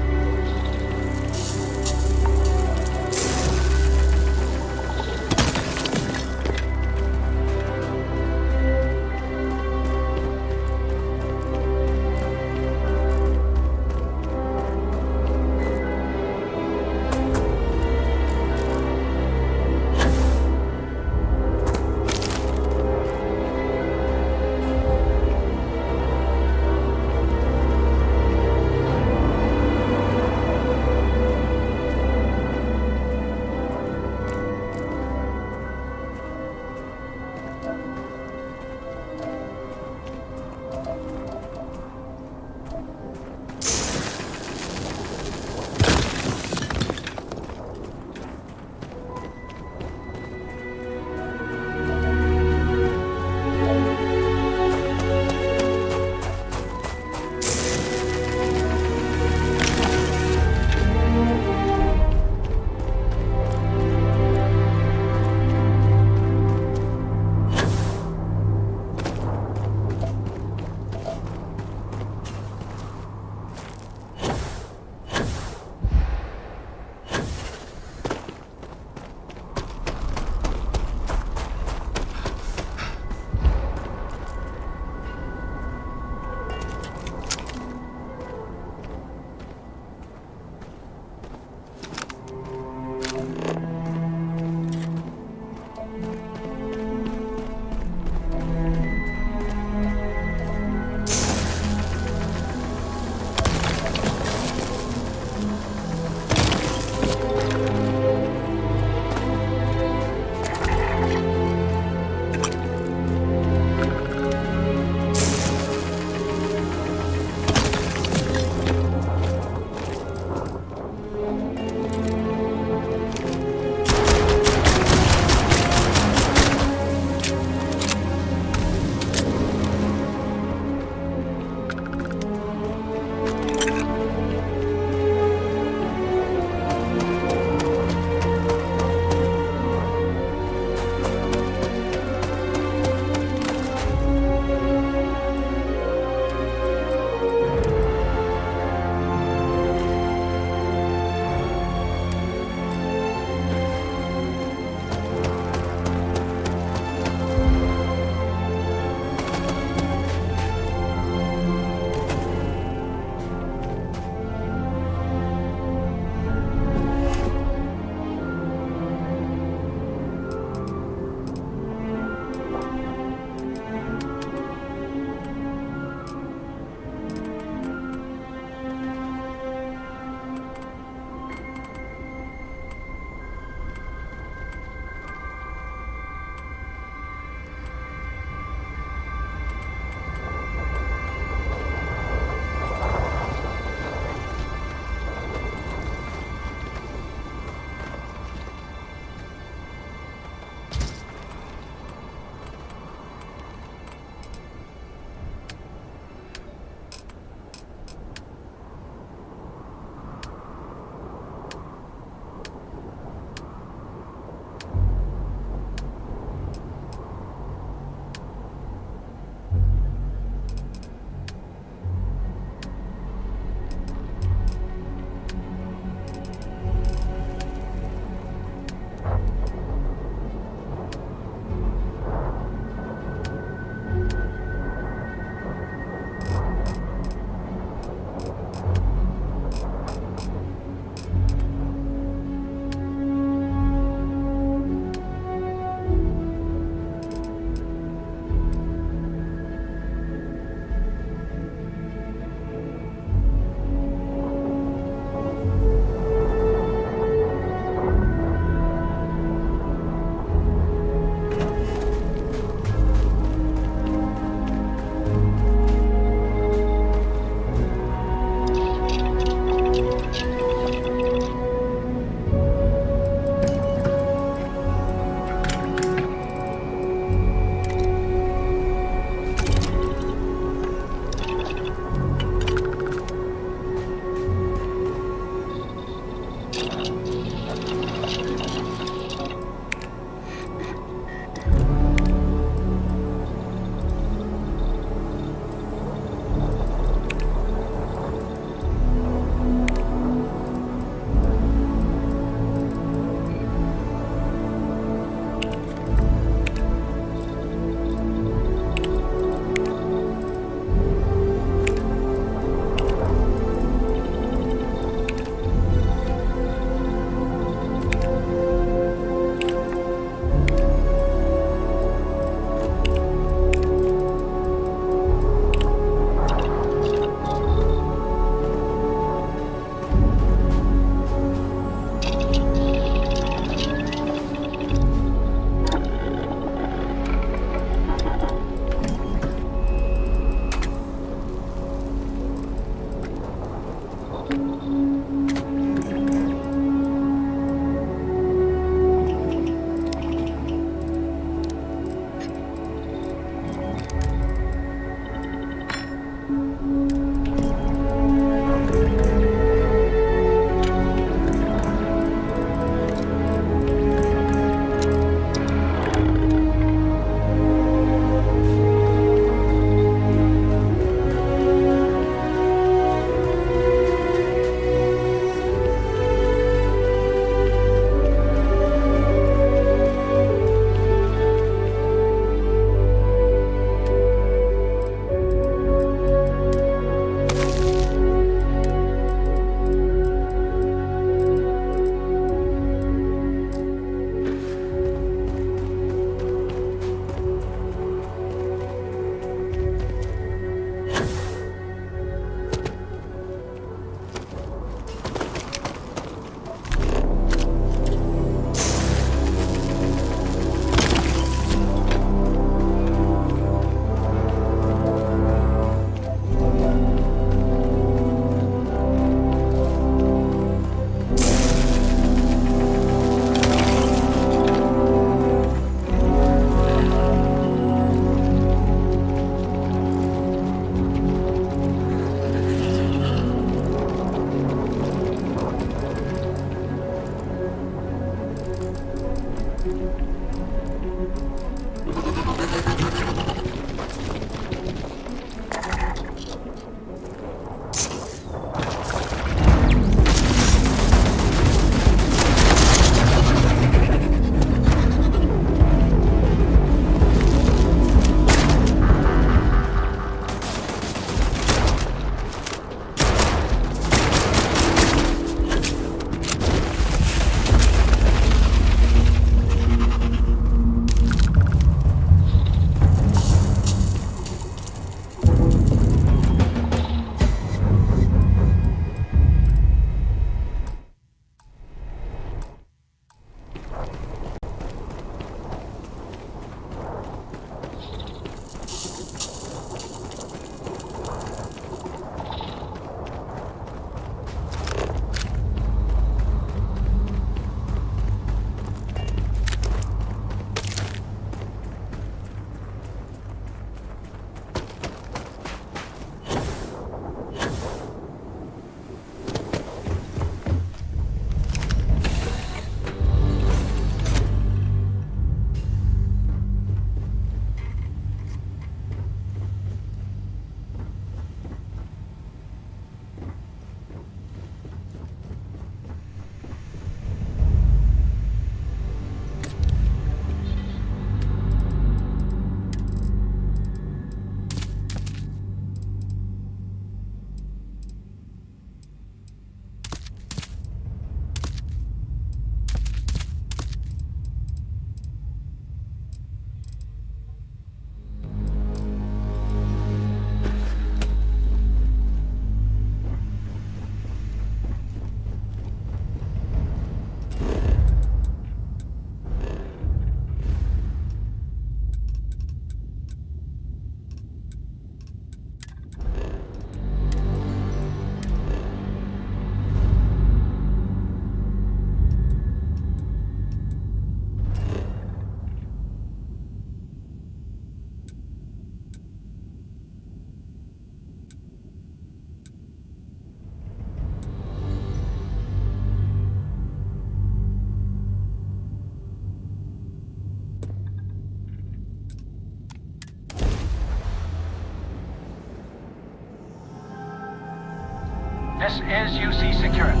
Speaker 13: This is UC Security.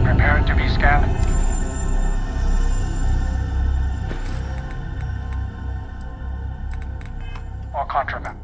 Speaker 13: Prepare to be scanned. Or contraband.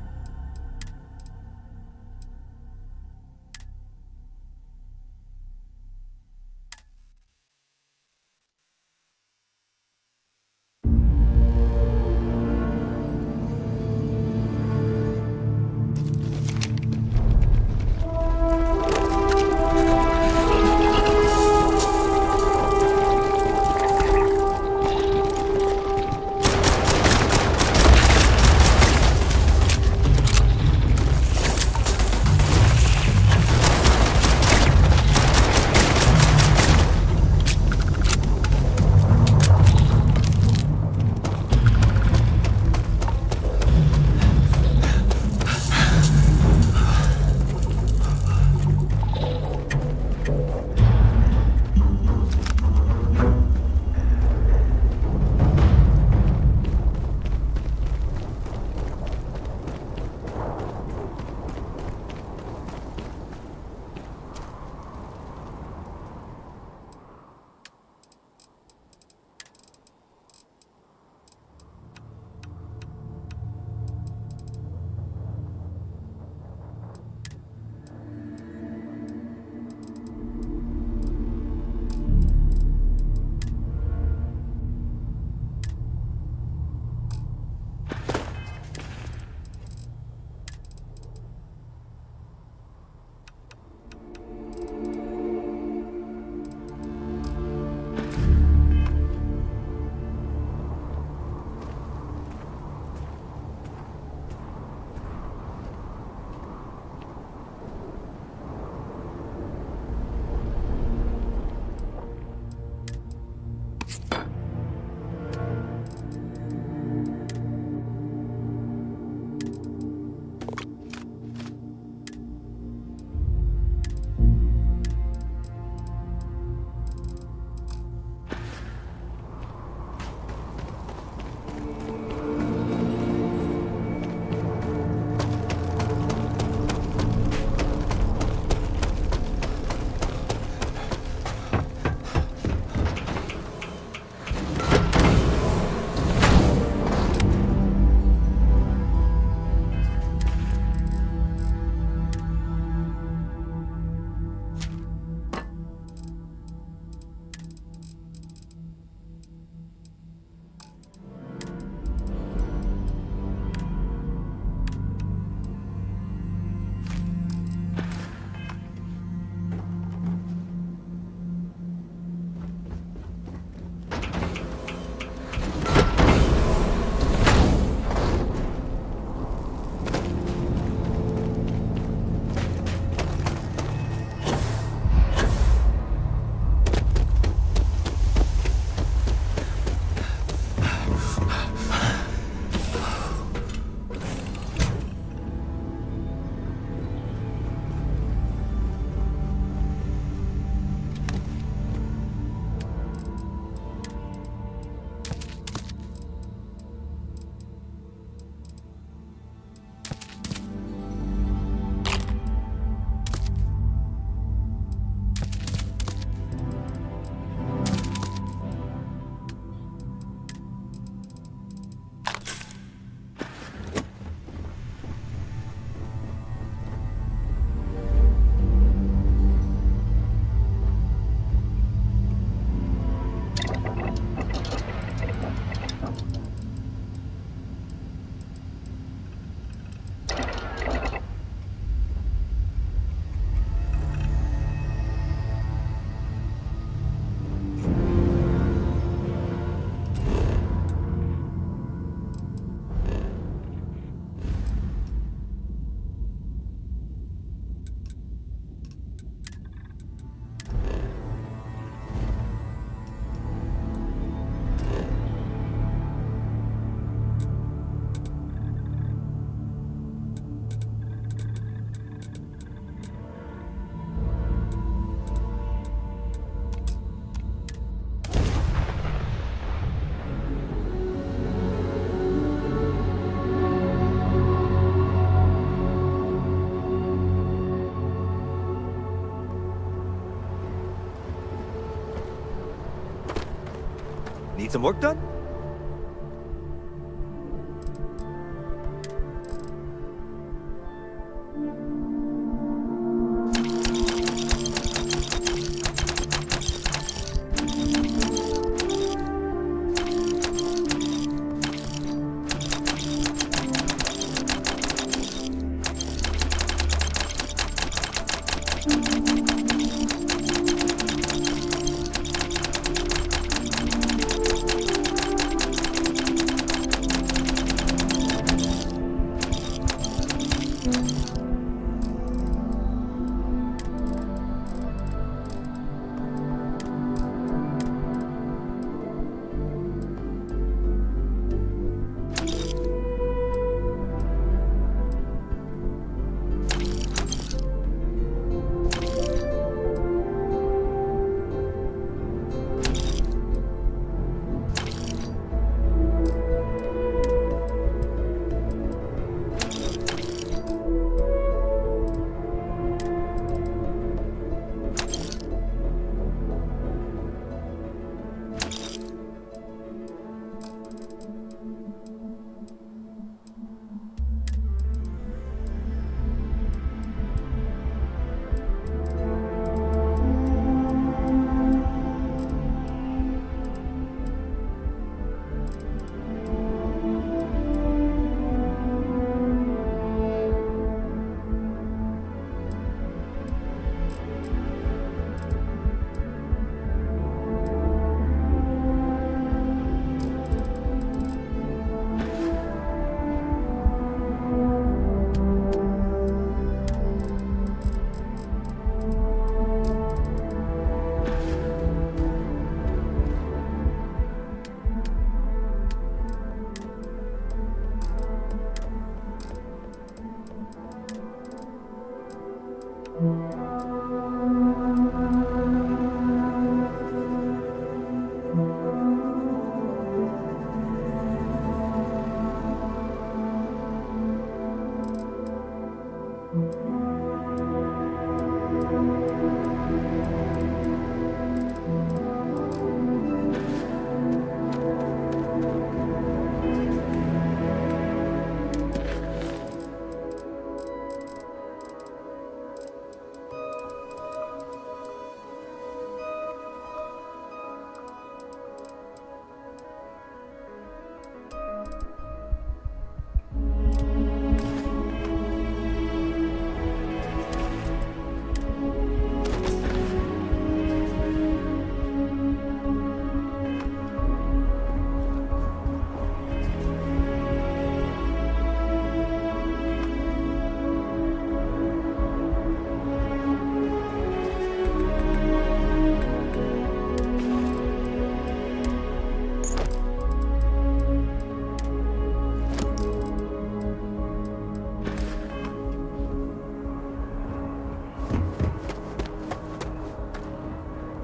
Speaker 8: Need some work done?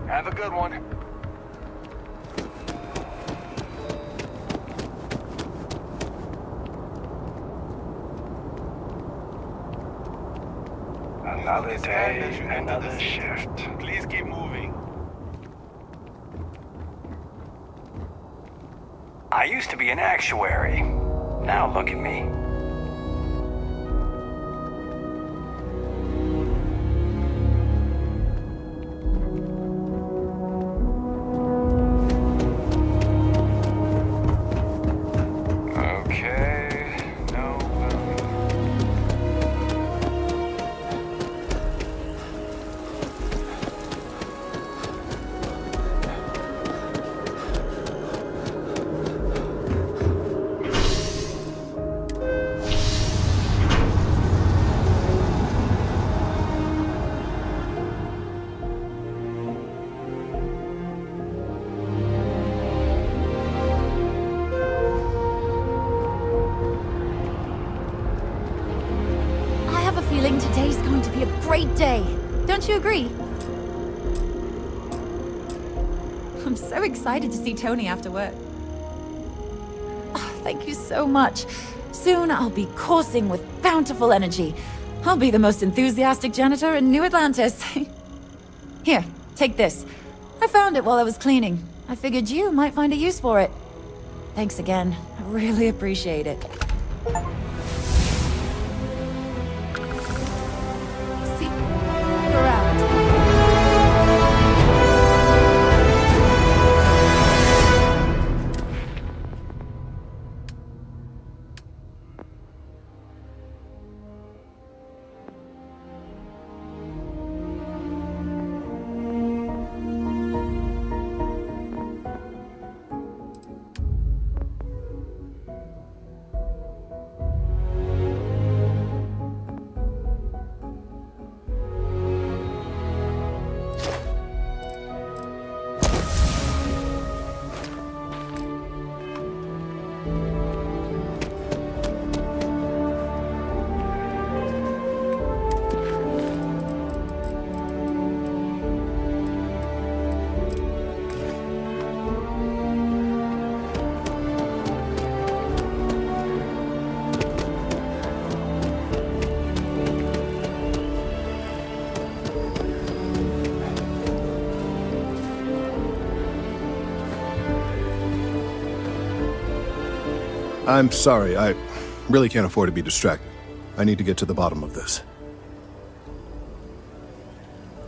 Speaker 13: Have a good one. Another day, another shift. Please keep moving. I used to be an actuary. Now look at me.
Speaker 15: Feeling today's going to be a great day. Don't you agree?
Speaker 17: I'm so excited to see Tony after work. Oh, thank you so much. Soon I'll be coursing with bountiful energy. I'll be the most enthusiastic janitor in New Atlantis. Here, take this. I found it while I was cleaning. I figured you might find a use for it. Thanks again. I really appreciate it. See you around.
Speaker 8: I'm sorry, I really can't afford to be distracted. I need to get to the bottom of this.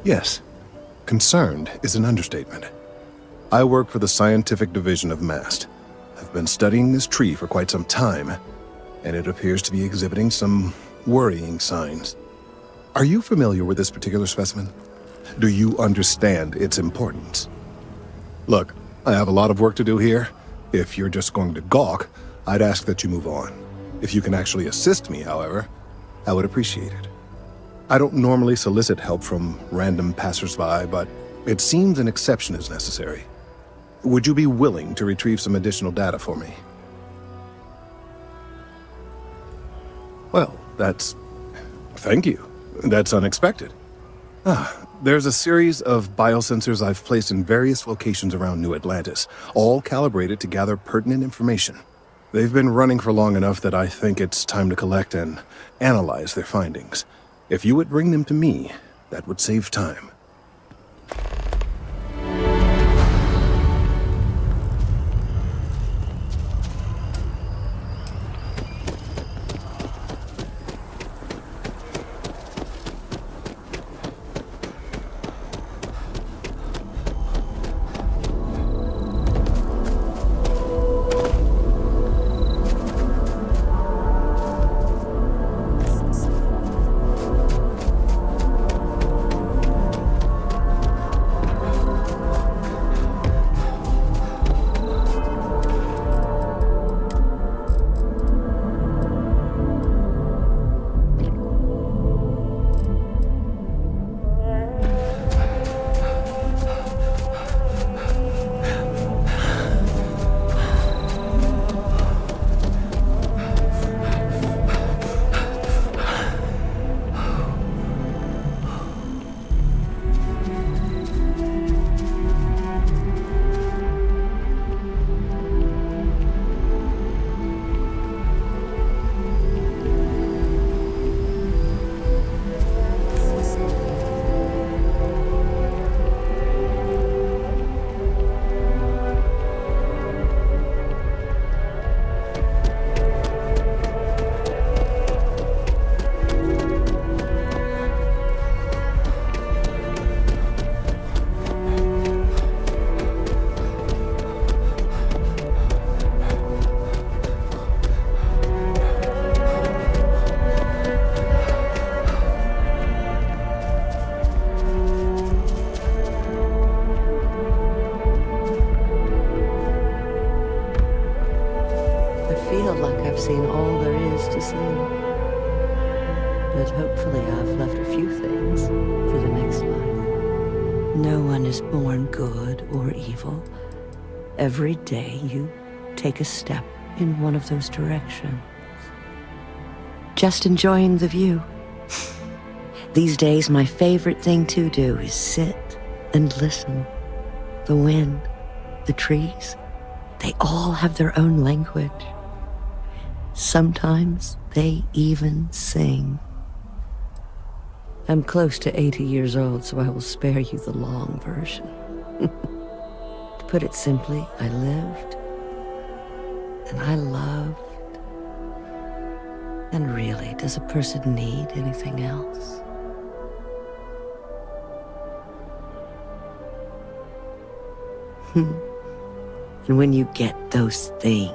Speaker 8: Yes, concerned is an understatement. I work for the scientific division of MAST. I've been studying this tree for quite some time, and it appears to be exhibiting some worrying signs. Are you familiar with this particular specimen? Do you understand its importance? Look, I have a lot of work to do here. If you're just going to gawk, I'd ask that you move on. If you can actually assist me, however, I would appreciate it. I don't normally solicit help from random passersby, but it seems an exception is necessary. Would you be willing to retrieve some additional data for me? Well, thank you. That's unexpected. There's a series of biosensors I've placed in various locations around New Atlantis, all calibrated to gather pertinent information. They've been running for long enough that I think it's time to collect and analyze their findings. If you would bring them to me, that would save time.
Speaker 14: Seen all there is to see. But hopefully I've left a few things for the next life. No one is born good or evil. Every day you take a step in one of those directions. Just enjoying the view. These days my favorite thing to do is sit and listen. The wind, the trees, they all have their own language. Sometimes they even sing. I'm close to 80 years old, so I will spare you the long version. put it simply, I lived, and I loved. And really, does a person need anything else? And when you get those things,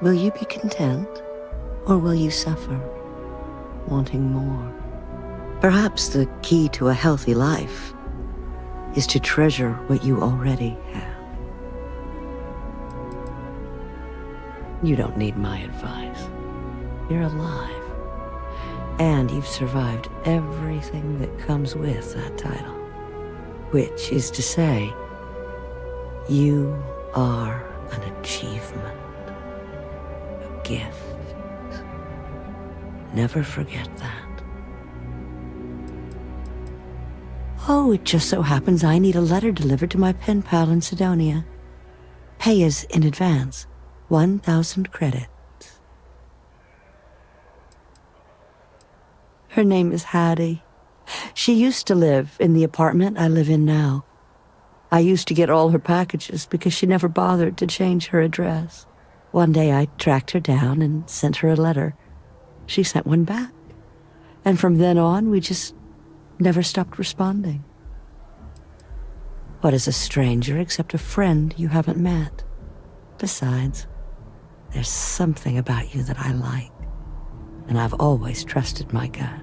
Speaker 14: will you be content, or will you suffer, wanting more? Perhaps the key to a healthy life is to treasure what you already have. You don't need my advice. You're alive, and you've survived everything that comes with that title, which is to say, you are an achievement, a gift. Never forget that. Oh, it just so happens I need a letter delivered to my pen pal in Sidonia. Pay is in advance, 1,000 credits. Her name is Hattie. She used to live in the apartment I live in now. I used to get all her packages because she never bothered to change her address. One day I tracked her down and sent her a letter. She sent one back. And from then on, we just never stopped responding. What is a stranger except a friend you haven't met? Besides, there's something about you that I like, and I've always trusted my gut.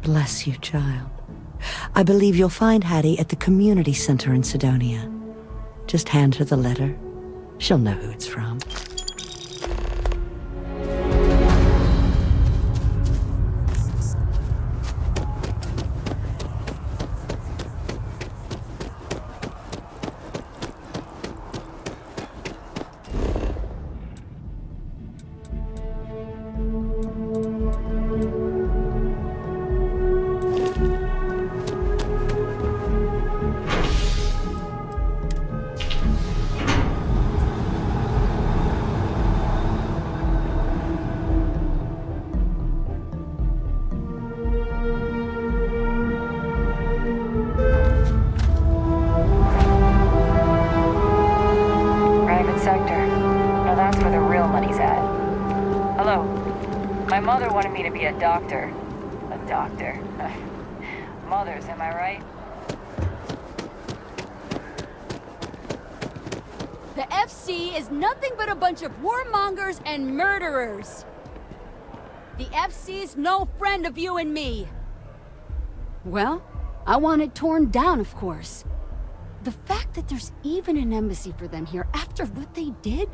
Speaker 14: Bless you, child. I believe you'll find Hattie at the community center in Sidonia. Just hand her the letter. She'll know who it's from.
Speaker 1: Doctor. A doctor. Mothers, am I right?
Speaker 3: The FC is nothing but a bunch of warmongers and murderers. The FC's no friend of you and me. Well, I want it torn down, of course. The fact that there's even an embassy for them here after what they did,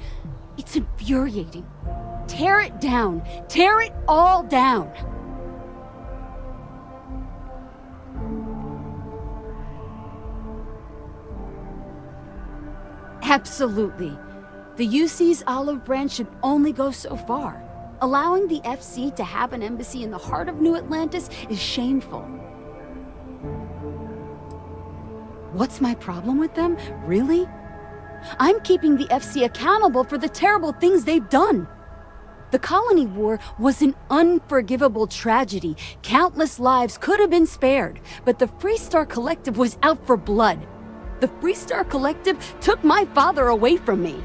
Speaker 3: it's infuriating. Tear it down. Tear it all down. Absolutely. The UC's olive branch should only go so far. Allowing the FC to have an embassy in the heart of New Atlantis is shameful. What's my problem with them, really? I'm keeping the FC accountable for the terrible things they've done. The Colony War was an unforgivable tragedy. Countless lives could have been spared, but the Freestar Collective was out for blood. The Freestar Collective took my father away from me.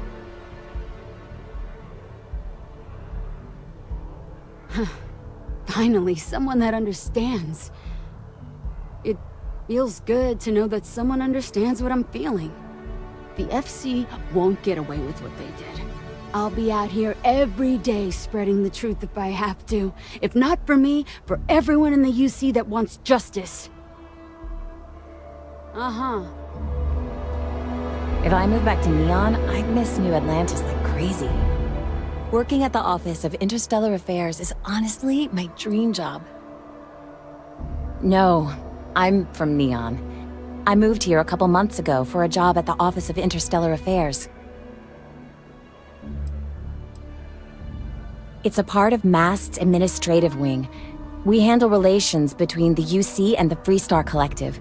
Speaker 3: Finally, someone that understands. It feels good to know that someone understands what I'm feeling. The FC won't get away with what they did. I'll be out here every day spreading the truth if I have to. If not for me, for everyone in the UC that wants justice. Uh-huh.
Speaker 23: If I move back to Neon, I'd miss New Atlantis like crazy. Working at the Office of Interstellar Affairs is honestly my dream job. No, I'm from Neon. I moved here a couple months ago for a job at the Office of Interstellar Affairs. It's a part of MAST's administrative wing. We handle relations between the UC and the Freestar Collective.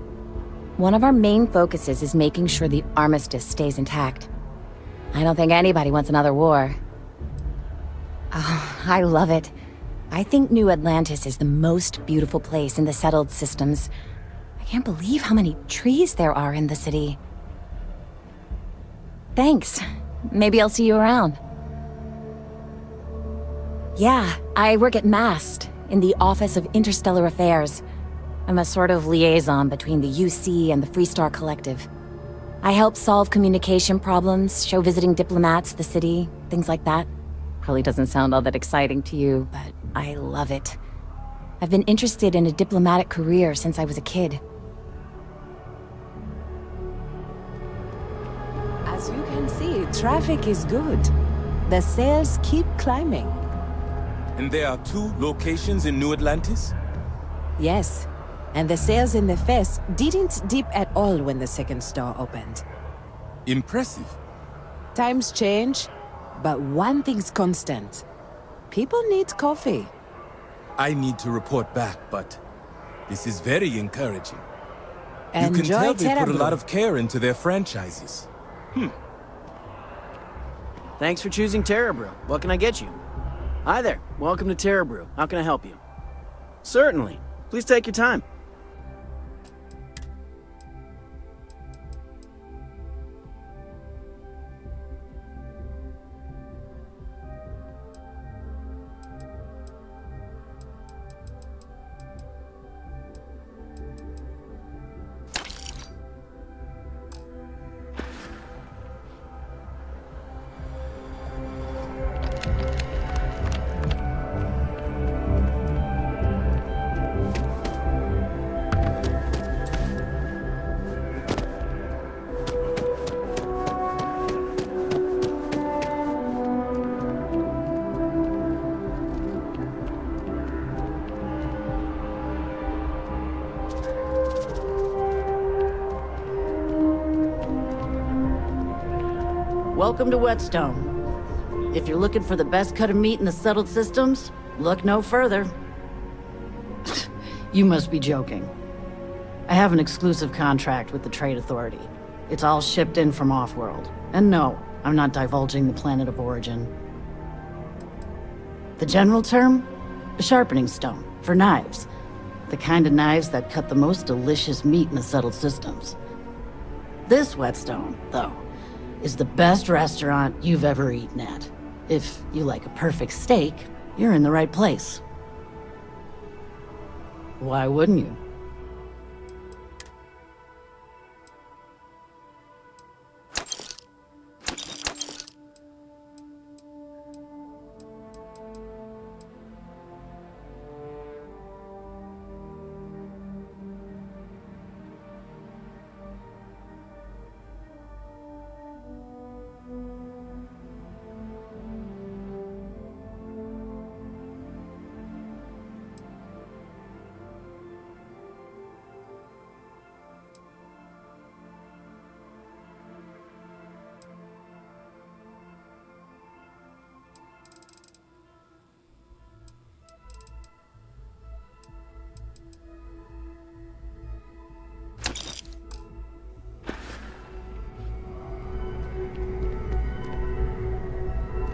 Speaker 23: One of our main focuses is making sure the armistice stays intact. I don't think anybody wants another war. Oh, I love it. I think New Atlantis is the most beautiful place in the settled systems. I can't believe how many trees there are in the city. Thanks. Maybe I'll see you around. Yeah, I work at MAST, in the Office of Interstellar Affairs. I'm a sort of liaison between the UC and the Freestar Collective. I help solve communication problems, show visiting diplomats the city, things like that. Probably doesn't sound all that exciting to you, but I love it. I've been interested in a diplomatic career since I was a kid.
Speaker 5: As you can see, traffic is good. The sales keep climbing.
Speaker 12: And there are 2 locations in New Atlantis?
Speaker 5: Yes, and the sales in the fest didn't dip at all when the second store opened.
Speaker 12: Impressive.
Speaker 5: Times change, but one thing's constant. People need coffee.
Speaker 12: I need to report back, but this is very encouraging. You can
Speaker 5: Enjoy
Speaker 12: tell they put a
Speaker 5: terribly.
Speaker 12: lot of care into their franchises.
Speaker 21: Thanks for choosing Terra Brew. What can I get you? Hi there. Welcome to Terra Brew. How can I help you? Certainly. Please take your time.
Speaker 24: Welcome to Whetstone. If you're looking for the best cut of meat in the settled systems, look no further. You must be joking. I have an exclusive contract with the Trade Authority. It's all shipped in from off-world. And no, I'm not divulging the planet of origin. The general term? A sharpening stone, for knives. The kind of knives that cut the most delicious meat in the settled systems. This Whetstone, though, is the best restaurant you've ever eaten at. If you like a perfect steak, you're in the right place. Why wouldn't you?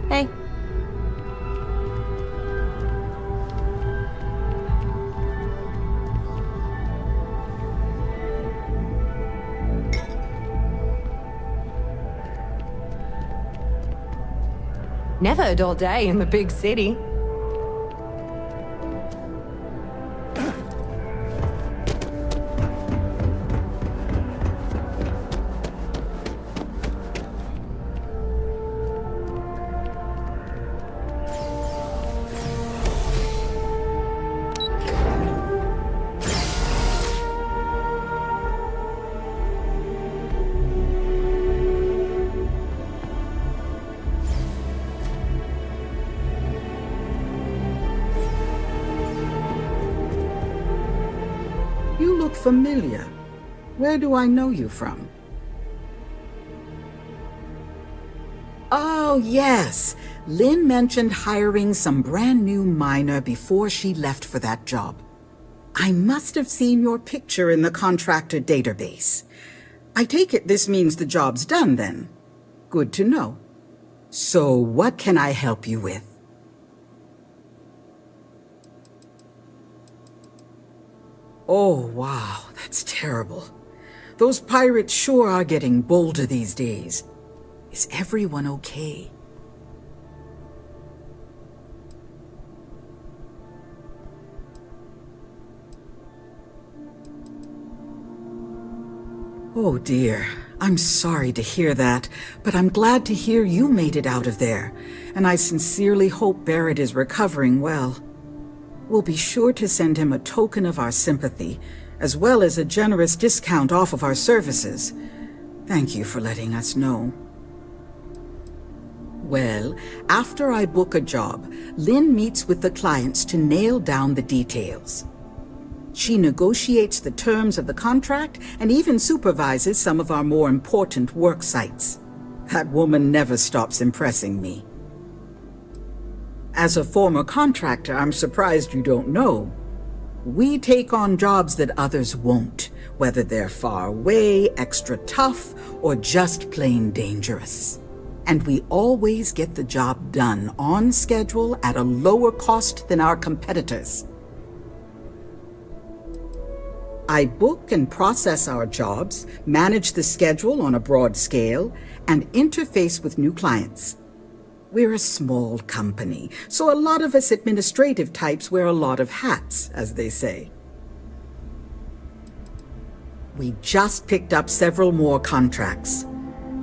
Speaker 23: Hey.
Speaker 25: Never a dull day in the big city.
Speaker 26: You look familiar. Where do I know you from? Oh, yes. Lynn mentioned hiring some brand new miner before she left for that job. I must have seen your picture in the contractor database. I take it this means the job's done then. Good to know. So what can I help you with? Oh, wow, that's terrible. Those pirates sure are getting bolder these days. Is everyone okay? Oh dear, I'm sorry to hear that, but I'm glad to hear you made it out of there, and I sincerely hope Barrett is recovering well. We'll be sure to send him a token of our sympathy, as well as a generous discount off of our services. Thank you for letting us know. Well, after I book a job, Lynn meets with the clients to nail down the details. She negotiates the terms of the contract and even supervises some of our more important work sites. That woman never stops impressing me. As a former contractor, I'm surprised you don't know. We take on jobs that others won't, whether they're far away, extra tough, or just plain dangerous. And we always get the job done on schedule at a lower cost than our competitors. I book and process our jobs, manage the schedule on a broad scale, and interface with new clients. We're a small company, so a lot of us administrative types wear a lot of hats, as they say. We just picked up several more contracts.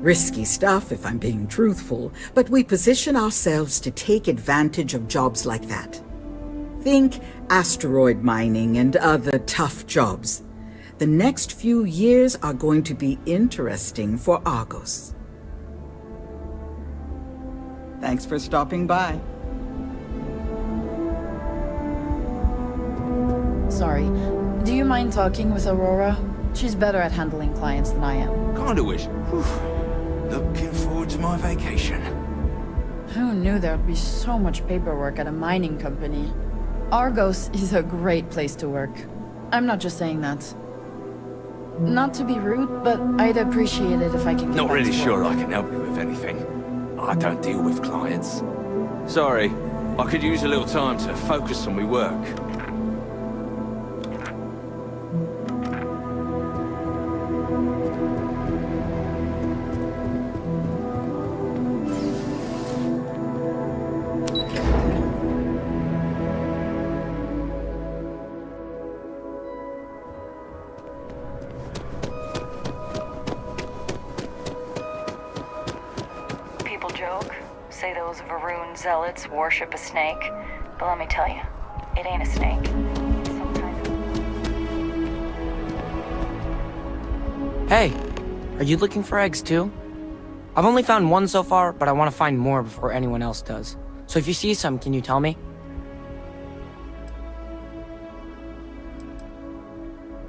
Speaker 26: Risky stuff, if I'm being truthful, but we position ourselves to take advantage of jobs like that. Think asteroid mining and other tough jobs. The next few years are going to be interesting for Argos. Thanks for stopping by.
Speaker 17: Sorry. Do you mind talking with Aurora? She's better at handling clients than I am.
Speaker 2: Kinda wish. Looking forward to my vacation.
Speaker 17: Who knew there'd be so much paperwork at a mining company? Argos is a great place to work. I'm not just saying that. Not to be rude, but I'd appreciate it if I can get
Speaker 2: Not
Speaker 17: back
Speaker 2: really
Speaker 17: to
Speaker 2: sure
Speaker 17: work.
Speaker 2: I can help you with anything. I don't deal with clients. Sorry, I could use a little time to focus on my work.
Speaker 1: People joke, say those Varoon zealots worship a snake, but let me tell you, it ain't a snake. It's some kind of...
Speaker 6: Hey, are you looking for eggs too? I've only found one so far, but I want to find more before anyone else does. So if you see some, can you tell me?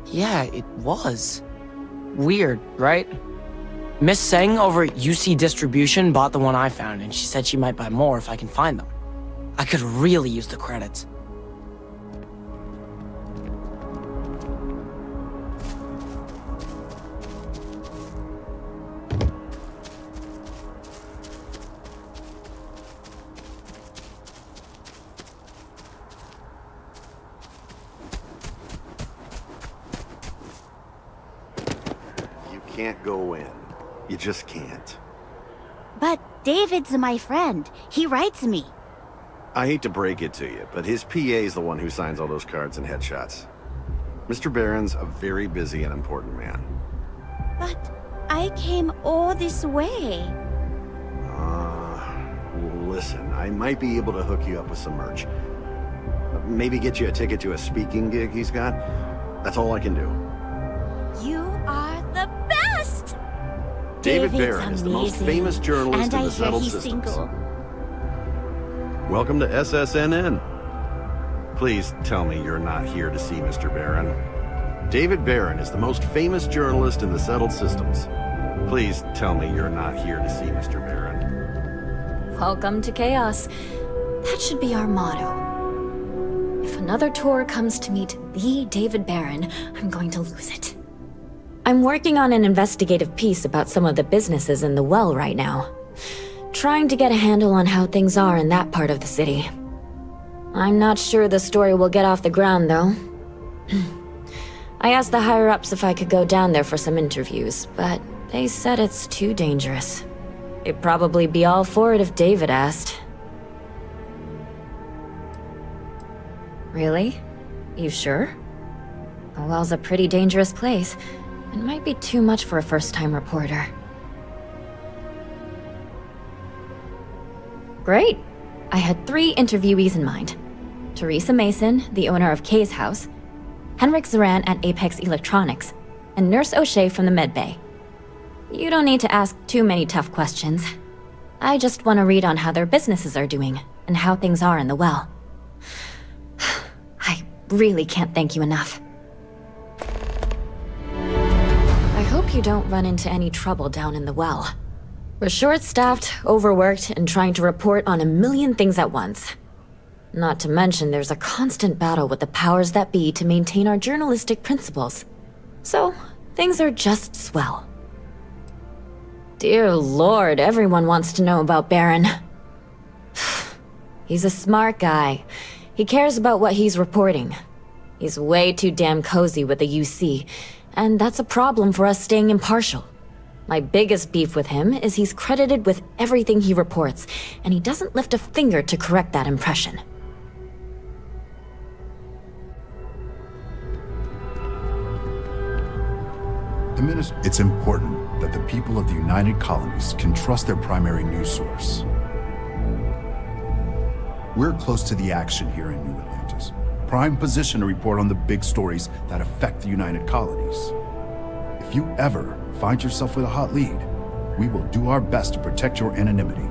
Speaker 6: Yeah, it was. Weird, right? Miss Seng over at UC Distribution bought the one I found, and she said she might buy more if I can find them. I could really use the credits.
Speaker 7: You can't go in. You just can't.
Speaker 11: But David's my friend. He writes me.
Speaker 7: I hate to break it to you, but his PA is the one who signs all those cards and headshots. Mr. Barron's a very busy and important man.
Speaker 11: But I came all this way.
Speaker 7: Listen, I might be able to hook you up with some merch. Maybe get you a ticket to a speaking gig he's got. That's all I can do.
Speaker 11: You are the best!
Speaker 7: David
Speaker 11: David's
Speaker 7: Barron is the most
Speaker 11: amazing.
Speaker 7: famous journalist
Speaker 11: And
Speaker 7: in
Speaker 11: I
Speaker 7: the
Speaker 11: hear
Speaker 7: settled
Speaker 11: he's
Speaker 7: systems.
Speaker 11: single.
Speaker 7: Welcome to SSNN. Please tell me you're not here to see Mr. Barron. David Barron is the most famous journalist in the settled systems. Please tell me you're not here to see Mr. Barron.
Speaker 11: Welcome to chaos. That should be our motto. If another tour comes to meet the David Barron, I'm going to lose it.
Speaker 23: I'm working on an investigative piece about some of the businesses in the well right now. Trying to get a handle on how things are in that part of the city. I'm not sure the story will get off the ground, though. I asked the higher-ups if I could go down there for some interviews, but they said it's too dangerous.
Speaker 11: They'd probably be all for it if David asked. Really? You sure? The well's a pretty dangerous place. It might be too much for a first-time reporter. Great! I had 3 interviewees in mind. Teresa Mason, the owner of Kay's house, Henrik Zaran at Apex Electronics, and Nurse O'Shea from the medbay. You don't need to ask too many tough questions. I just want to read on how their businesses are doing, and how things are in the well. I really can't thank you enough. I hope you don't run into any trouble down in the well. We're short-staffed, overworked, and trying to report on a million things at once. Not to mention there's a constant battle with the powers that be to maintain our journalistic principles. So, things are just swell. Dear Lord, everyone wants to know about Baron. He's a smart guy. He cares about what he's reporting. He's way too damn cozy with the UC, and that's a problem for us staying impartial. My biggest beef with him is he's credited with everything he reports, and he doesn't lift a finger to correct that impression.
Speaker 4: It's important that the people of the United Colonies can trust their primary news source. We're close to the action here in New Atlantis. Prime position to report on the big stories that affect the United Colonies. If you ever find yourself with a hot lead, we will do our best to protect your anonymity.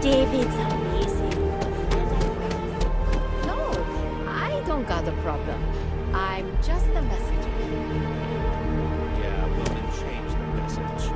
Speaker 9: David's amazing.
Speaker 15: No, I don't got a problem. I'm just the messenger.
Speaker 10: Yeah, well then change the message.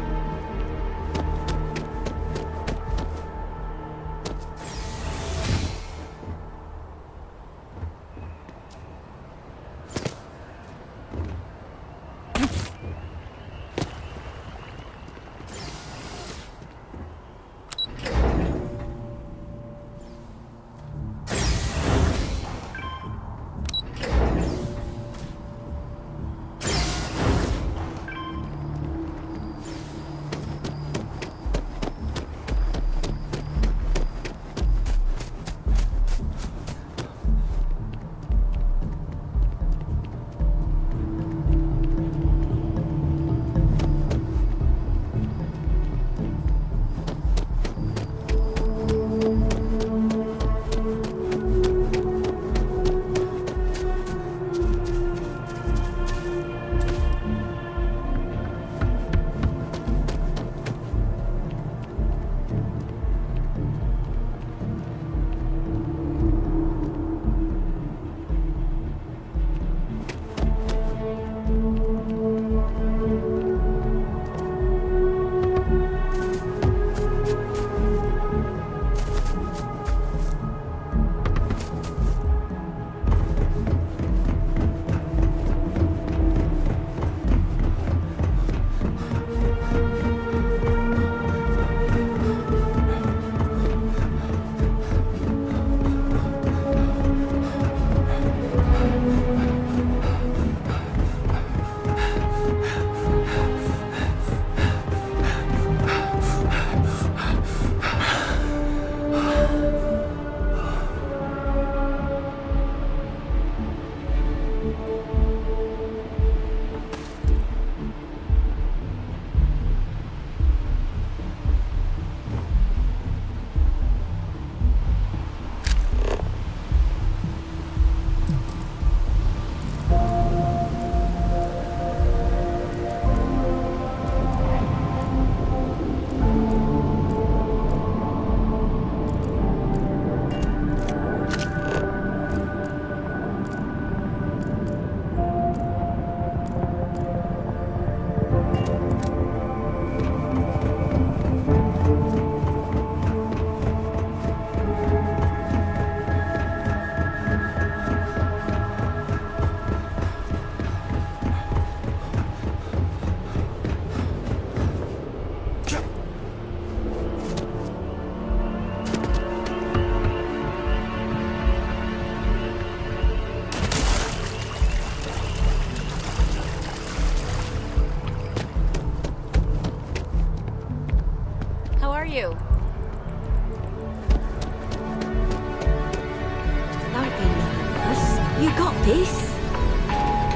Speaker 14: This?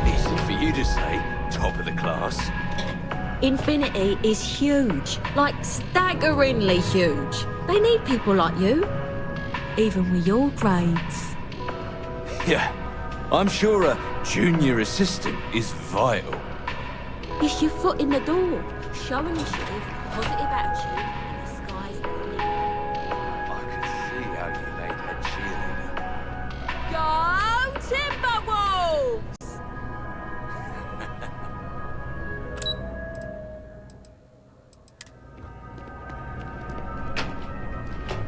Speaker 2: Easy for you to say, top of the class.
Speaker 14: Infinity is huge. Like, staggeringly huge. They need people like you. Even with your grades.
Speaker 2: Yeah, I'm sure a junior assistant is vital.
Speaker 14: It's your foot in the door. Show initiative, positive attitude, and the sky's the limit.
Speaker 2: I can see how you made her cheerleader.
Speaker 3: Go Timberwolves!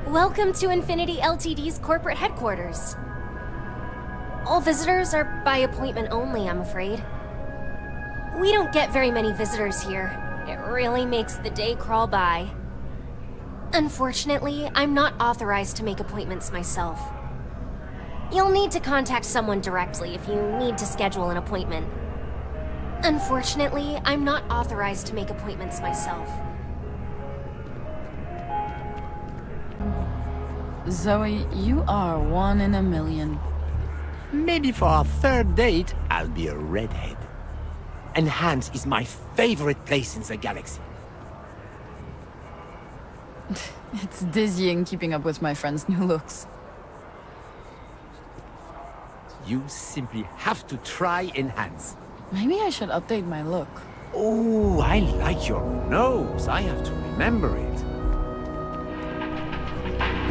Speaker 15: Welcome to Infinity Ltd's corporate headquarters. All visitors are by appointment only, I'm afraid. We don't get very many visitors here. It really makes the day crawl by. Unfortunately, I'm not authorized to make appointments myself. You'll need to contact someone directly if you need to schedule an appointment. Unfortunately, I'm not authorized to make appointments myself.
Speaker 17: Zoe, you are one in a million.
Speaker 10: Maybe for our third date, I'll be a redhead. Enhance is my favorite place in the galaxy.
Speaker 17: It's dizzying keeping up with my friend's new looks.
Speaker 10: You simply have to try Enhance.
Speaker 17: Maybe I should update my look.
Speaker 10: Oh, I like your nose. I have to remember it.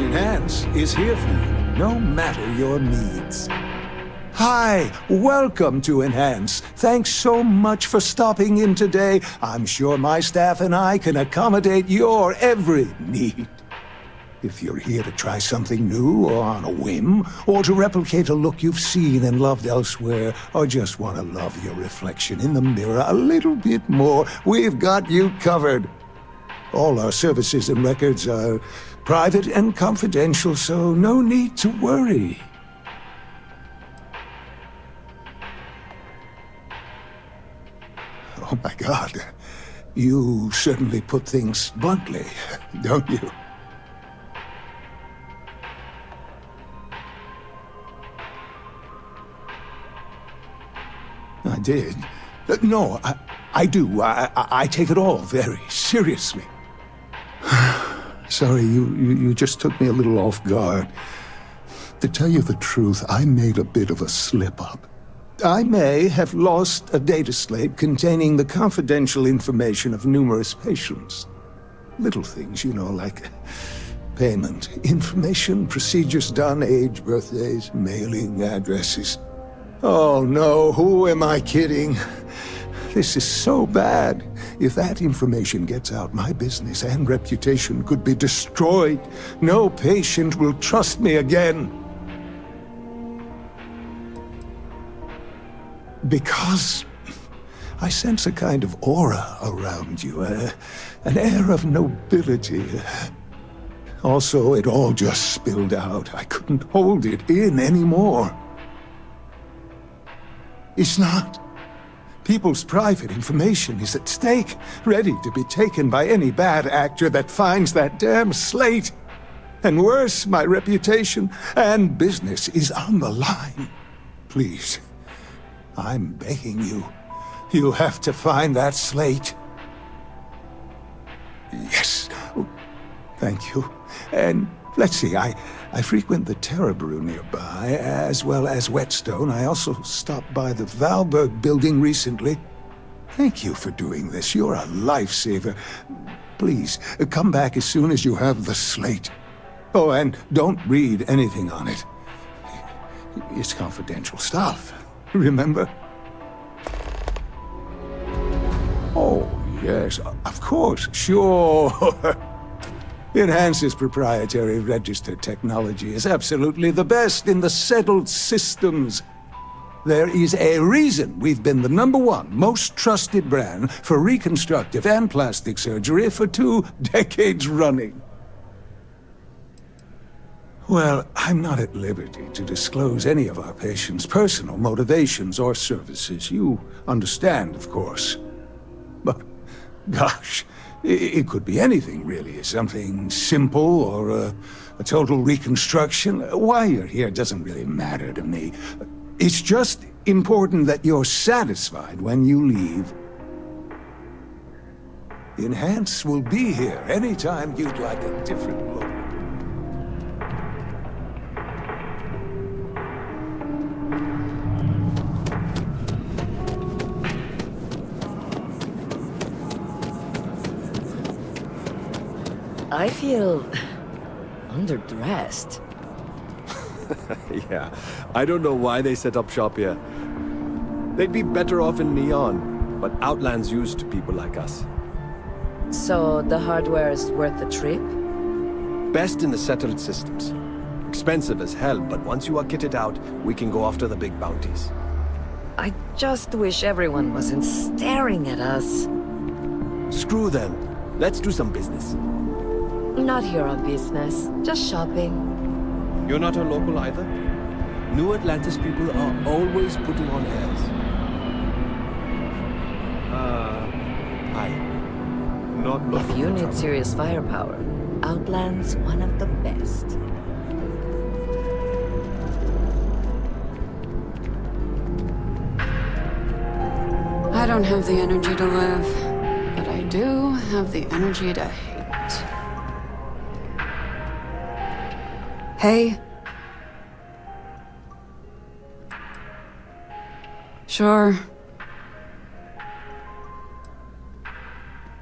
Speaker 13: Enhance is here for you, no matter your needs. Hi, welcome to Enhance. Thanks so much for stopping in today. I'm sure my staff and I can accommodate your every need. If you're here to try something new or on a whim, or to replicate a look you've seen and loved elsewhere, or just want to love your reflection in the mirror a little bit more, we've got you covered. All our services and records are private and confidential, so no need to worry. Oh my God. You certainly put things bluntly, don't you? I did. No, I do. I take it all very seriously. Sorry, you just took me a little off guard. To tell you the truth, I made a bit of a slip-up. I may have lost a data slate containing the confidential information of numerous patients. Little things, you know, like payment, information, procedures done, age, birthdays, mailing addresses. Oh no, who am I kidding? This is so bad. If that information gets out, my business and reputation could be destroyed. No patient will trust me again. Because I sense a kind of aura around you, an air of nobility. Also, it all just spilled out. I couldn't hold it in anymore. It's not. People's private information is at stake, ready to be taken by any bad actor that finds that damn slate. And worse, my reputation and business is on the line. Please, I'm begging you. You have to find that slate. Yes. Thank you. And let's see, I frequent the Terra Brew nearby, as well as Whetstone. I also stopped by the Valberg building recently. Thank you for doing this. You're a lifesaver. Please, come back as soon as you have the slate. Oh, and don't read anything on it. It's confidential stuff, remember? Oh, yes, of course, sure. Enhance's proprietary registered technology is absolutely the best in the settled systems. There is a reason we've been the #1 most trusted brand for reconstructive and plastic surgery for 2 decades running. Well, I'm not at liberty to disclose any of our patients' personal motivations or services. You understand, of course. But, gosh, it could be anything, really. Something simple or a total reconstruction. Why you're here doesn't really matter to me. It's just important that you're satisfied when you leave. Enhance will be here anytime you'd like a different look.
Speaker 14: I feel underdressed.
Speaker 8: Yeah, I don't know why they set up shop here. They'd be better off in Neon, but Outland's used to people like us.
Speaker 14: So the hardware is worth the trip?
Speaker 8: Best in the settled systems. Expensive as hell, but once you are kitted out, we can go after the big bounties.
Speaker 14: I just wish everyone wasn't staring at us.
Speaker 8: Screw them. Let's do some business.
Speaker 14: Not here on business, just shopping.
Speaker 8: You're not a local either? New Atlantis people are always putting on airs. Hi. Not looking
Speaker 14: If you
Speaker 8: for
Speaker 14: need
Speaker 8: trouble.
Speaker 14: serious firepower, Outland's one of the best.
Speaker 17: I don't have the energy to live, but I do have the energy to hate. Hey. Sure.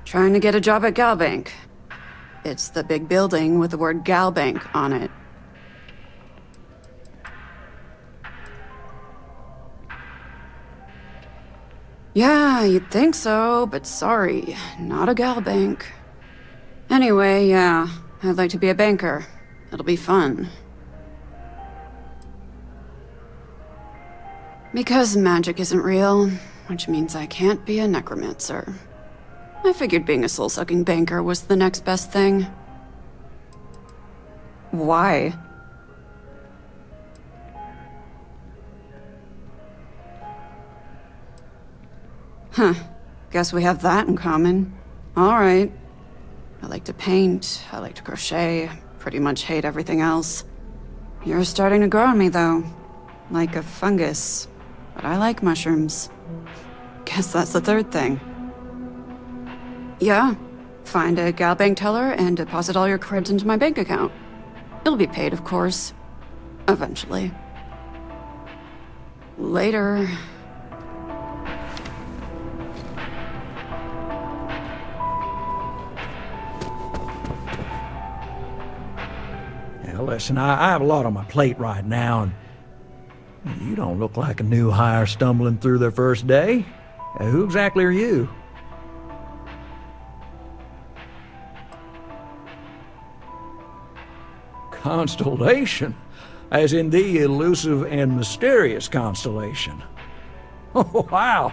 Speaker 17: Trying to get a job at Galbank. It's the big building with the word Galbank on it. Yeah, you'd think so, but sorry, not a Galbank. Anyway, yeah, I'd like to be a banker. It'll be fun. Because magic isn't real, which means I can't be a necromancer. I figured being a soul-sucking banker was the next best thing. Why? Huh. Guess we have that in common. Alright. I like to paint, I like to crochet, pretty much hate everything else. You're starting to grow on me, though. Like a fungus. But I like mushrooms. Guess that's the third thing. Yeah. Find a Galbank teller and deposit all your creds into my bank account. You'll be paid, of course. Eventually. Later.
Speaker 16: Now, listen, I have a lot on my plate right now, and you don't look like a new hire stumbling through their first day. Who exactly are you? Constellation? As in the elusive and mysterious constellation. Oh, wow.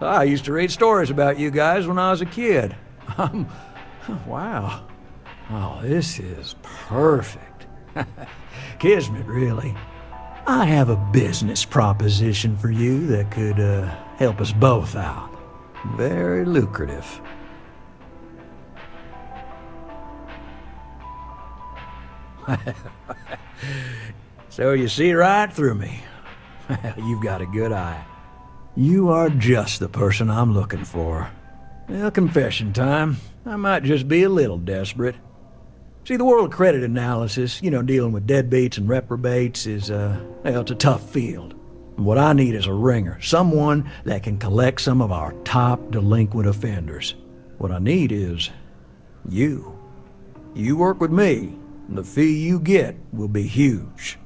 Speaker 16: I used to read stories about you guys when I was a kid. Wow. Oh, this is perfect. Kismet, really. I have a business proposition for you that could help us both out. Very lucrative. So you see right through me. You've got a good eye. You are just the person I'm looking for. Well, confession time. I might just be a little desperate. See, the world of credit analysis, dealing with deadbeats and reprobates is, it's a tough field. And what I need is a ringer, someone that can collect some of our top delinquent offenders. What I need is you. You work with me, and the fee you get will be huge.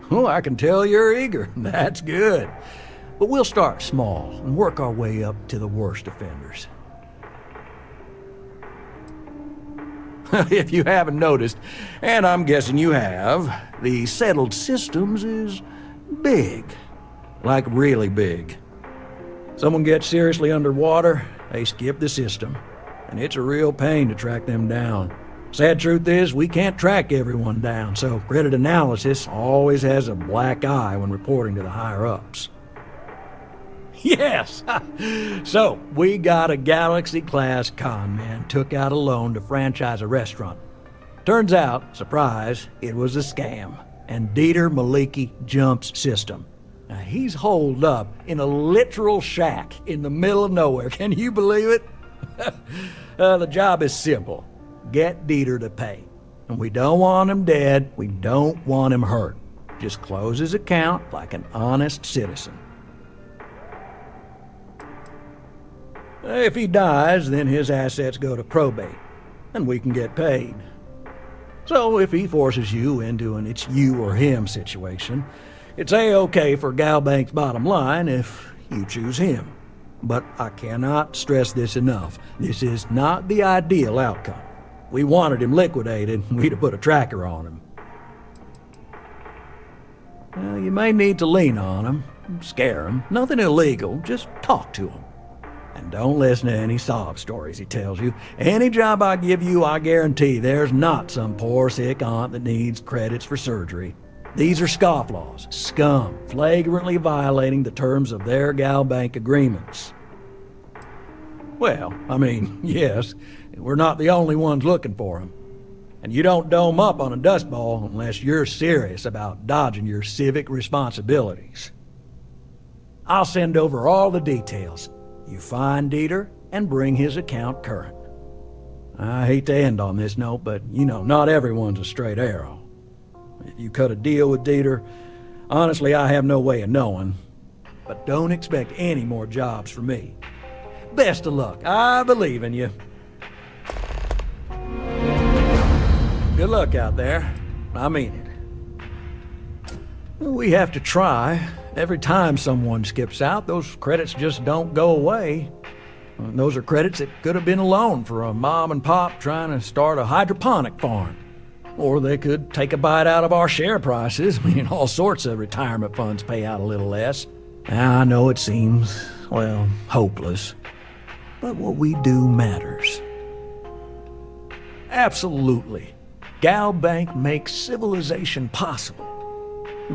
Speaker 16: Oh, I can tell you're eager. That's good. But we'll start small and work our way up to the worst offenders. If you haven't noticed, and I'm guessing you have, the settled systems is big. Like really big. Someone gets seriously underwater, they skip the system. And it's a real pain to track them down. Sad truth is, we can't track everyone down, so credit analysis always has a black eye when reporting to the higher-ups. Yes! So, we got a Galaxy-class con man took out a loan to franchise a restaurant. Turns out, surprise, it was a scam. And Dieter Maliki Jump's system. Now, he's holed up in a literal shack in the middle of nowhere. Can you believe it? The job is simple. Get Dieter to pay. And we don't want him dead. We don't want him hurt. Just close his account like an honest citizen. If he dies, then his assets go to probate, and we can get paid. So if he forces you into an it's you or him situation, it's A-okay for Galbank's bottom line if you choose him. But I cannot stress this enough. This is not the ideal outcome. We wanted him liquidated, we'd have put a tracker on him. Well, you may need to lean on him, scare him. Nothing illegal, just talk to him. And don't listen to any sob stories he tells you. Any job I give you, I guarantee there's not some poor sick aunt that needs credits for surgery. These are scofflaws, scum, flagrantly violating the terms of their Galbank agreements. Well, I mean, yes, we're not the only ones looking for him. And you don't dome up on a dust ball unless you're serious about dodging your civic responsibilities. I'll send over all the details. You find Dieter and bring his account current. I hate to end on this note, but you know, not everyone's a straight arrow. If you cut a deal with Dieter, honestly, I have no way of knowing. But don't expect any more jobs from me. Best of luck. I believe in you. Good luck out there. I mean it. We have to try. Every time someone skips out, those credits just don't go away. Those are credits that could have been a loan for a mom and pop trying to start a hydroponic farm. Or they could take a bite out of our share prices. I mean, all sorts of retirement funds pay out a little less. I know it seems, well, hopeless. But what we do matters. Absolutely. Galbank makes civilization possible.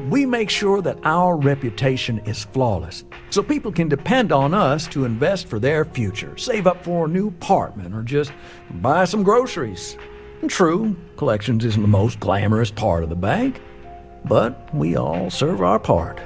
Speaker 16: We make sure that our reputation is flawless, so people can depend on us to invest for their future, save up for a new apartment, or just buy some groceries. True, collections isn't the most glamorous part of the bank, but we all serve our part.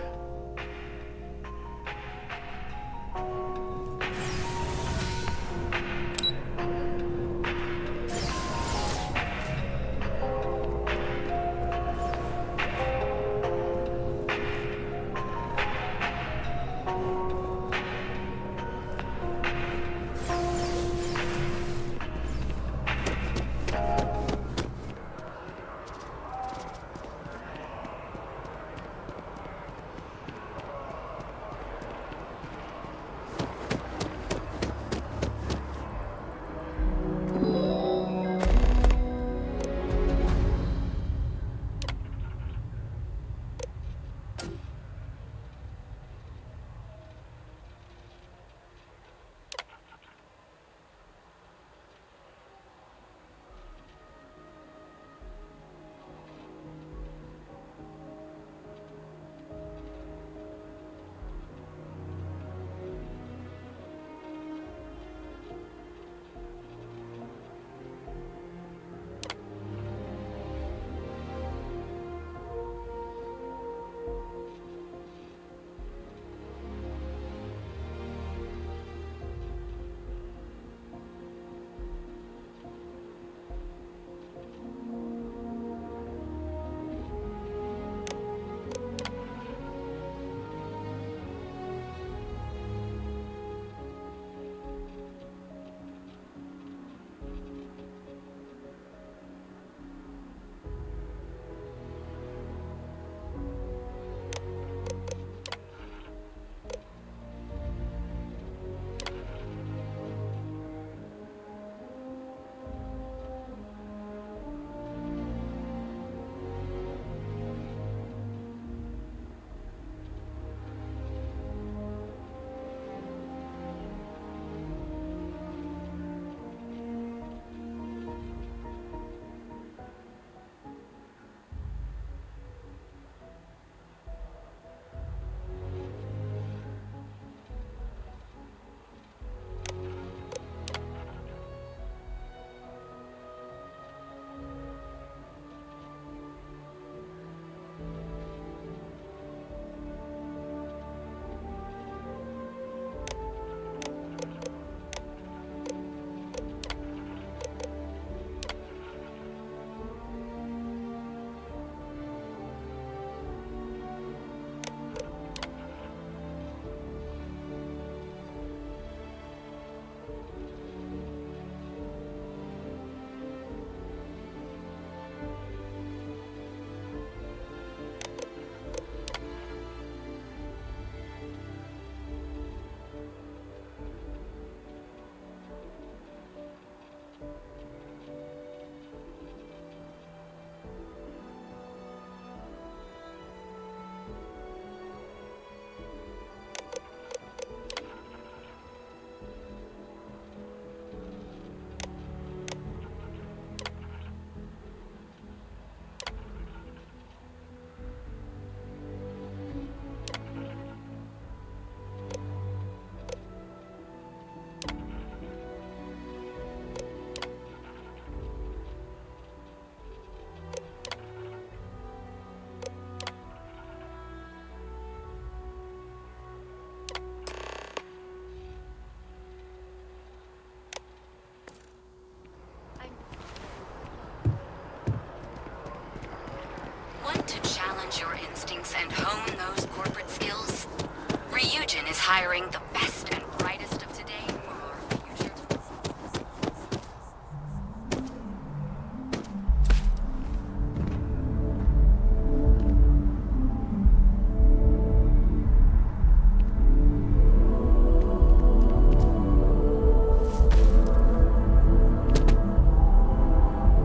Speaker 5: Legion is hiring the best and brightest of today for our future.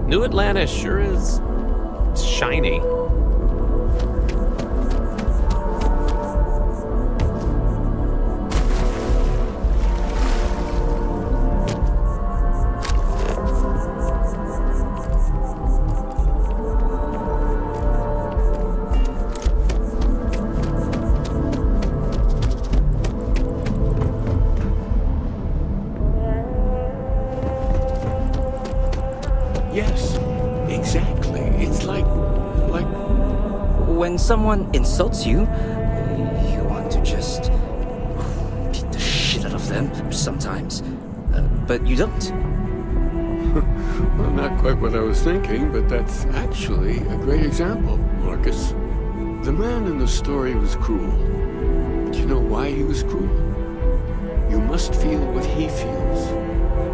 Speaker 12: New Atlantis sure is shiny.
Speaker 2: Yes, exactly. It's like...
Speaker 18: When someone insults you, you want to just beat the shit out of them sometimes. But you don't.
Speaker 19: Well, not quite what I was thinking, but that's actually a great example, Marcus. The man in the story was cruel. But you know why he was cruel? You must feel what he feels.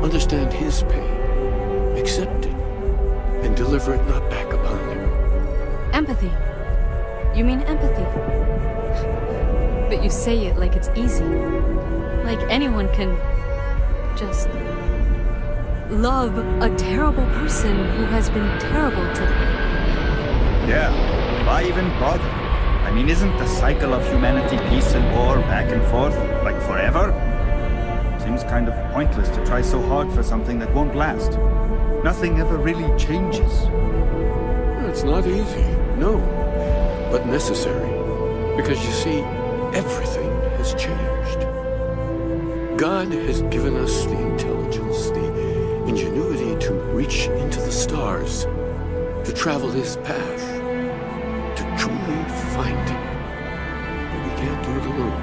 Speaker 19: Understand his pain. Accept it. And deliver it not back upon him.
Speaker 3: Empathy. You mean empathy? But you say it like it's easy. Like anyone can just love a terrible person who has been terrible to them.
Speaker 20: Yeah, why even bother? I mean, isn't the cycle of humanity peace and war back and forth, like forever? Seems kind of pointless to try so hard for something that won't last. Nothing ever really changes.
Speaker 19: It's not easy, no, but necessary. Because you see, everything has changed. God has given us the intelligence, the ingenuity to reach into the stars, to travel his path, to truly find him. But we can't do it alone.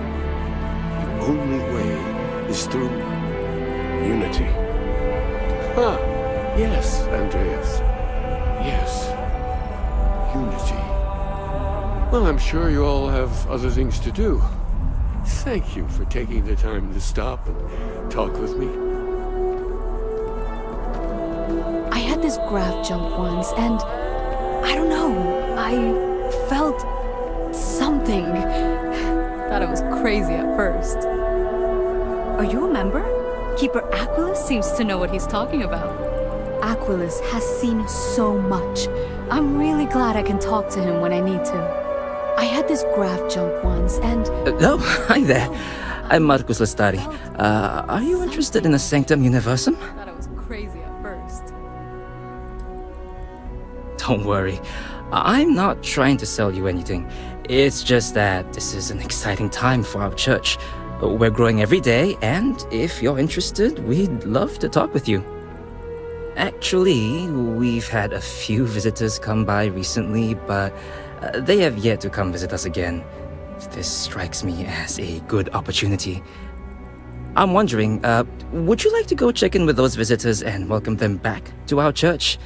Speaker 19: The only way is through unity. Ah, yes, Andreas. Yes. Unity. Well, I'm sure you all have other things to do. Thank you for taking the time to stop and talk with me.
Speaker 3: I had this graph jump once, and I don't know, I felt something. Thought it was crazy at first. Are you a member? Keeper Aquilus seems to know what he's talking about. Aquilus has seen so much. I'm really glad I can talk to him when I need to. I had this graph jump once, and...
Speaker 18: Oh, hi there. I'm Marcus Lestari. Are you interested in the Sanctum Universum?
Speaker 3: Thought it was crazy at first.
Speaker 18: Don't worry. I'm not trying to sell you anything. It's just that this is an exciting time for our church. We're growing every day, and if you're interested, we'd love to talk with you. Actually, we've had a few visitors come by recently, but they have yet to come visit us again. This strikes me as a good opportunity. I'm wondering, would you like to go check in with those visitors and welcome them back to our church?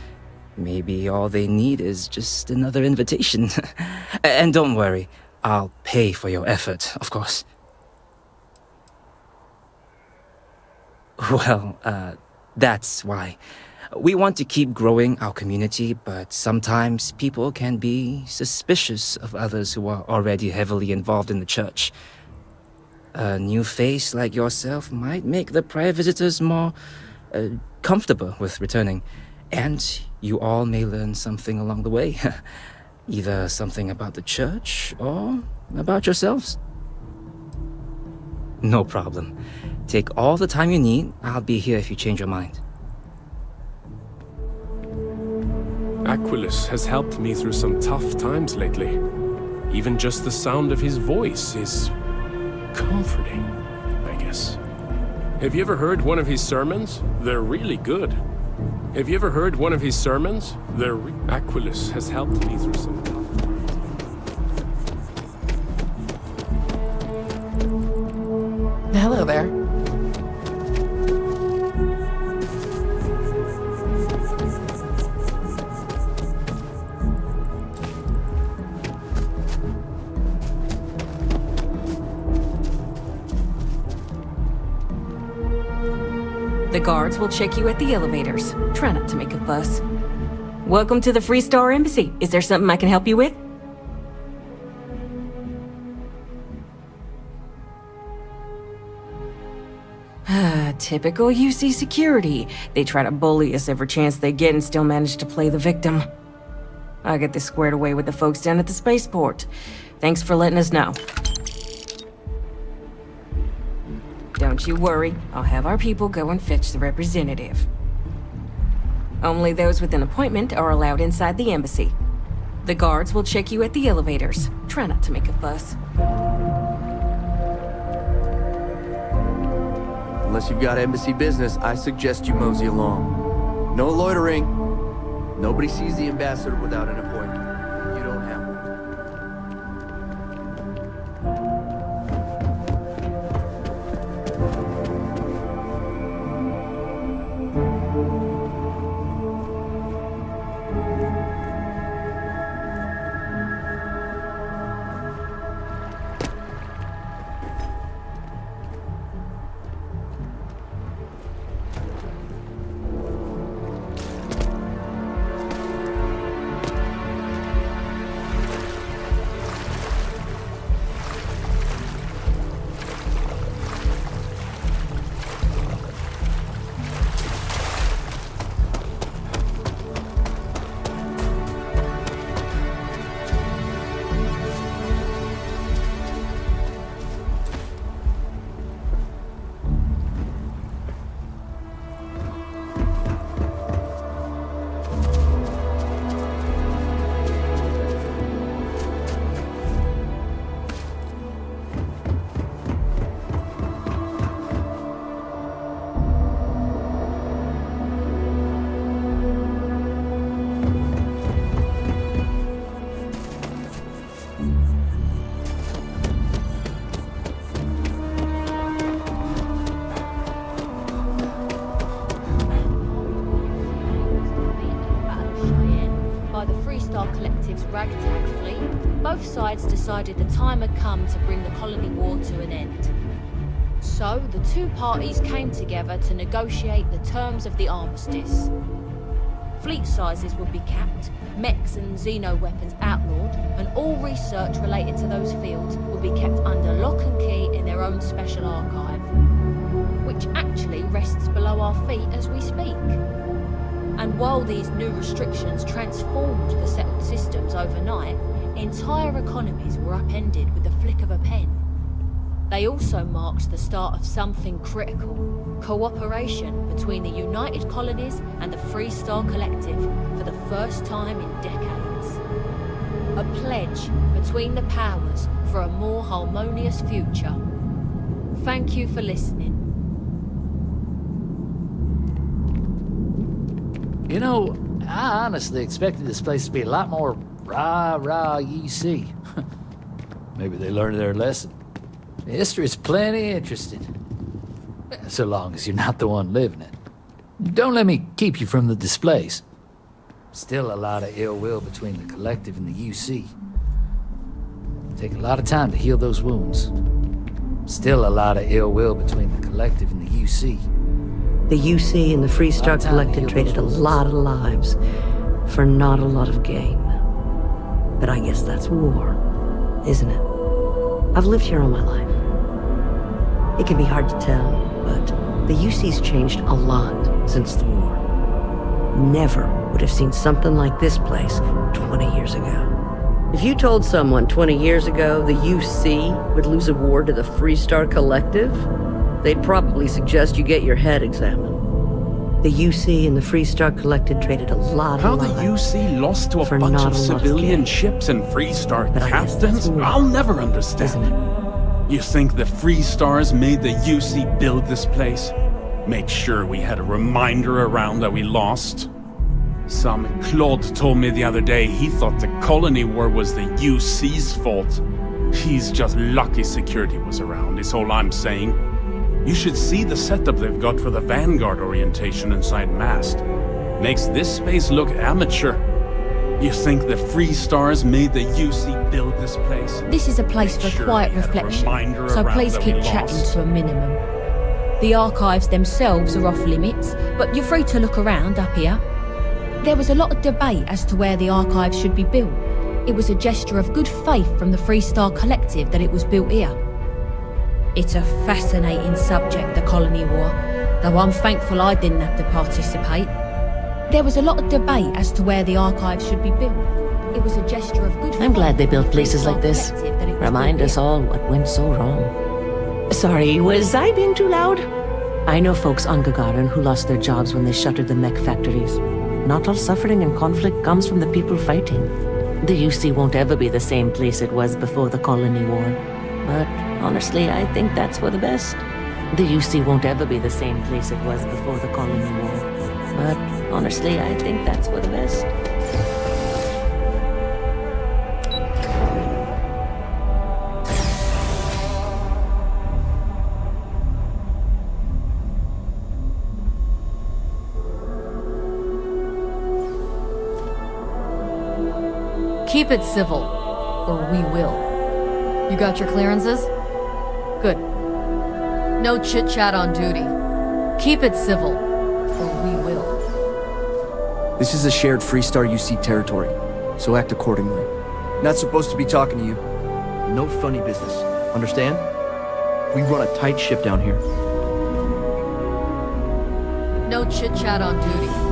Speaker 18: Maybe all they need is just another invitation. And don't worry, I'll pay for your effort, of course. Well, that's why. We want to keep growing our community, but sometimes people can be suspicious of others who are already heavily involved in the church. A new face like yourself might make the prior visitors more comfortable with returning, and you all may learn something along the way. Either something about the church or about yourselves. No problem. Take all the time you need. I'll be here if you change your mind.
Speaker 22: Aquilus has helped me through some tough times lately. Even just the sound of his voice is comforting, I guess. Have you ever heard one of his sermons? They're really good. Have you ever heard one of his sermons? Aquilus has helped me through some tough times.
Speaker 17: Hello there.
Speaker 1: The guards will check you at the elevators. Try not to make a fuss. Welcome to the Free Star Embassy. Is there something I can help you with? Typical UC security. They try to bully us every chance they get and still manage to play the victim. I'll get this squared away with the folks down at the spaceport. Thanks for letting us know. Don't you worry. I'll have our people go and fetch the representative. Only those with an appointment are allowed inside the embassy. The guards will check you at the elevators. Try not to make a fuss.
Speaker 6: Unless you've got embassy business, I suggest you mosey along. No loitering. Nobody sees the ambassador without an appointment. You don't have one.
Speaker 21: Ragtag fleet, both sides decided the time had come to bring the colony war to an end. So, the two parties came together to negotiate the terms of the armistice. Fleet sizes would be capped, mechs and xeno-weapons outlawed, and all research related to those fields would be kept under lock and key in their own special archive, which actually rests below our feet as we speak. And while these new restrictions transformed the settled systems overnight, entire economies were upended with the flick of a pen. They also marked the start of something critical: cooperation between the United Colonies and the Free Star Collective for the first time in decades. A pledge between the powers for a more harmonious future. Thank you for listening.
Speaker 24: You know, I honestly expected this place to be a lot more rah-rah UC. Maybe they learned their lesson. History's plenty interesting. So long as you're not the one living it. Don't let me keep you from the displays. Still a lot of ill will between the Collective and the UC. Take a lot of time to heal those wounds. Still a lot of ill will between the Collective and the UC.
Speaker 14: The UC and the Free Star Collective traded a lot of lives for not a lot of gain. But I guess that's war, isn't it? I've lived here all my life. It can be hard to tell, but the UC's changed a lot since the war. Never would have seen something like this place 20 years ago. If you told someone 20 years ago the UC would lose a war to the Free Star Collective, they'd probably suggest you get your head examined. The UC and the Free Star Collective traded a lot of lives.
Speaker 22: How the UC lost to a bunch of civilian ships and Free Star captains? I'll never understand. You think the Free Stars made the UC build this place? Make sure we had a reminder around that we lost? Some Claude told me the other day he thought the colony war was the UC's fault. He's just lucky security was around, is all I'm saying. You should see the setup they've got for the Vanguard orientation inside Mast. Makes this space look amateur. You think the Free Stars made the UC build this place?
Speaker 21: This is a place for quiet reflection, so please keep chatting to a minimum. The archives themselves are off limits, but you're free to look around up here. There was a lot of debate as to where the archives should be built. It was a gesture of good faith from the Freestar Collective that it was built here. It's a fascinating subject, the Colony War, though I'm thankful I didn't have to participate. There was a lot of debate as to where the archives should be built. It was a gesture of good faith.
Speaker 14: I'm glad they built places like this. Remind us all what went so wrong. Sorry, was I being too loud? I know folks on Gagarin who lost their jobs when they shuttered the mech factories. Not all suffering and conflict comes from the people fighting. The UC won't ever be the same place it was before the Colony War. But honestly, I think that's for the best. The UC won't ever be the same place it was before the Colony War. But honestly, I think that's for the best.
Speaker 4: Keep it civil, or we will. You got your clearances? Good. No chit-chat on duty. Keep it civil, or we will.
Speaker 6: This is a shared Freestar UC territory, so act accordingly. Not supposed to be talking to you. No funny business. Understand? We run a tight ship down here.
Speaker 4: No chit-chat on duty.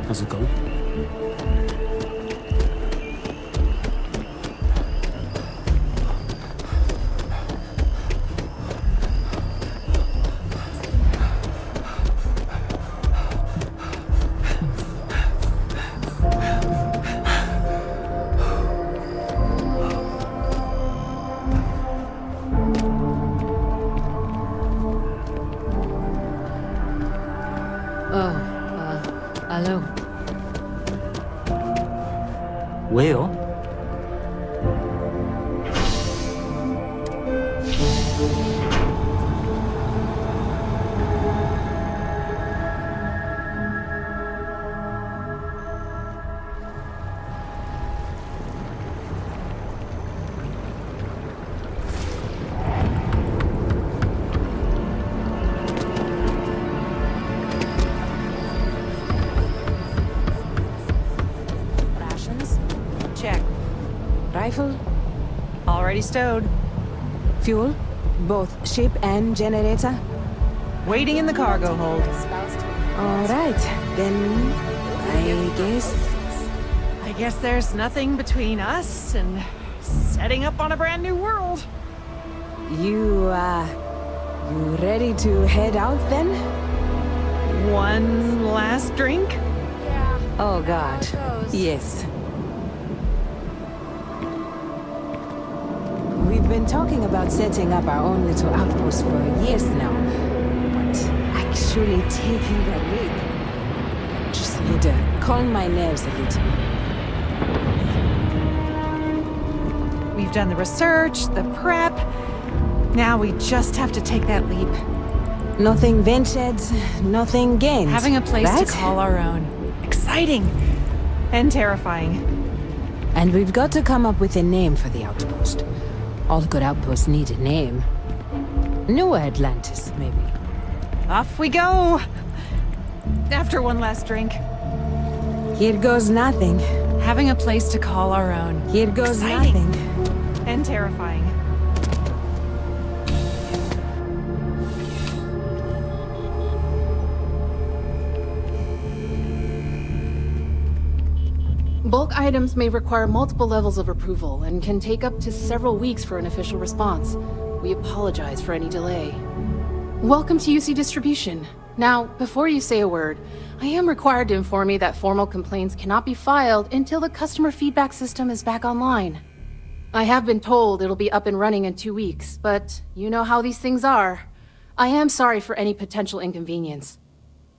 Speaker 7: How's it going?
Speaker 4: Hello.
Speaker 14: Will?
Speaker 7: Check. Rifle? Already stowed. Fuel? Both ship and generator? Waiting in the cargo hold. Alright, then I guess there's nothing between us and setting up on a brand new world. You ready to head out then? One last drink?
Speaker 21: Yeah.
Speaker 7: Oh God, yes. We've been talking about setting up our own little outpost for years now, but actually taking that leap, just need to calm my nerves a little. We've done the research, the prep. Now we just have to take that leap. Nothing ventured, nothing gained. Having a place to call our own. Exciting and terrifying. And we've got to come up with a name for the outpost. All good outposts need a name. New Atlantis, maybe. Off we go! After one last drink. Here goes nothing. Having a place to call our own. Here goes nothing. And terrifying.
Speaker 9: Bulk items may require multiple levels of approval and can take up to several weeks for an official response. We apologize for any delay. Welcome to UC Distribution. Now, before you say a word, I am required to inform you that formal complaints cannot be filed until the customer feedback system is back online. I have been told it'll be up and running in 2 weeks, but you know how these things are. I am sorry for any potential inconvenience.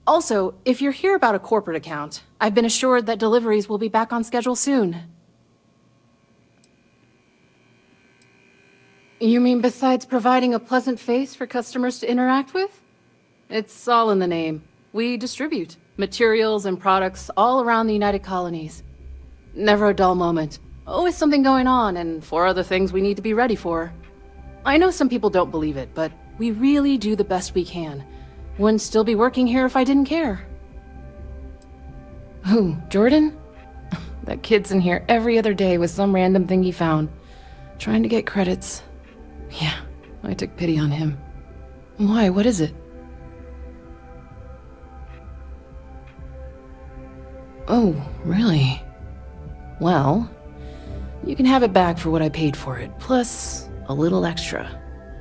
Speaker 9: Also, if you're here about a corporate account, I've been assured that deliveries will be back on schedule soon. You mean besides providing a pleasant face for customers to interact with? It's all in the name. We distribute materials and products all around the United Colonies. Never a dull moment. Always something going on and 4 other things we need to be ready for. I know some people don't believe it, but we really do the best we can. Wouldn't still be working here if I didn't care. Who, Jordan? That kid's in here every other day with some random thing he found. Trying to get credits. Yeah, I took pity on him. Why, what is it? Oh, really? Well, you can have it back for what I paid for it, plus a little extra.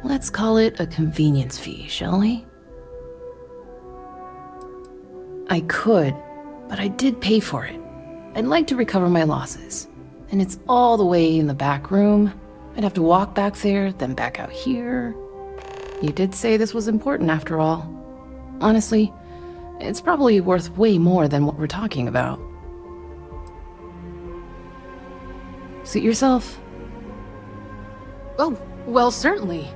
Speaker 9: Let's call it a convenience fee, shall we? I could, but I did pay for it. I'd like to recover my losses. And it's all the way in the back room. I'd have to walk back there, then back out here. You did say this was important after all. Honestly, it's probably worth way more than what we're talking about. Suit yourself. Oh, well, certainly.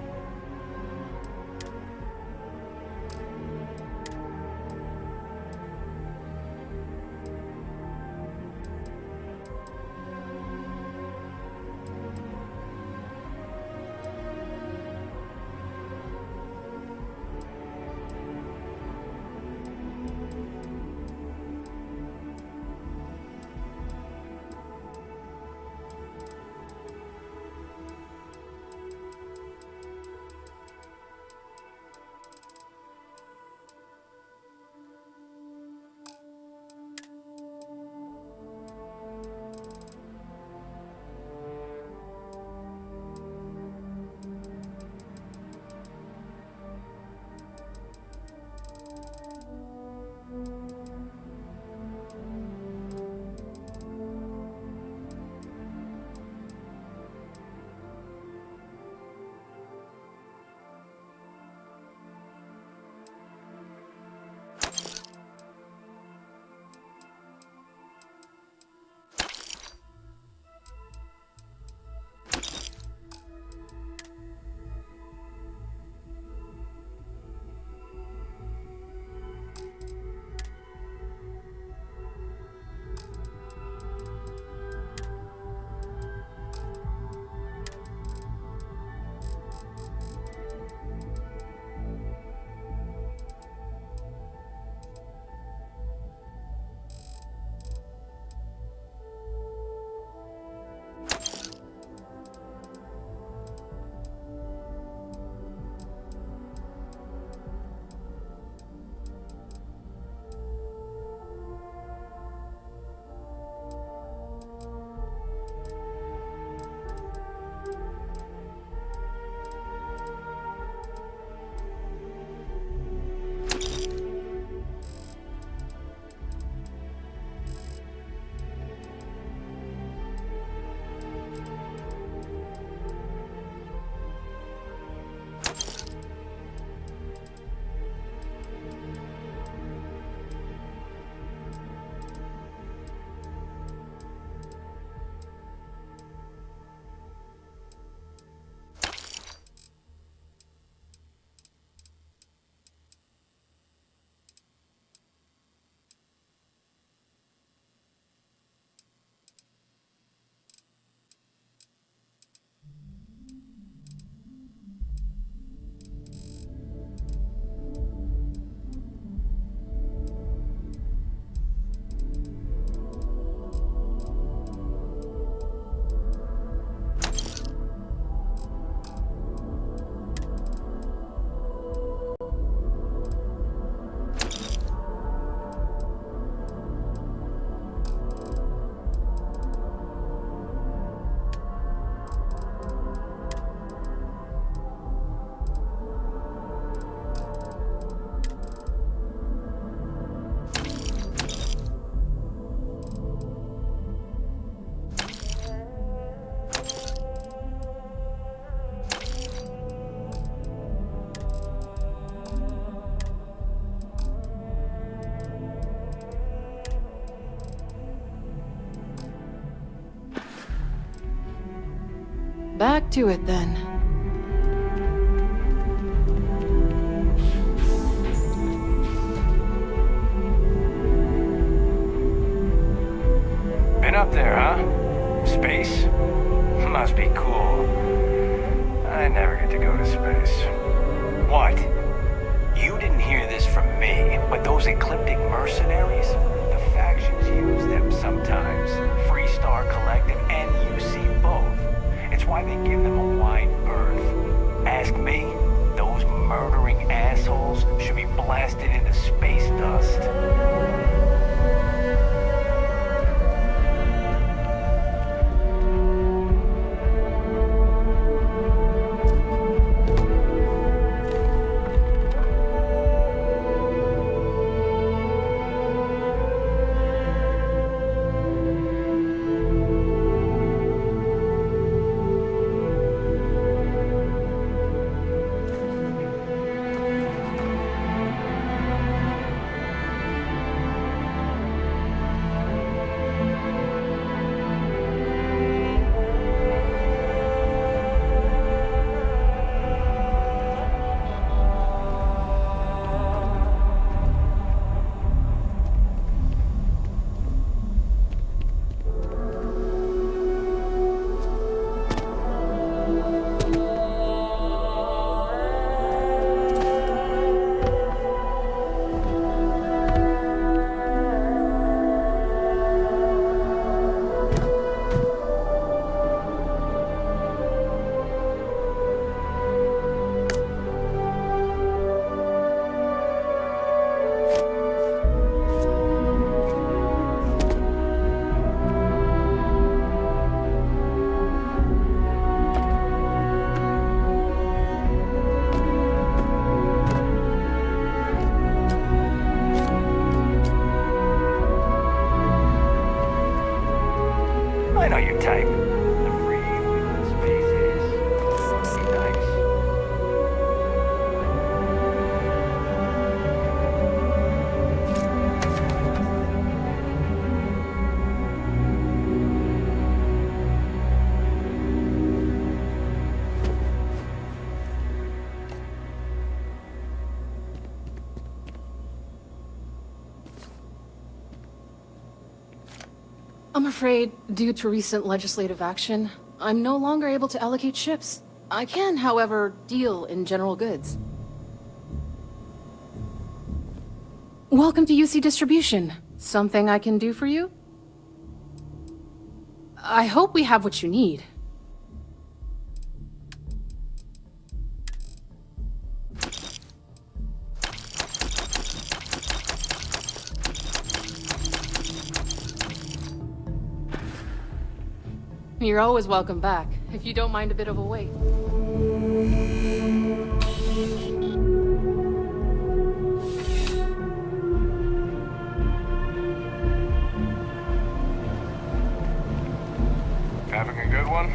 Speaker 9: Back to it then.
Speaker 10: Been up there, huh? Space? Must be cool. I never get to go to space. What? You didn't hear this from me, but those ecliptic mercenaries? The factions use them sometimes. Freestar Collective and UC both. It's why they give them a wide berth. Ask me, those murdering assholes should be blasted into space dust. I know your type. The free human space is pretty nice.
Speaker 9: I'm afraid, due to recent legislative action, I'm no longer able to allocate ships. I can, however, deal in general goods. Welcome to UC Distribution. Something I can do for you? I hope we have what you need. You're always welcome back, if you don't mind a bit of a wait.
Speaker 10: Having a good one?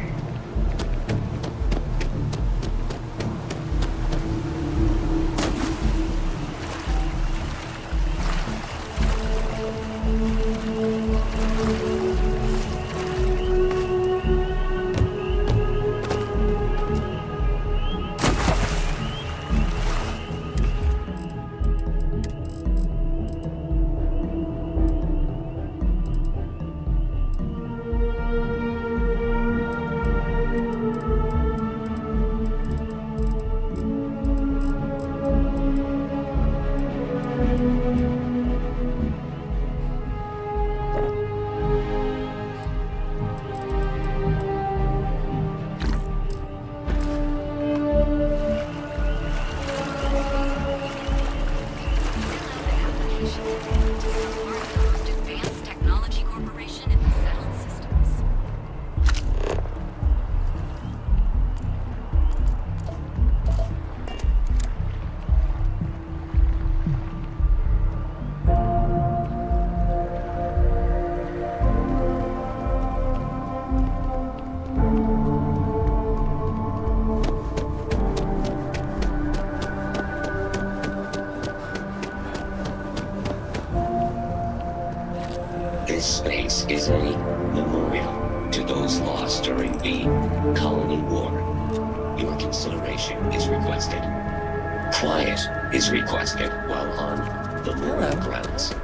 Speaker 11: lost during the Colony War. Your consideration is requested. Quiet is requested while on the mooring grounds.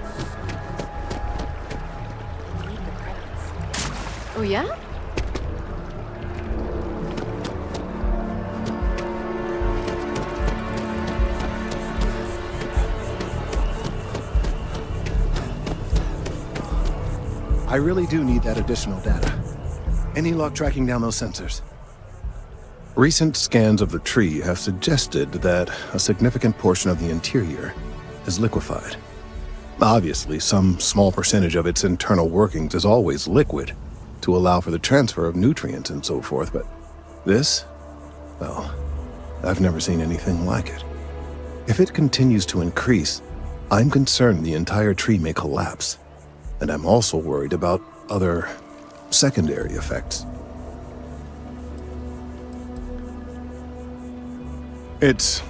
Speaker 4: Oh yeah?
Speaker 8: I really do need that additional data. Any luck tracking down those sensors? Recent scans of the tree have suggested that a significant portion of the interior is liquefied. Obviously, some small percentage of its internal workings is always liquid to allow for the transfer of nutrients and so forth, but this? Well, I've never seen anything like it. If it continues to increase, I'm concerned the entire tree may collapse. And I'm also worried about other secondary effects. It's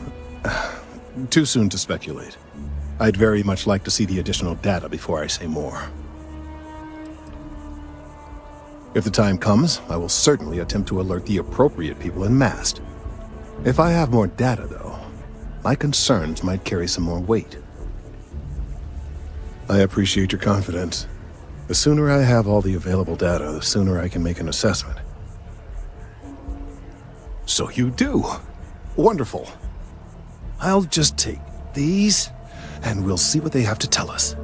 Speaker 8: too soon to speculate. I'd very much like to see the additional data before I say more. If the time comes, I will certainly attempt to alert the appropriate people en masse. If I have more data, though, my concerns might carry some more weight. I appreciate your confidence. The sooner I have all the available data, the sooner I can make an assessment. So you do? Wonderful. I'll just take these, and we'll see what they have to tell us.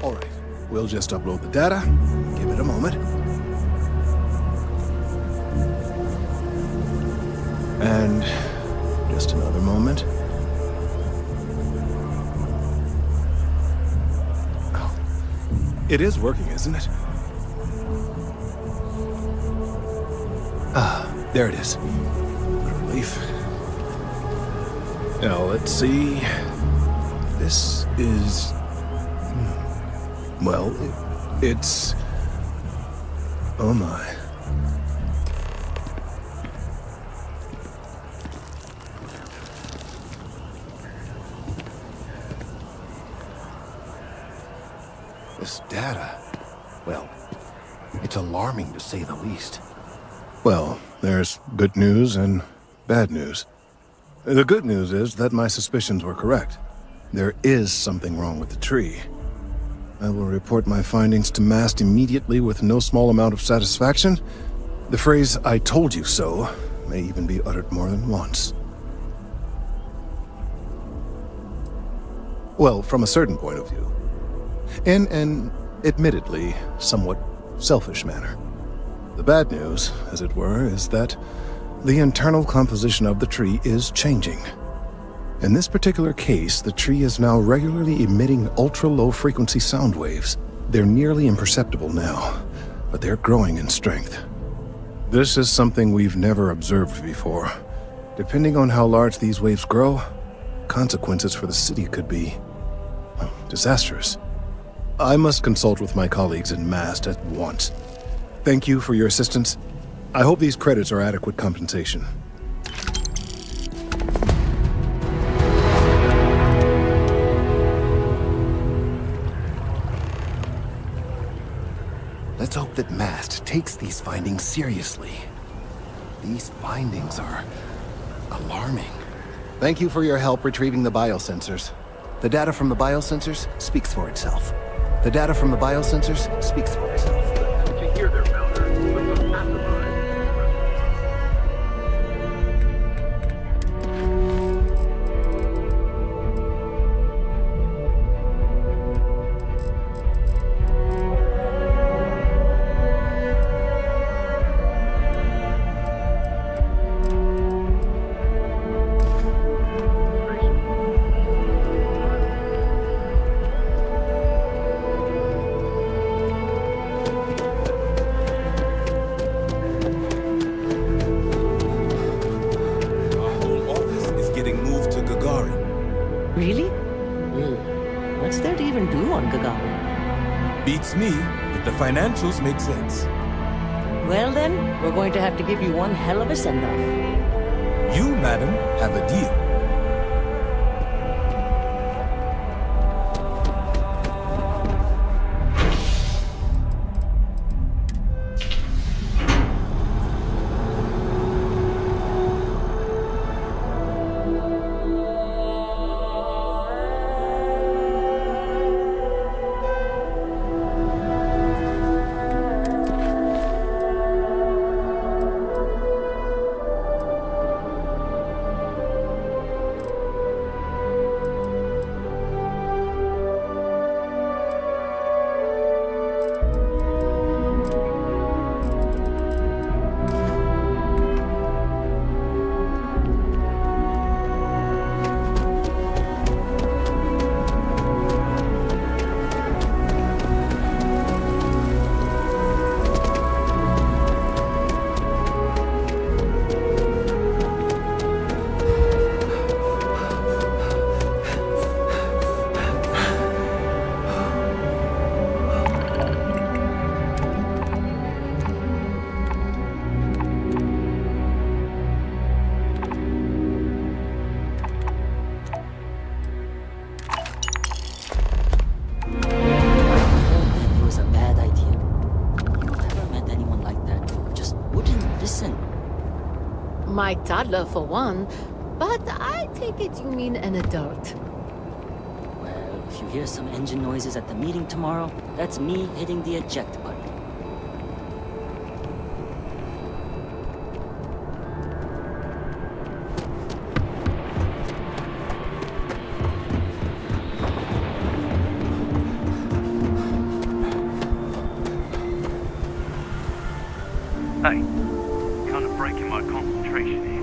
Speaker 8: All right, we'll just upload the data. Give it a moment. And just another moment. It is working, isn't it? Ah, there it is. What a relief. Now, let's see. This is... Well, it's... Oh my. This data, well, it's alarming to say the least. Well, there's good news and bad news. The good news is that my suspicions were correct. There is something wrong with the tree. I will report my findings to Mast immediately with no small amount of satisfaction. The phrase, "I told you so," may even be uttered more than once. Well, from a certain point of view. In an admittedly somewhat selfish manner. The bad news, as it were, is that the internal composition of the tree is changing. In this particular case, the tree is now regularly emitting ultra-low frequency sound waves. They're nearly imperceptible now, but they're growing in strength. This is something we've never observed before. Depending on how large these waves grow, consequences for the city could be disastrous. I must consult with my colleagues in Mast at once. Thank you for your assistance. I hope these credits are adequate compensation. Let's hope that Mast takes these findings seriously. These findings are alarming. Thank you for your help retrieving the biosensors. The data from the biosensors speaks for itself. The data from the biosensors speaks for itself. To hear their founder, but the mastermind.
Speaker 14: Really? What's there to even do on Gagarin?
Speaker 13: Beats me, but the financials make sense.
Speaker 14: Well then, we're going to have to give you one hell of a send-off.
Speaker 13: You, madam, have a deal.
Speaker 5: listen.
Speaker 9: My toddler, for one. But I take it you mean an adult.
Speaker 5: Well, if you hear some engine noises at the meeting tomorrow, that's me hitting the eject button.
Speaker 10: Hey, kind of breaking my concentration here.